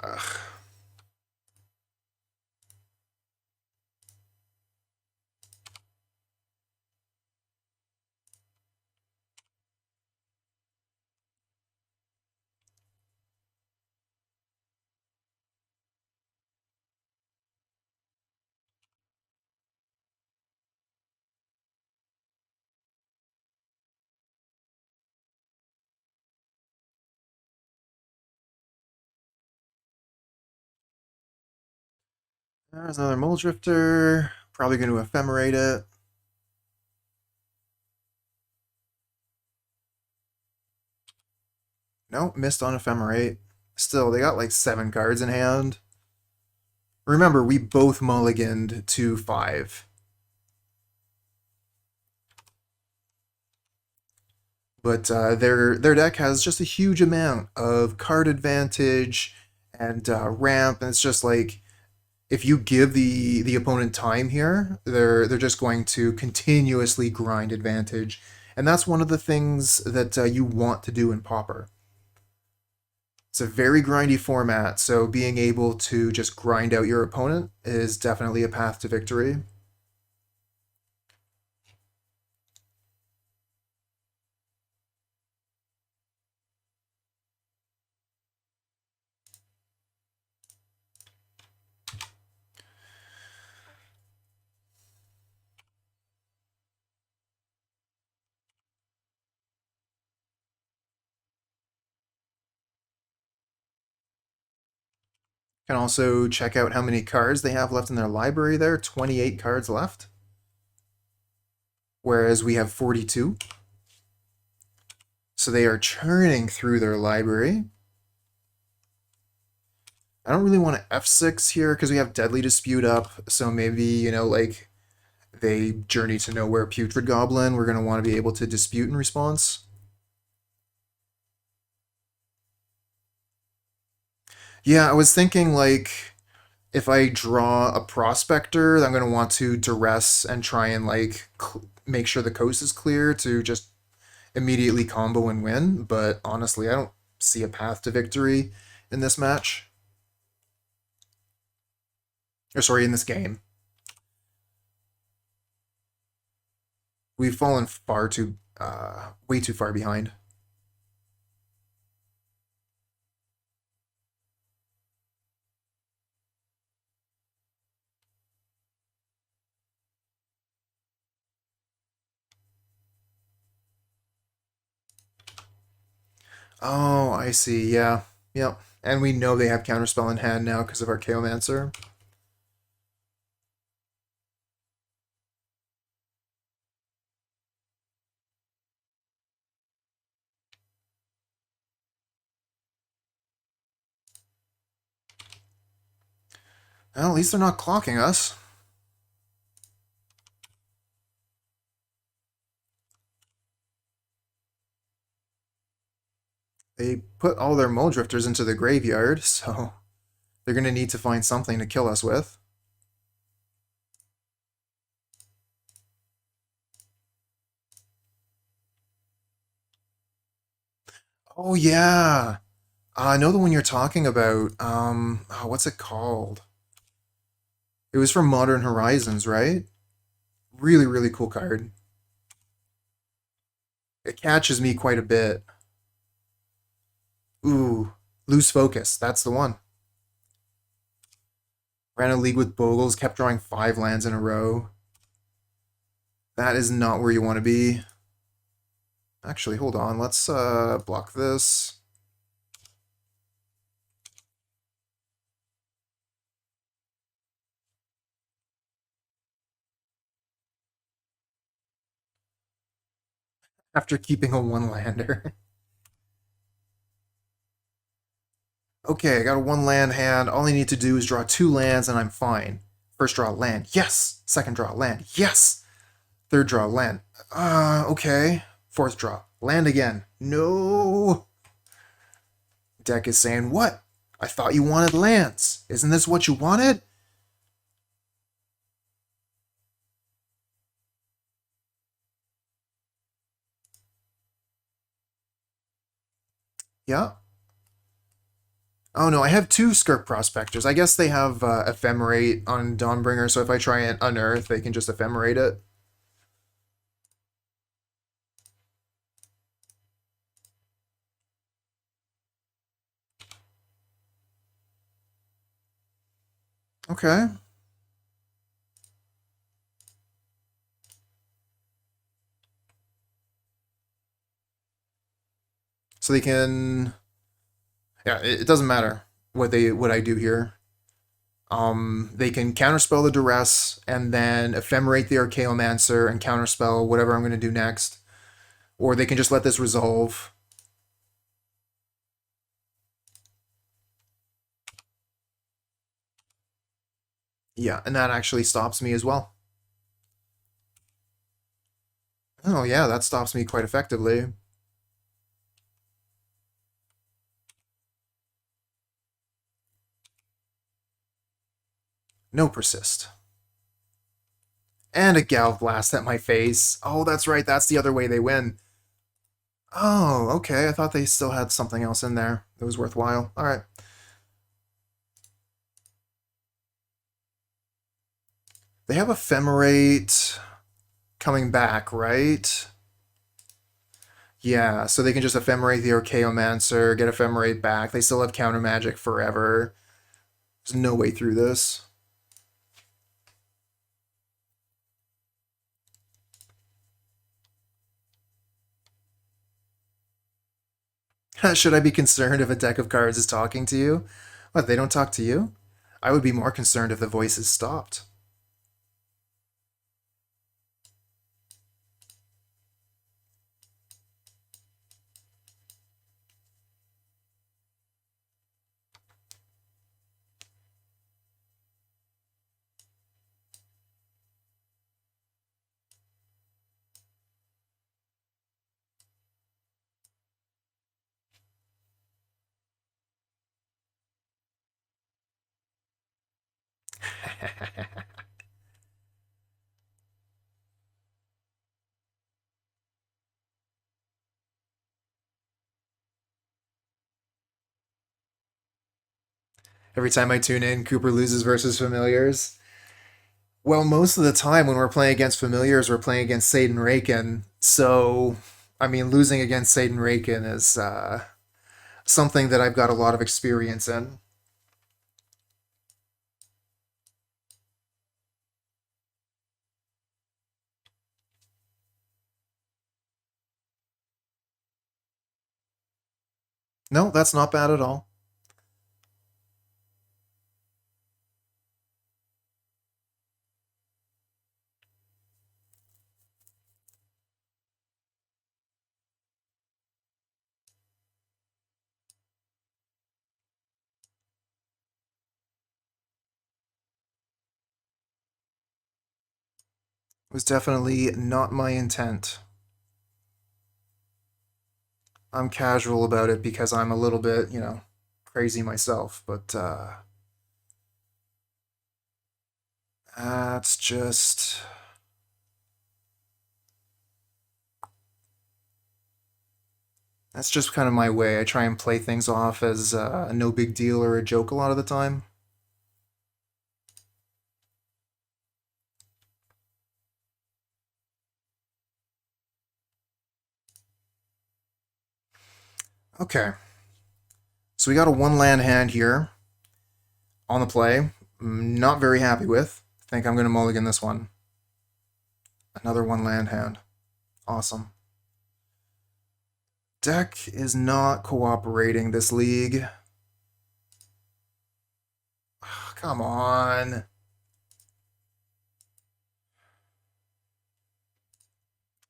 Ugh. There's another Mole Drifter. Probably going to Ephemerate it. Nope, missed on Ephemerate. Still, they got like 7 cards in hand. Remember, we both mulliganed to 5. But their deck has just a huge amount of card advantage and ramp, and it's just like if you give the opponent time here, they're just going to continuously grind advantage, and that's one of the things that you want to do in Pauper. It's a very grindy format, so being able to just grind out your opponent is definitely a path to victory. Can also check out how many cards they have left in their library there. 28 cards left. Whereas we have 42. So they are churning through their library. I don't really want to F6 here because we have Deadly Dispute up. So maybe, you know, like they journey to nowhere Putrid Goblin. We're going to want to be able to dispute in response. Yeah, I was thinking like if I draw a Prospector, I'm going to want to Duress and try and like make sure the coast is clear to just immediately combo and win. But honestly, I don't see a path to victory in this match. Or sorry, in this game. We've fallen way too far behind. Oh, I see. Yeah. Yep. And we know they have Counterspell in hand now because of our Chaomancer. Well, at least they're not clocking us. They put all their Mole Drifters into the graveyard, so they're going to need to find something to kill us with. Oh, yeah. I know the one you're talking about. What's it called? It was from Modern Horizons, right? Really, really cool card. It catches me quite a bit. Ooh, Lose Focus. That's the one. Ran a league with Bogles, kept drawing 5 lands in a row. That is not where you want to be. Actually, hold on. Let's block this. After keeping a 1-lander. Okay, I got a 1-land hand. All I need to do is draw 2 lands and I'm fine. First draw land. Yes! Second draw land. Yes! Third draw land. Okay. Fourth draw. Land again. No! Deck is saying, what? I thought you wanted lands. Isn't this what you wanted? Yeah. Oh no, I have 2 Skirk Prospectors. I guess they have Ephemerate on Dawnbringer, so if I try and Unearth, they can just Ephemerate it. Okay. So they can... Yeah, it doesn't matter what I do here. They can counterspell the Duress and then ephemerate the Archaeomancer and counterspell whatever I'm going to do next. Or they can just let this resolve. Yeah, and that actually stops me as well. Oh yeah, that stops me quite effectively. No persist. And a Galv Blast at my face. Oh, that's right, that's the other way they win. Oh, okay, I thought they still had something else in there that was worthwhile. Alright. They have Ephemerate coming back, right? Yeah, so they can just Ephemerate the Archaeomancer, get Ephemerate back. They still have counter magic forever. There's no way through this. Should I be concerned if a deck of cards is talking to you? What, they don't talk to you? I would be more concerned if the voices stopped. Every time I tune in, Cooper loses versus familiars. Well, most of the time when we're playing against familiars, we're playing against Satan Raken. So, I mean, losing against Satan Raken is something that I've got a lot of experience in. No, that's not bad at all. It was definitely not my intent. I'm casual about it because I'm a little bit, crazy myself, but that's just kind of my way. I try and play things off as a no big deal or a joke a lot of the time. Okay, so we got a one land hand here on the play. Not very happy with. Think I'm going to mulligan this one. Another one land hand. Awesome. Deck is not cooperating this league. Come on.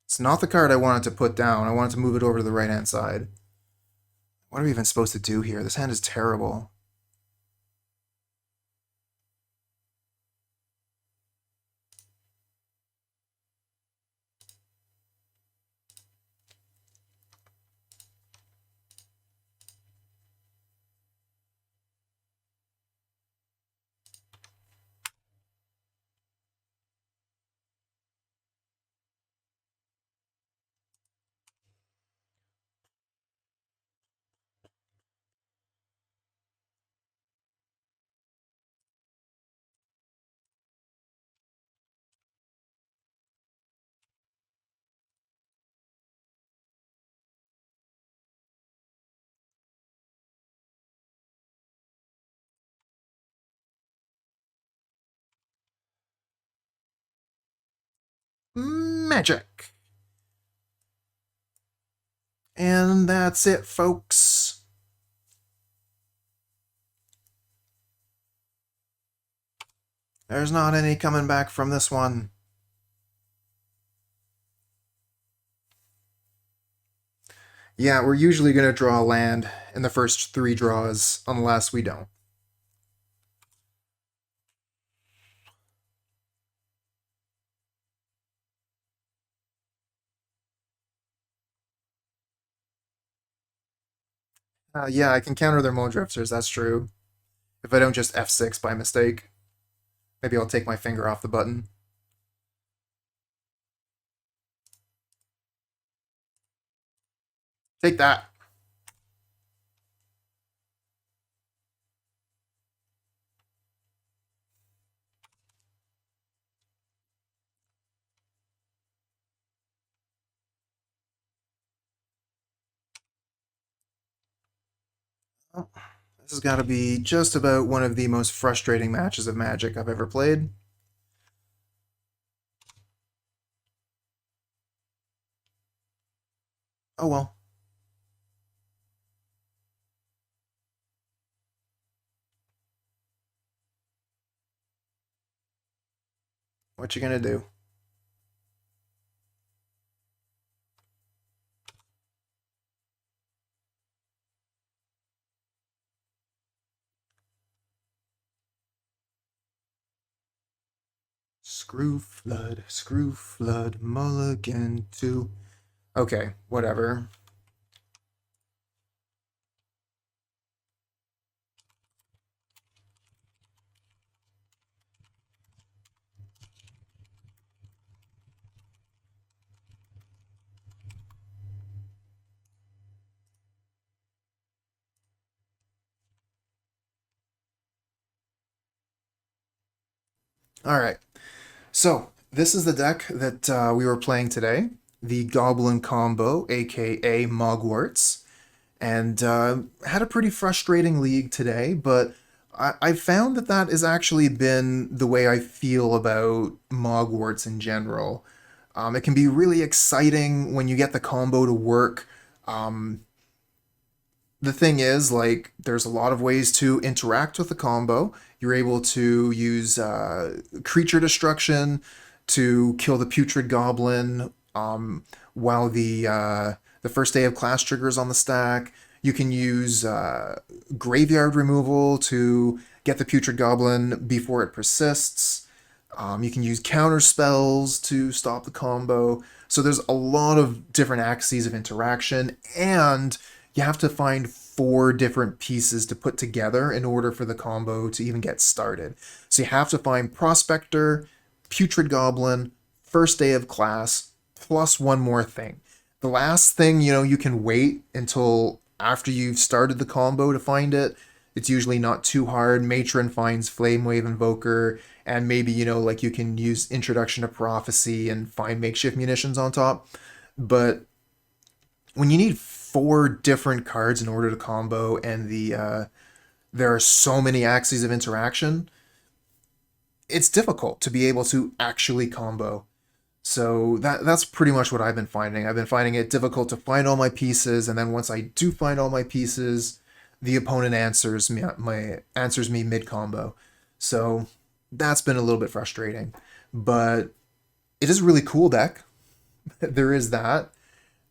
It's not the card I wanted to put down. I wanted to move it over to the right-hand side. What are we even supposed to do here? This hand is terrible. Magic. And that's it, folks. There's not any coming back from this one. Yeah, we're usually going to draw a land in the first 3 draws, unless we don't. Yeah, I can counter their Muldrifters, that's true. If I don't just F6 by mistake. Maybe I'll take my finger off the button. Take that. Oh, this has got to be just about one of the most frustrating matches of Magic I've ever played. Oh well. What you gonna do? Screw flood, mulligan 2. Okay, whatever. Alright, so this is the deck that we were playing today. The Goblin combo, aka Moggwarts. And had a pretty frustrating league today, but I found that that has actually been the way I feel about Moggwarts in general. It can be really exciting when you get the combo to work. Um, the thing is, like, there's a lot of ways to interact with the combo. You're able to use creature destruction to kill the Putrid Goblin while the first day of class triggers on the stack. You can use graveyard removal to get the Putrid Goblin before it persists. You can use counter spells to stop the combo. So there's a lot of different axes of interaction, and you have to find 4 different pieces to put together in order for the combo to even get started. So you have to find Prospector, Putrid Goblin, first day of class, plus one more thing. The last thing, you can wait until after you've started the combo to find it. It's usually not too hard. Matron finds Flamewave Invoker, and maybe, like you can use Introduction to Prophecy and find Makeshift Munitions on top. But when you need 4 different cards in order to combo, and there are so many axes of interaction, it's difficult to be able to actually combo. So that's pretty much what I've been finding. I've been finding it difficult to find all my pieces, and then once I do find all my pieces, the opponent answers me mid combo. So that's been a little bit frustrating. But it is a really cool deck. There is that.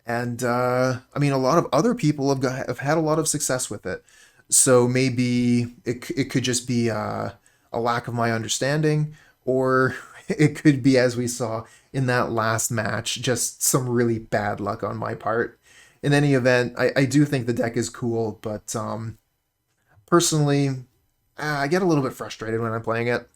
And I mean, a lot of other people have had a lot of success with it. So maybe it could just be a lack of my understanding, or it could be, as we saw in that last match, just some really bad luck on my part. In any event, I do think the deck is cool, but personally, I get a little bit frustrated when I'm playing it.